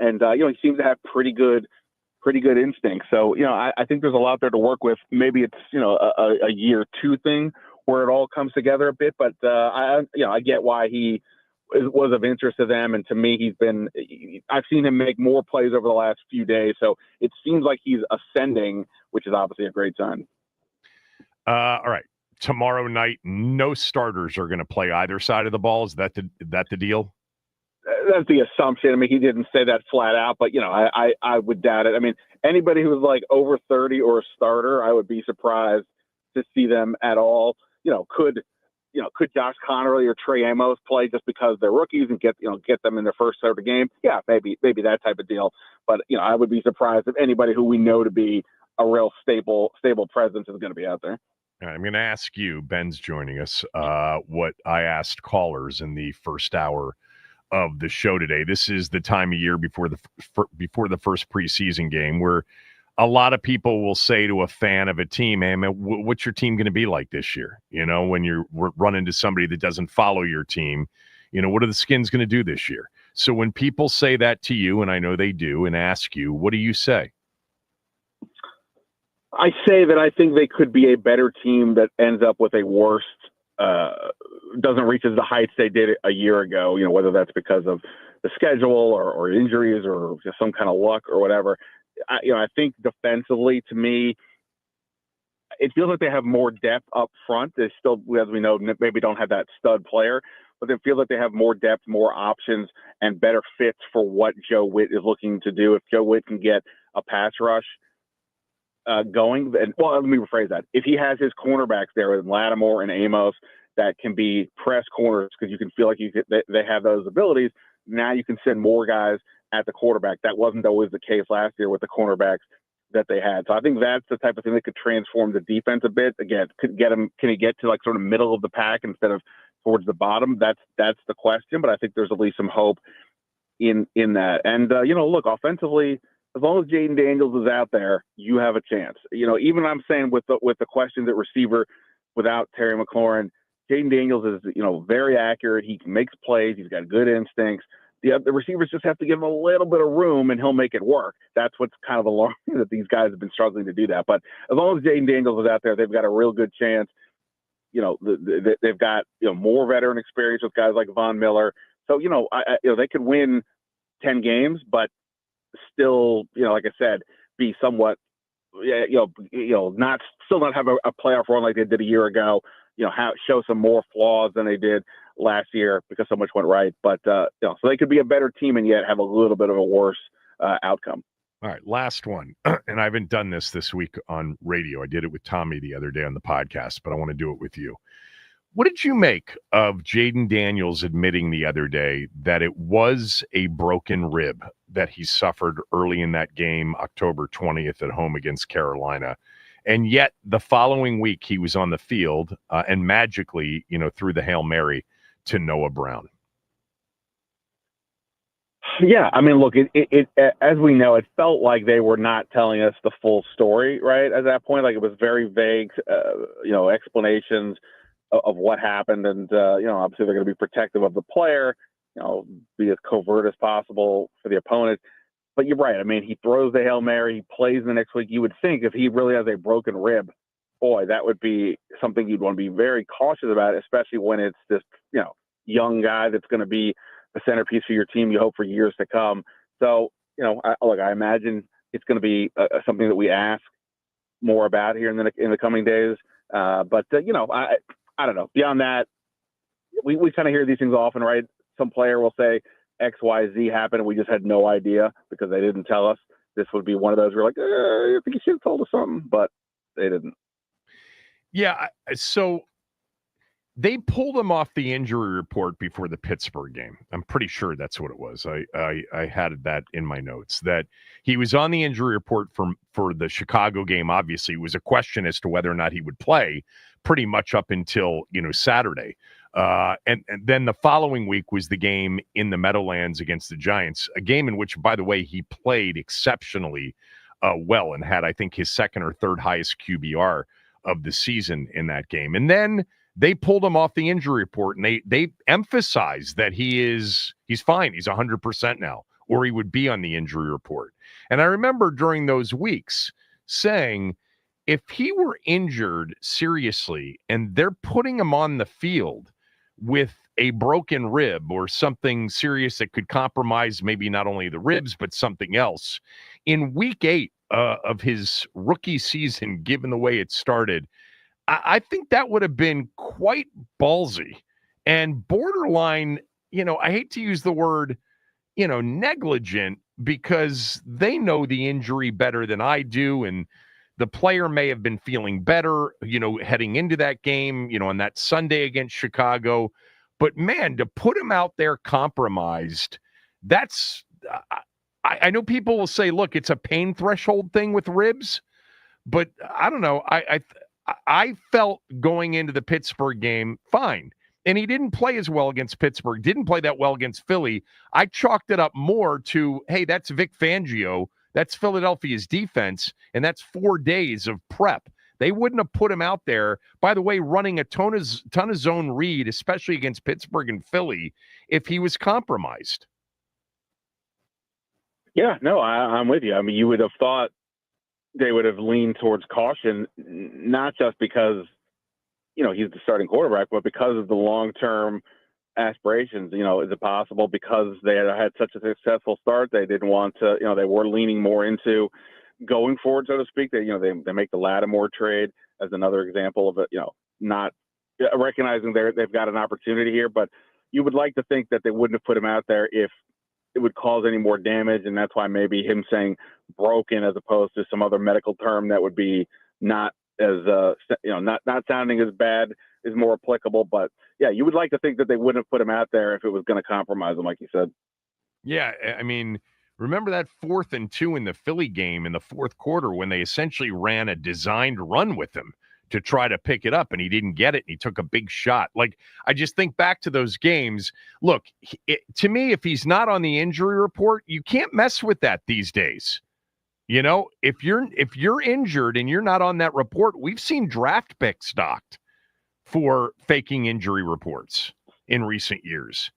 and he seems to have pretty good instinct. So I think there's a lot there to work with. Maybe it's a year 2 thing where it all comes together a bit, but I get why he was of interest to them, and to me, I've seen him make more plays over the last few days, so it seems like he's ascending, which is obviously a great sign. All right. Tomorrow night, no starters are going to play either side of the ball. Is that the deal? That's the assumption. I mean, he didn't say that flat out, but I would doubt it. I mean, anybody who's like over 30 or a starter, I would be surprised to see them at all. Could Josh Connerly or Trey Amos play just because they're rookies and get them in their first sort of game? Yeah, maybe that type of deal. But I would be surprised if anybody who we know to be a real stable presence is going to be out there. All right, I'm going to ask you, Ben's joining us, what I asked callers in the first hour of the show today. This is the time of year before the first preseason game where a lot of people will say to a fan of a team, "Hey, man, what's your team going to be like this year?" When you run into somebody that doesn't follow your team, what are the Skins going to do this year? So when people say that to you, and I know they do, and ask you, what do you say? I say that I think they could be a better team that ends up with a worse, doesn't reach the heights they did a year ago, whether that's because of the schedule or injuries or just some kind of luck or whatever. I think defensively, to me, it feels like they have more depth up front. They still, as we know, maybe don't have that stud player, but it feels like they have more depth, more options, and better fits for what Joe Whitt is looking to do. If Joe Whitt can get a pass rush going, then, well, let me rephrase that. If he has his cornerbacks there with Lattimore and Amos that can be press corners because you can feel like they have those abilities, now you can send more guys at the quarterback. That wasn't always the case last year with the cornerbacks that they had. So I think that's the type of thing that could transform the defense a bit. Again, can he get to like sort of middle of the pack instead of towards the bottom? That's the question, but I think there's at least some hope in that. And look, offensively, as long as Jayden Daniels is out there, you have a chance. Even I'm saying with the questions at receiver without Terry McLaurin, Jayden Daniels is very accurate. He makes plays. He's got good instincts. The receivers just have to give him a little bit of room, and he'll make it work. That's what's kind of alarming, that these guys have been struggling to do that. But as long as Jayden Daniels is out there, they've got a real good chance. They've got more veteran experience with guys like Von Miller. So they could win 10 games, but still, like I said, be somewhat, not have a playoff run like they did a year ago. Show some more flaws than they did last year because so much went right. But so they could be a better team and yet have a little bit of a worse outcome. All right, last one. And I haven't done this week on radio. I did it with Tommy the other day on the podcast, but I want to do it with you. What did you make of Jayden Daniels admitting the other day that it was a broken rib that he suffered early in that game, October 20th at home against Carolina? And yet the following week he was on the field and magically, threw the Hail Mary to Noah Brown. Yeah, I mean, look, it as we know, it felt like they were not telling us the full story, right? At that point, like it was very vague, explanations of what happened, and obviously they're going to be protective of the player, be as covert as possible for the opponent. But you're right. I mean, he throws the Hail Mary, he plays the next week. You would think if he really has a broken rib, boy, that would be something you'd want to be very cautious about, especially when it's this, young guy that's going to be the centerpiece of your team, you hope, for years to come. So, I imagine it's going to be something that we ask more about here in the coming days. But I don't know. Beyond that, we kind of hear these things often, right? Some player will say X, Y, Z happened, and we just had no idea because they didn't tell us. This would be one of those we're like, I think you should have told us something, but they didn't. Yeah, so they pulled him off the injury report before the Pittsburgh game. I'm pretty sure that's what it was. I had that in my notes, that he was on the injury report for the Chicago game. Obviously, it was a question as to whether or not he would play pretty much up until, Saturday. And then the following week was the game in the Meadowlands against the Giants, a game in which, by the way, he played exceptionally well and had, I think, his second or third highest QBR of the season in that game. And then they pulled him off the injury report, and they emphasized that he's fine. He's 100% now, or he would be on the injury report. And I remember during those weeks saying, if he were injured seriously and they're putting him on the field with a broken rib or something serious that could compromise maybe not only the ribs, but something else, in week 8 of his rookie season, given the way it started, I think that would have been quite ballsy and borderline, I hate to use the word, negligent, because they know the injury better than I do. And the player may have been feeling better, heading into that game, on that Sunday against Chicago. But man, to put him out there compromised, that's, I know people will say, look, it's a pain threshold thing with ribs, but I don't know. I felt going into the Pittsburgh game fine. And he didn't play as well against Pittsburgh, didn't play that well against Philly. I chalked it up more to, hey, that's Vic Fangio. That's Philadelphia's defense, and that's 4 days of prep. They wouldn't have put him out there, by the way, running a ton of zone read, especially against Pittsburgh and Philly, if he was compromised. Yeah, no, I'm with you. I mean, you would have thought they would have leaned towards caution, not just because, he's the starting quarterback, but because of the long-term aspirations. Is it possible because they had such a successful start, they didn't want to, they were leaning more into going forward, so to speak. They make the Lattimore trade as another example of it, not recognizing they've got an opportunity here. But you would like to think that they wouldn't have put him out there if it would cause any more damage, and that's why maybe him saying broken as opposed to some other medical term that would be not as not sounding as bad is more applicable. But yeah, you would like to think that they wouldn't have put him out there if it was going to compromise him, like you said. Yeah, I mean, Remember that 4th and 2 in the Philly game in the fourth quarter when they essentially ran a designed run with him to try to pick it up, and he didn't get it, and he took a big shot. Like, I just think back to those games. Look, to me, if he's not on the injury report, you can't mess with that these days. You know, if you're injured and you're not on that report, we've seen draft picks docked for faking injury reports in recent years.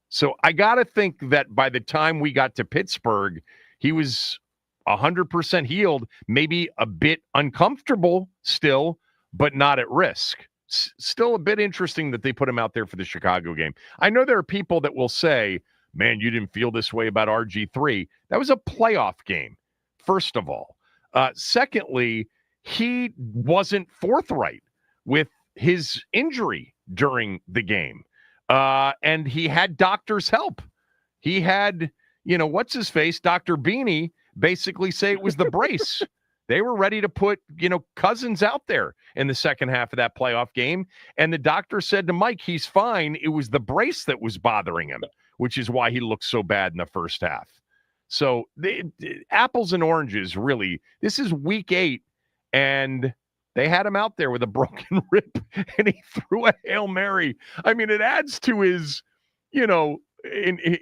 So I got to think that by the time we got to Pittsburgh, he was 100% healed, maybe a bit uncomfortable still, but not at risk. Still a bit interesting that they put him out there for the Chicago game. I know there are people that will say, man, you didn't feel this way about RG3. That was a playoff game, first of all. Secondly, he wasn't forthright with his injury during the game. And he had doctor's help. He had, what's his face, Dr. Beanie, basically say it was the brace. They were ready to put, Cousins out there in the second half of that playoff game. And the doctor said to Mike, he's fine. It was the brace that was bothering him, which is why he looked so bad in the first half. So apples and oranges, really. This is week 8, and they had him out there with a broken rib, and he threw a Hail Mary. I mean, it adds to his,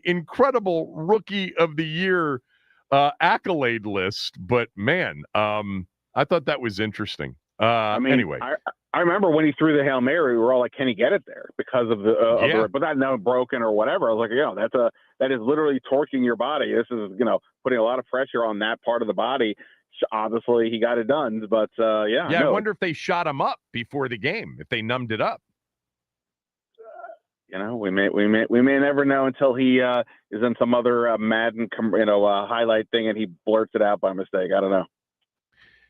incredible Rookie of the Year accolade list. But, man, I thought that was interesting. Anyway. I remember when he threw the Hail Mary, we were all like, can he get it there? Because of the but that no broken or whatever. I was like, that is literally torquing your body. This is, putting a lot of pressure on that part of the body. Obviously, he got it done, but I wonder if they shot him up before the game, if they numbed it up. We may never know until he is in some other Madden, highlight thing and he blurts it out by mistake. I don't know.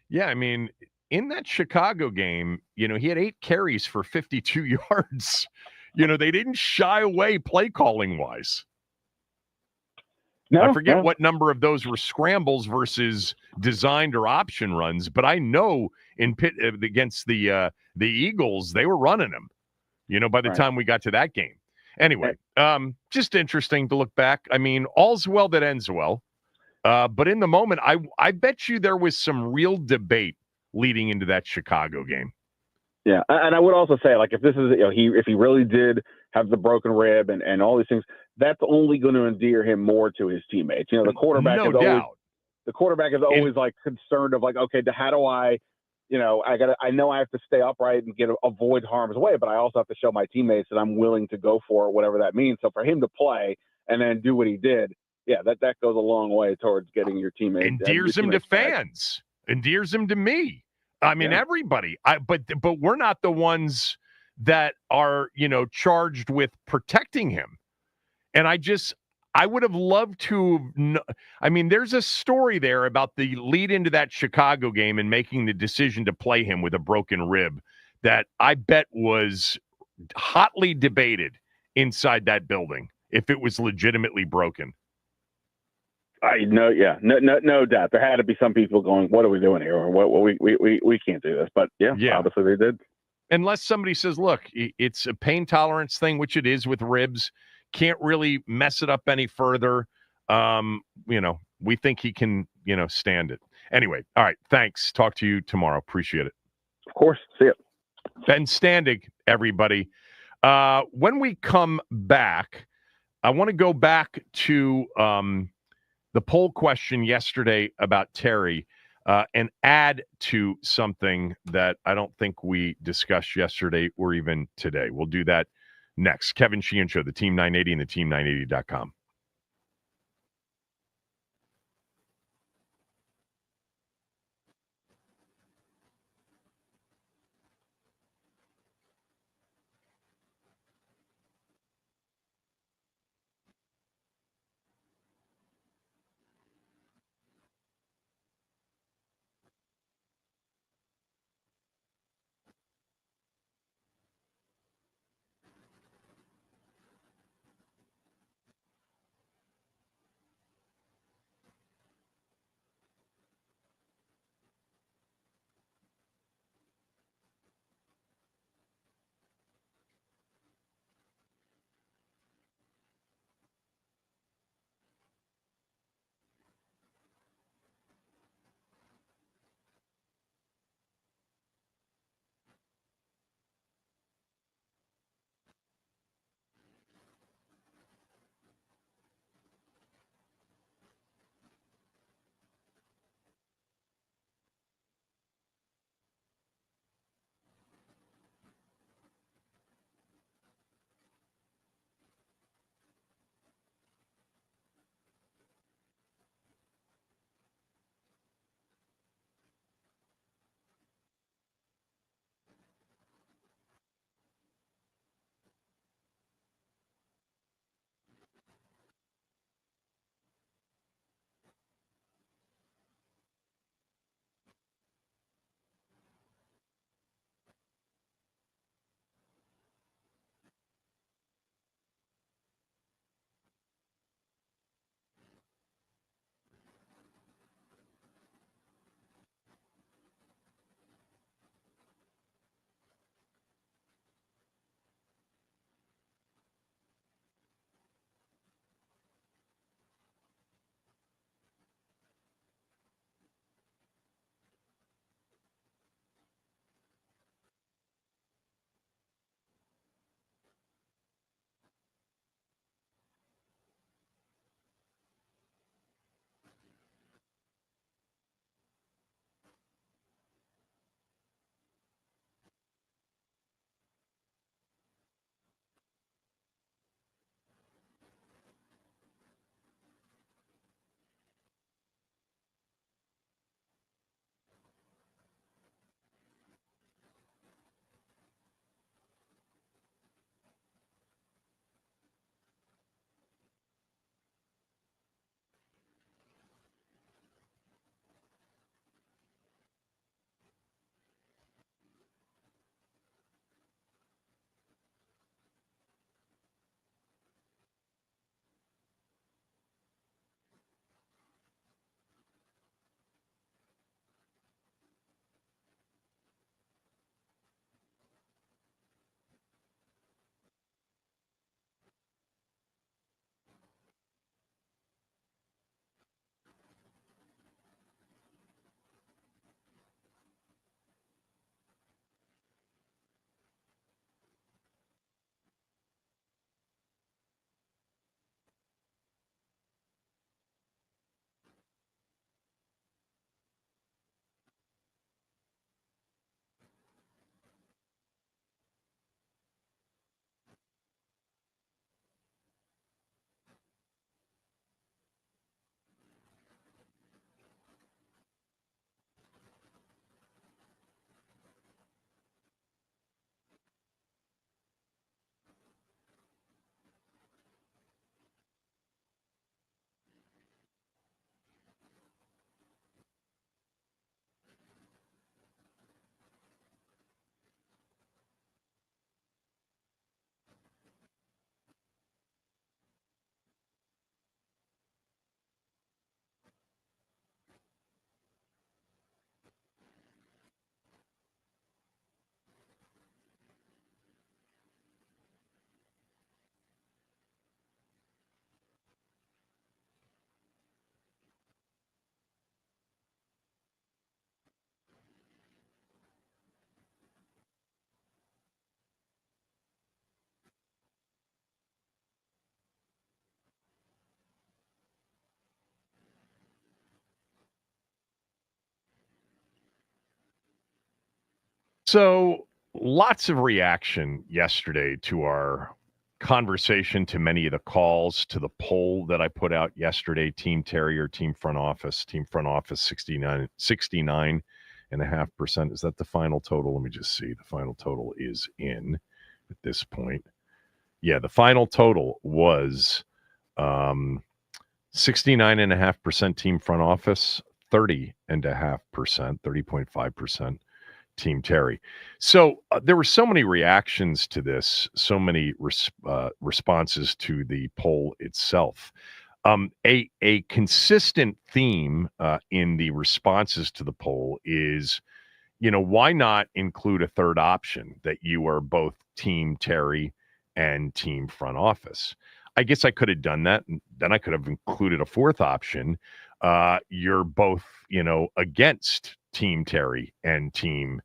Yeah, I mean, in that Chicago game, he had 8 carries for 52 yards. They didn't shy away play calling wise. No, I forget what number of those were scrambles versus designed or option runs, but I know in against the Eagles, they were running them, by the time we got to that game. Anyway, just interesting to look back. I mean, all's well that ends well. But in the moment, I bet you there was some real debate leading into that Chicago game. Yeah, and I would also say, like, if this is, if he really did have the broken rib and all these things, that's only going to endear him more to his teammates. The quarterback is always like concerned of like, okay, how do I know I have to stay upright and avoid harm's way, but I also have to show my teammates that I'm willing to go for it, whatever that means. So for him to play and then do what he did, that goes a long way towards getting your teammates. Endears him to fans. Endears him to me. I mean, everybody. But we're not the ones that are, charged with protecting him. And I would have loved to. I mean, there's a story there about the lead into that Chicago game and making the decision to play him with a broken rib that I bet was hotly debated inside that building if it was legitimately broken. No doubt. There had to be some people going, "What are we doing here?" Or we can't do this. But obviously they did. Unless somebody says, "Look, it's a pain tolerance thing," which it is with ribs. Can't really mess it up any further. We think he can, stand it. Anyway, all right. Thanks. Talk to you tomorrow. Appreciate it. Of course. See you. Ben Standig, everybody. When we come back, I want to go back to the poll question yesterday about Terry and add to something that I don't think we discussed yesterday or even today. We'll do that next. Kevin Sheehan Show, the Team 980 and the team980.com. So lots of reaction yesterday to our conversation, to many of the calls, to the poll that I put out yesterday, Team Terry or Team Front Office. Team Front Office, 69.5%. Is that the final total? Let me just see. The final total is in at this point. Yeah, the final total was 69.5% Team Front Office, 30.5%, Team Terry. So there were so many reactions to this, so many responses to the poll itself. A consistent theme in the responses to the poll is, why not include a third option that you are both Team Terry and Team Front Office? I guess I could have done that, and then I could have included a fourth option. You're both, against Team Terry and Team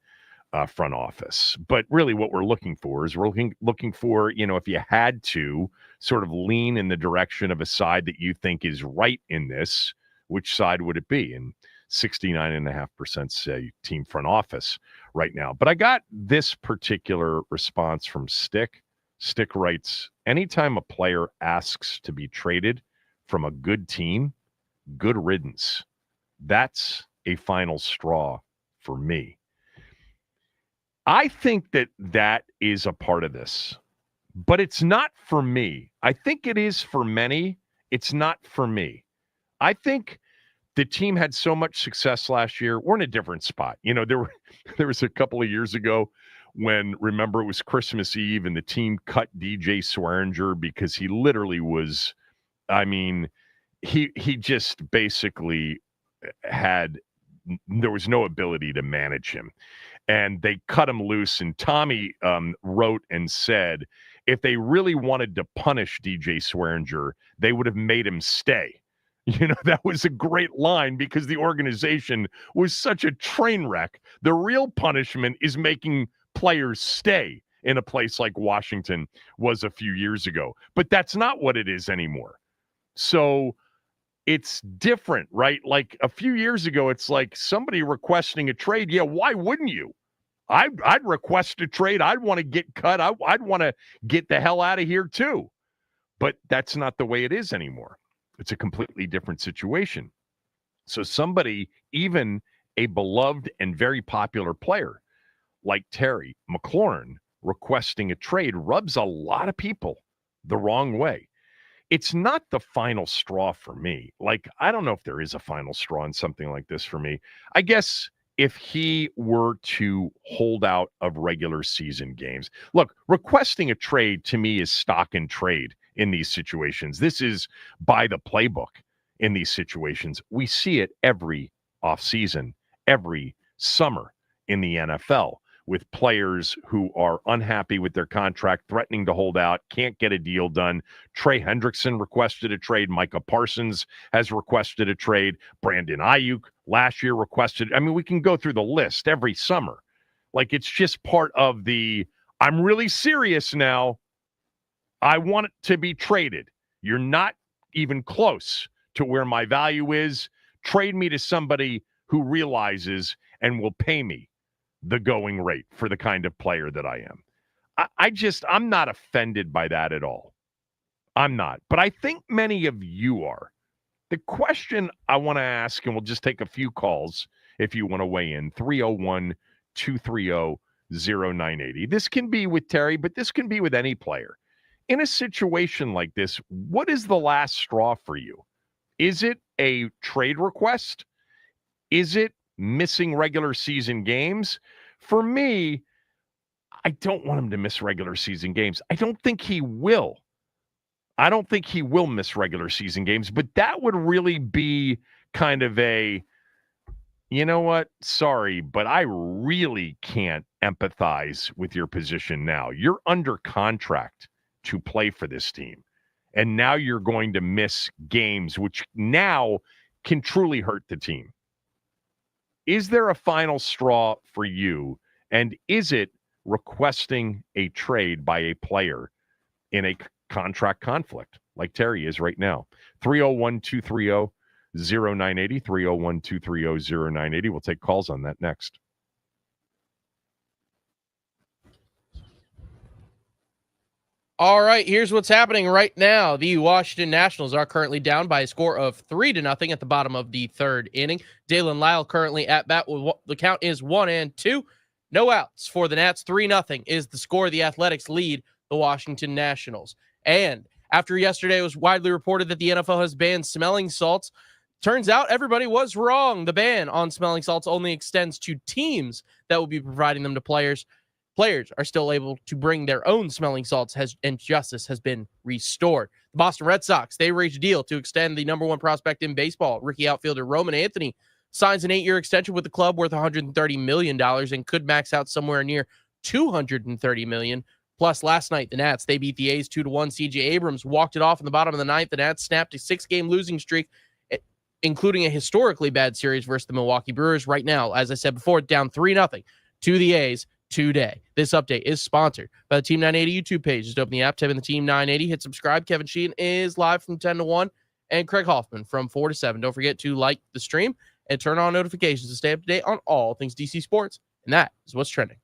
Front Office. But really what we're looking for is looking for, if you had to sort of lean in the direction of a side that you think is right in this, which side would it be? And 69.5% say Team Front Office right now. But I got this particular response from Stick. Stick writes, anytime a player asks to be traded from a good team, good riddance. That's a final straw for me. I think that is a part of this, but it's not for me. I think it is for many. It's not for me. I think the team had so much success last year. We're in a different spot. There was a couple of years ago when, remember, it was Christmas Eve and the team cut DJ Swearinger because he literally was, he just basically there was no ability to manage him. And they cut him loose. And Tommy wrote and said, if they really wanted to punish DJ Swearinger, they would have made him stay. That was a great line because the organization was such a train wreck. The real punishment is making players stay in a place like Washington was a few years ago. But that's not what it is anymore. So it's different, right? Like a few years ago, it's like somebody requesting a trade. Yeah, why wouldn't you? I'd request a trade. I'd want to get cut. I'd want to get the hell out of here too. But that's not the way it is anymore. It's a completely different situation. So somebody, even a beloved and very popular player like Terry McLaurin, requesting a trade rubs a lot of people the wrong way. It's not the final straw for me. Like, I don't know if there is a final straw in something like this for me. I guess if he were to hold out of regular season games. Look, requesting a trade to me is stock and trade in these situations. This is by the playbook in these situations. We see it every offseason, every summer in the NFL, with players who are unhappy with their contract, threatening to hold out, can't get a deal done. Trey Hendrickson requested a trade. Micah Parsons has requested a trade. Brandon Ayuk last year requested. We can go through the list every summer. Like, it's just part of the, I'm really serious now. I want it to be traded. You're not even close to where my value is. Trade me to somebody who realizes and will pay me the going rate for the kind of player that I am. I'm not offended by that at all. I'm not. But I think many of you are. The question I want to ask, and we'll just take a few calls if you want to weigh in, 301-230-0980. This can be with Terry, but this can be with any player. In a situation like this, what is the last straw for you? Is it a trade request? Is it missing regular season games? For me, I don't want him to miss regular season games. I don't think he will. I don't think he will miss regular season games, but that would really be kind of a, you know what? Sorry, but I really can't empathize with your position now. You're under contract to play for this team, and now you're going to miss games, which now can truly hurt the team. Is there a final straw for you, and is it requesting a trade by a player in a contract conflict like Terry is right now? 301-230-0980, 301-230-0980. We'll take calls on that next. All right, here's what's happening right now. The Washington Nationals are currently down by a score of 3-0 at the bottom of the third inning. Dalen Lyle currently at bat. The count is 1-2. No outs for the Nats. 3-0 is the score. The Athletics lead the Washington Nationals. And after yesterday, it was widely reported that the NFL has banned smelling salts. Turns out everybody was wrong. The ban on smelling salts only extends to teams that will be providing them to players. Players are still able to bring their own smelling salts, and justice has been restored. The Boston Red Sox, they reached a deal to extend the number one prospect in baseball. Rookie outfielder Roman Anthony signs an 8-year extension with the club worth $130 million and could max out somewhere near $230 million. Plus, last night, the Nats, they beat the A's 2-1. C.J. Abrams walked it off in the bottom of the ninth. The Nats snapped a 6-game losing streak, including a historically bad series versus the Milwaukee Brewers. Right now, as I said before, down 3-0 to the A's today. This update is sponsored by the Team 980 YouTube page. Just open the app, type in the Team 980, hit subscribe. Kevin Sheehan is live from 10 to 1 and Craig Hoffman from 4 to 7. Don't forget to like the stream and turn on notifications to stay up to date on all things DC sports. And that is what's trending.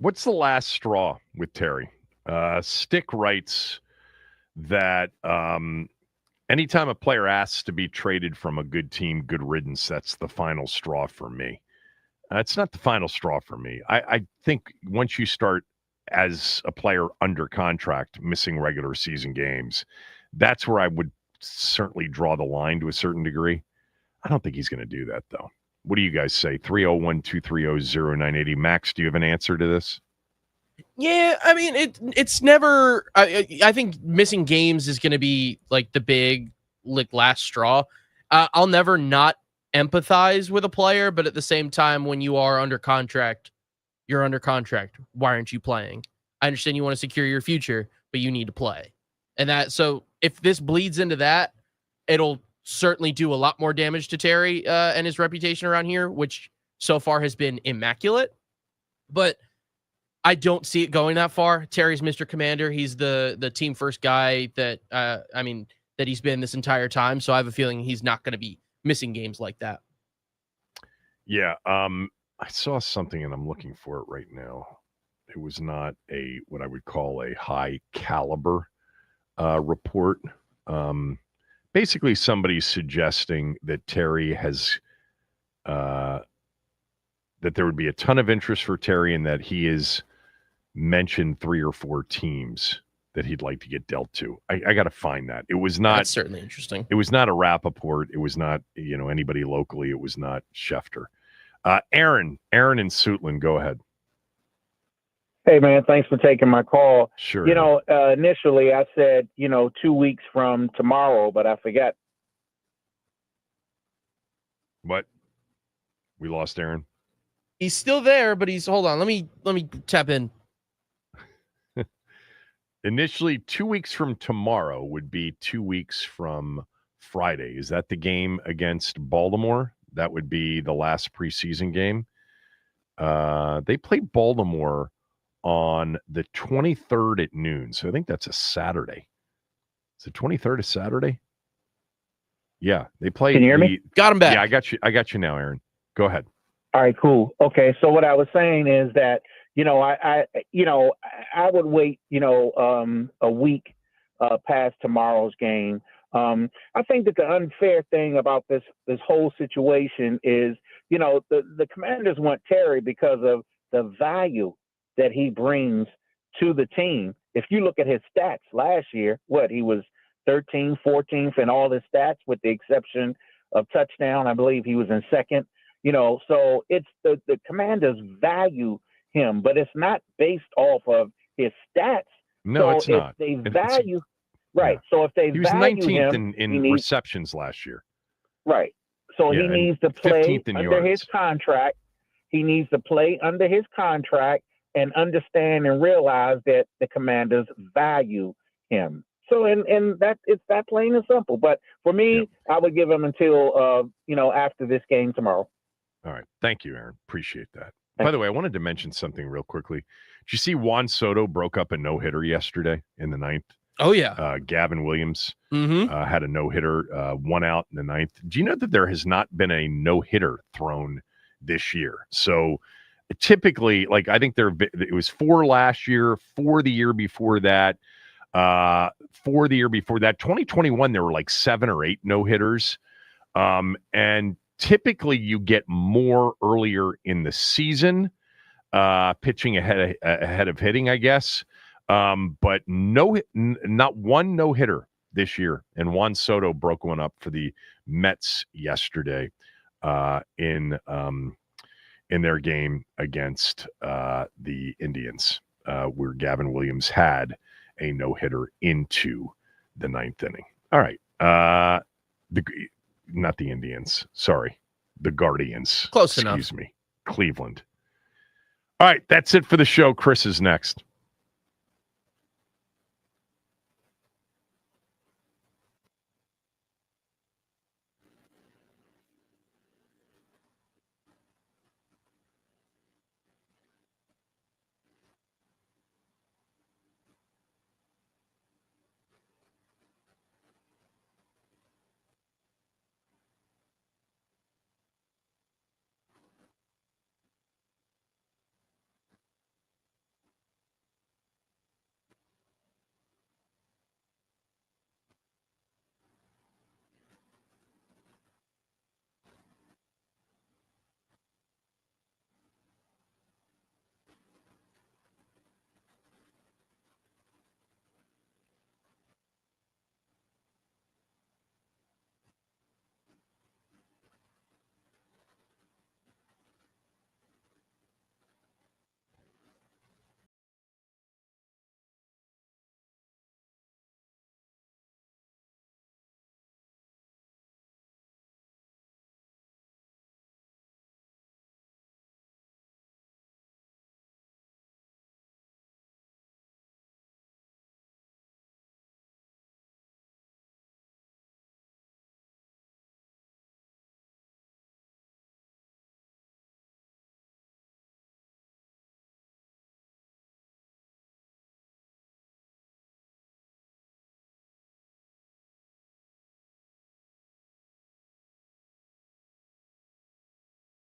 What's the last straw with Terry? Stick writes that anytime a player asks to be traded from a good team, good riddance, that's the final straw for me. It's not the final straw for me. I think once you start as a player under contract, missing regular season games, that's where I would certainly draw the line to a certain degree. I don't think he's going to do that, though. What do you guys say? 301-230-0980. Max, do you have an answer to this? Yeah, I mean, it's never. I think missing games is going to be like the big last straw. I'll never not empathize with a player, but at the same time, when you are under contract, you're under contract. Why aren't you playing? I understand you want to secure your future, but you need to play. And so if this bleeds into that, it'll certainly do a lot more damage to Terry and his reputation around here, which so far has been immaculate. But I don't see it going that far. Terry's Mr. Commander. He's the team first guy that that he's been this entire time. So I have a feeling he's not going to be missing games like that. Yeah. I saw something and I'm looking for it right now. It was not what I would call a high caliber report. Basically, somebody's suggesting that Terry has that there would be a ton of interest for Terry and that he is mentioned 3 or 4 teams that he'd like to get dealt to. I got to find that. It was not. That's certainly interesting. It was not a Rappaport. It was not anybody locally. It was not Schefter. Aaron in Suitland, go ahead. Hey, man, thanks for taking my call. Sure. Initially I said, 2 weeks from tomorrow, but I forgot. What? We lost Aaron? He's still there, but hold on. Let me tap in. Initially, 2 weeks from tomorrow would be 2 weeks from Friday. Is that the game against Baltimore? That would be the last preseason game. They play Baltimore on the 23rd at noon. So I think that's a Saturday. Is the 23rd a Saturday? Yeah, they play. Can you hear me? Got him back. Yeah, I got you now, Aaron. Go ahead. All right, cool. Okay, so what I was saying is that I would wait a week past tomorrow's game. I think that the unfair thing about this whole situation is the Commanders want Terry because of the value that he brings to the team. If you look at his stats last year, he was 13th, 14th in all his stats with the exception of touchdown. I believe he was in second. So it's the Commanders value him, but it's not based off of his stats. No, so it's not. They value, right. Yeah. So if they he was value 19th him, in receptions last year. Right. So he needs to play under his contract. He needs to play under his contract and understand and realize that the Commanders value him. So, and that it's that plain and simple. But for me, I would give him until after this game tomorrow. All right. Thank you, Aaron. Appreciate that. By the way, I wanted to mention something real quickly. Did you see Juan Soto broke up a no-hitter yesterday in the 9th? Oh, yeah. Gavin Williams had a no-hitter, 1 out in the 9th. Do you know that there has not been a no-hitter thrown this year? So typically, I think it was 4 last year, 4 the year before that, 4 the year before that. 2021, there were 7 or 8 no-hitters. And typically you get more earlier in the season, pitching ahead of hitting, I guess. But not one no-hitter this year. And Juan Soto broke one up for the Mets yesterday in their game against the Indians, where Gavin Williams had a no-hitter into the 9th inning. All right. Not the Indians. Sorry. The Guardians. Close enough. Excuse me. Cleveland. All right. That's it for the show. Chris is next.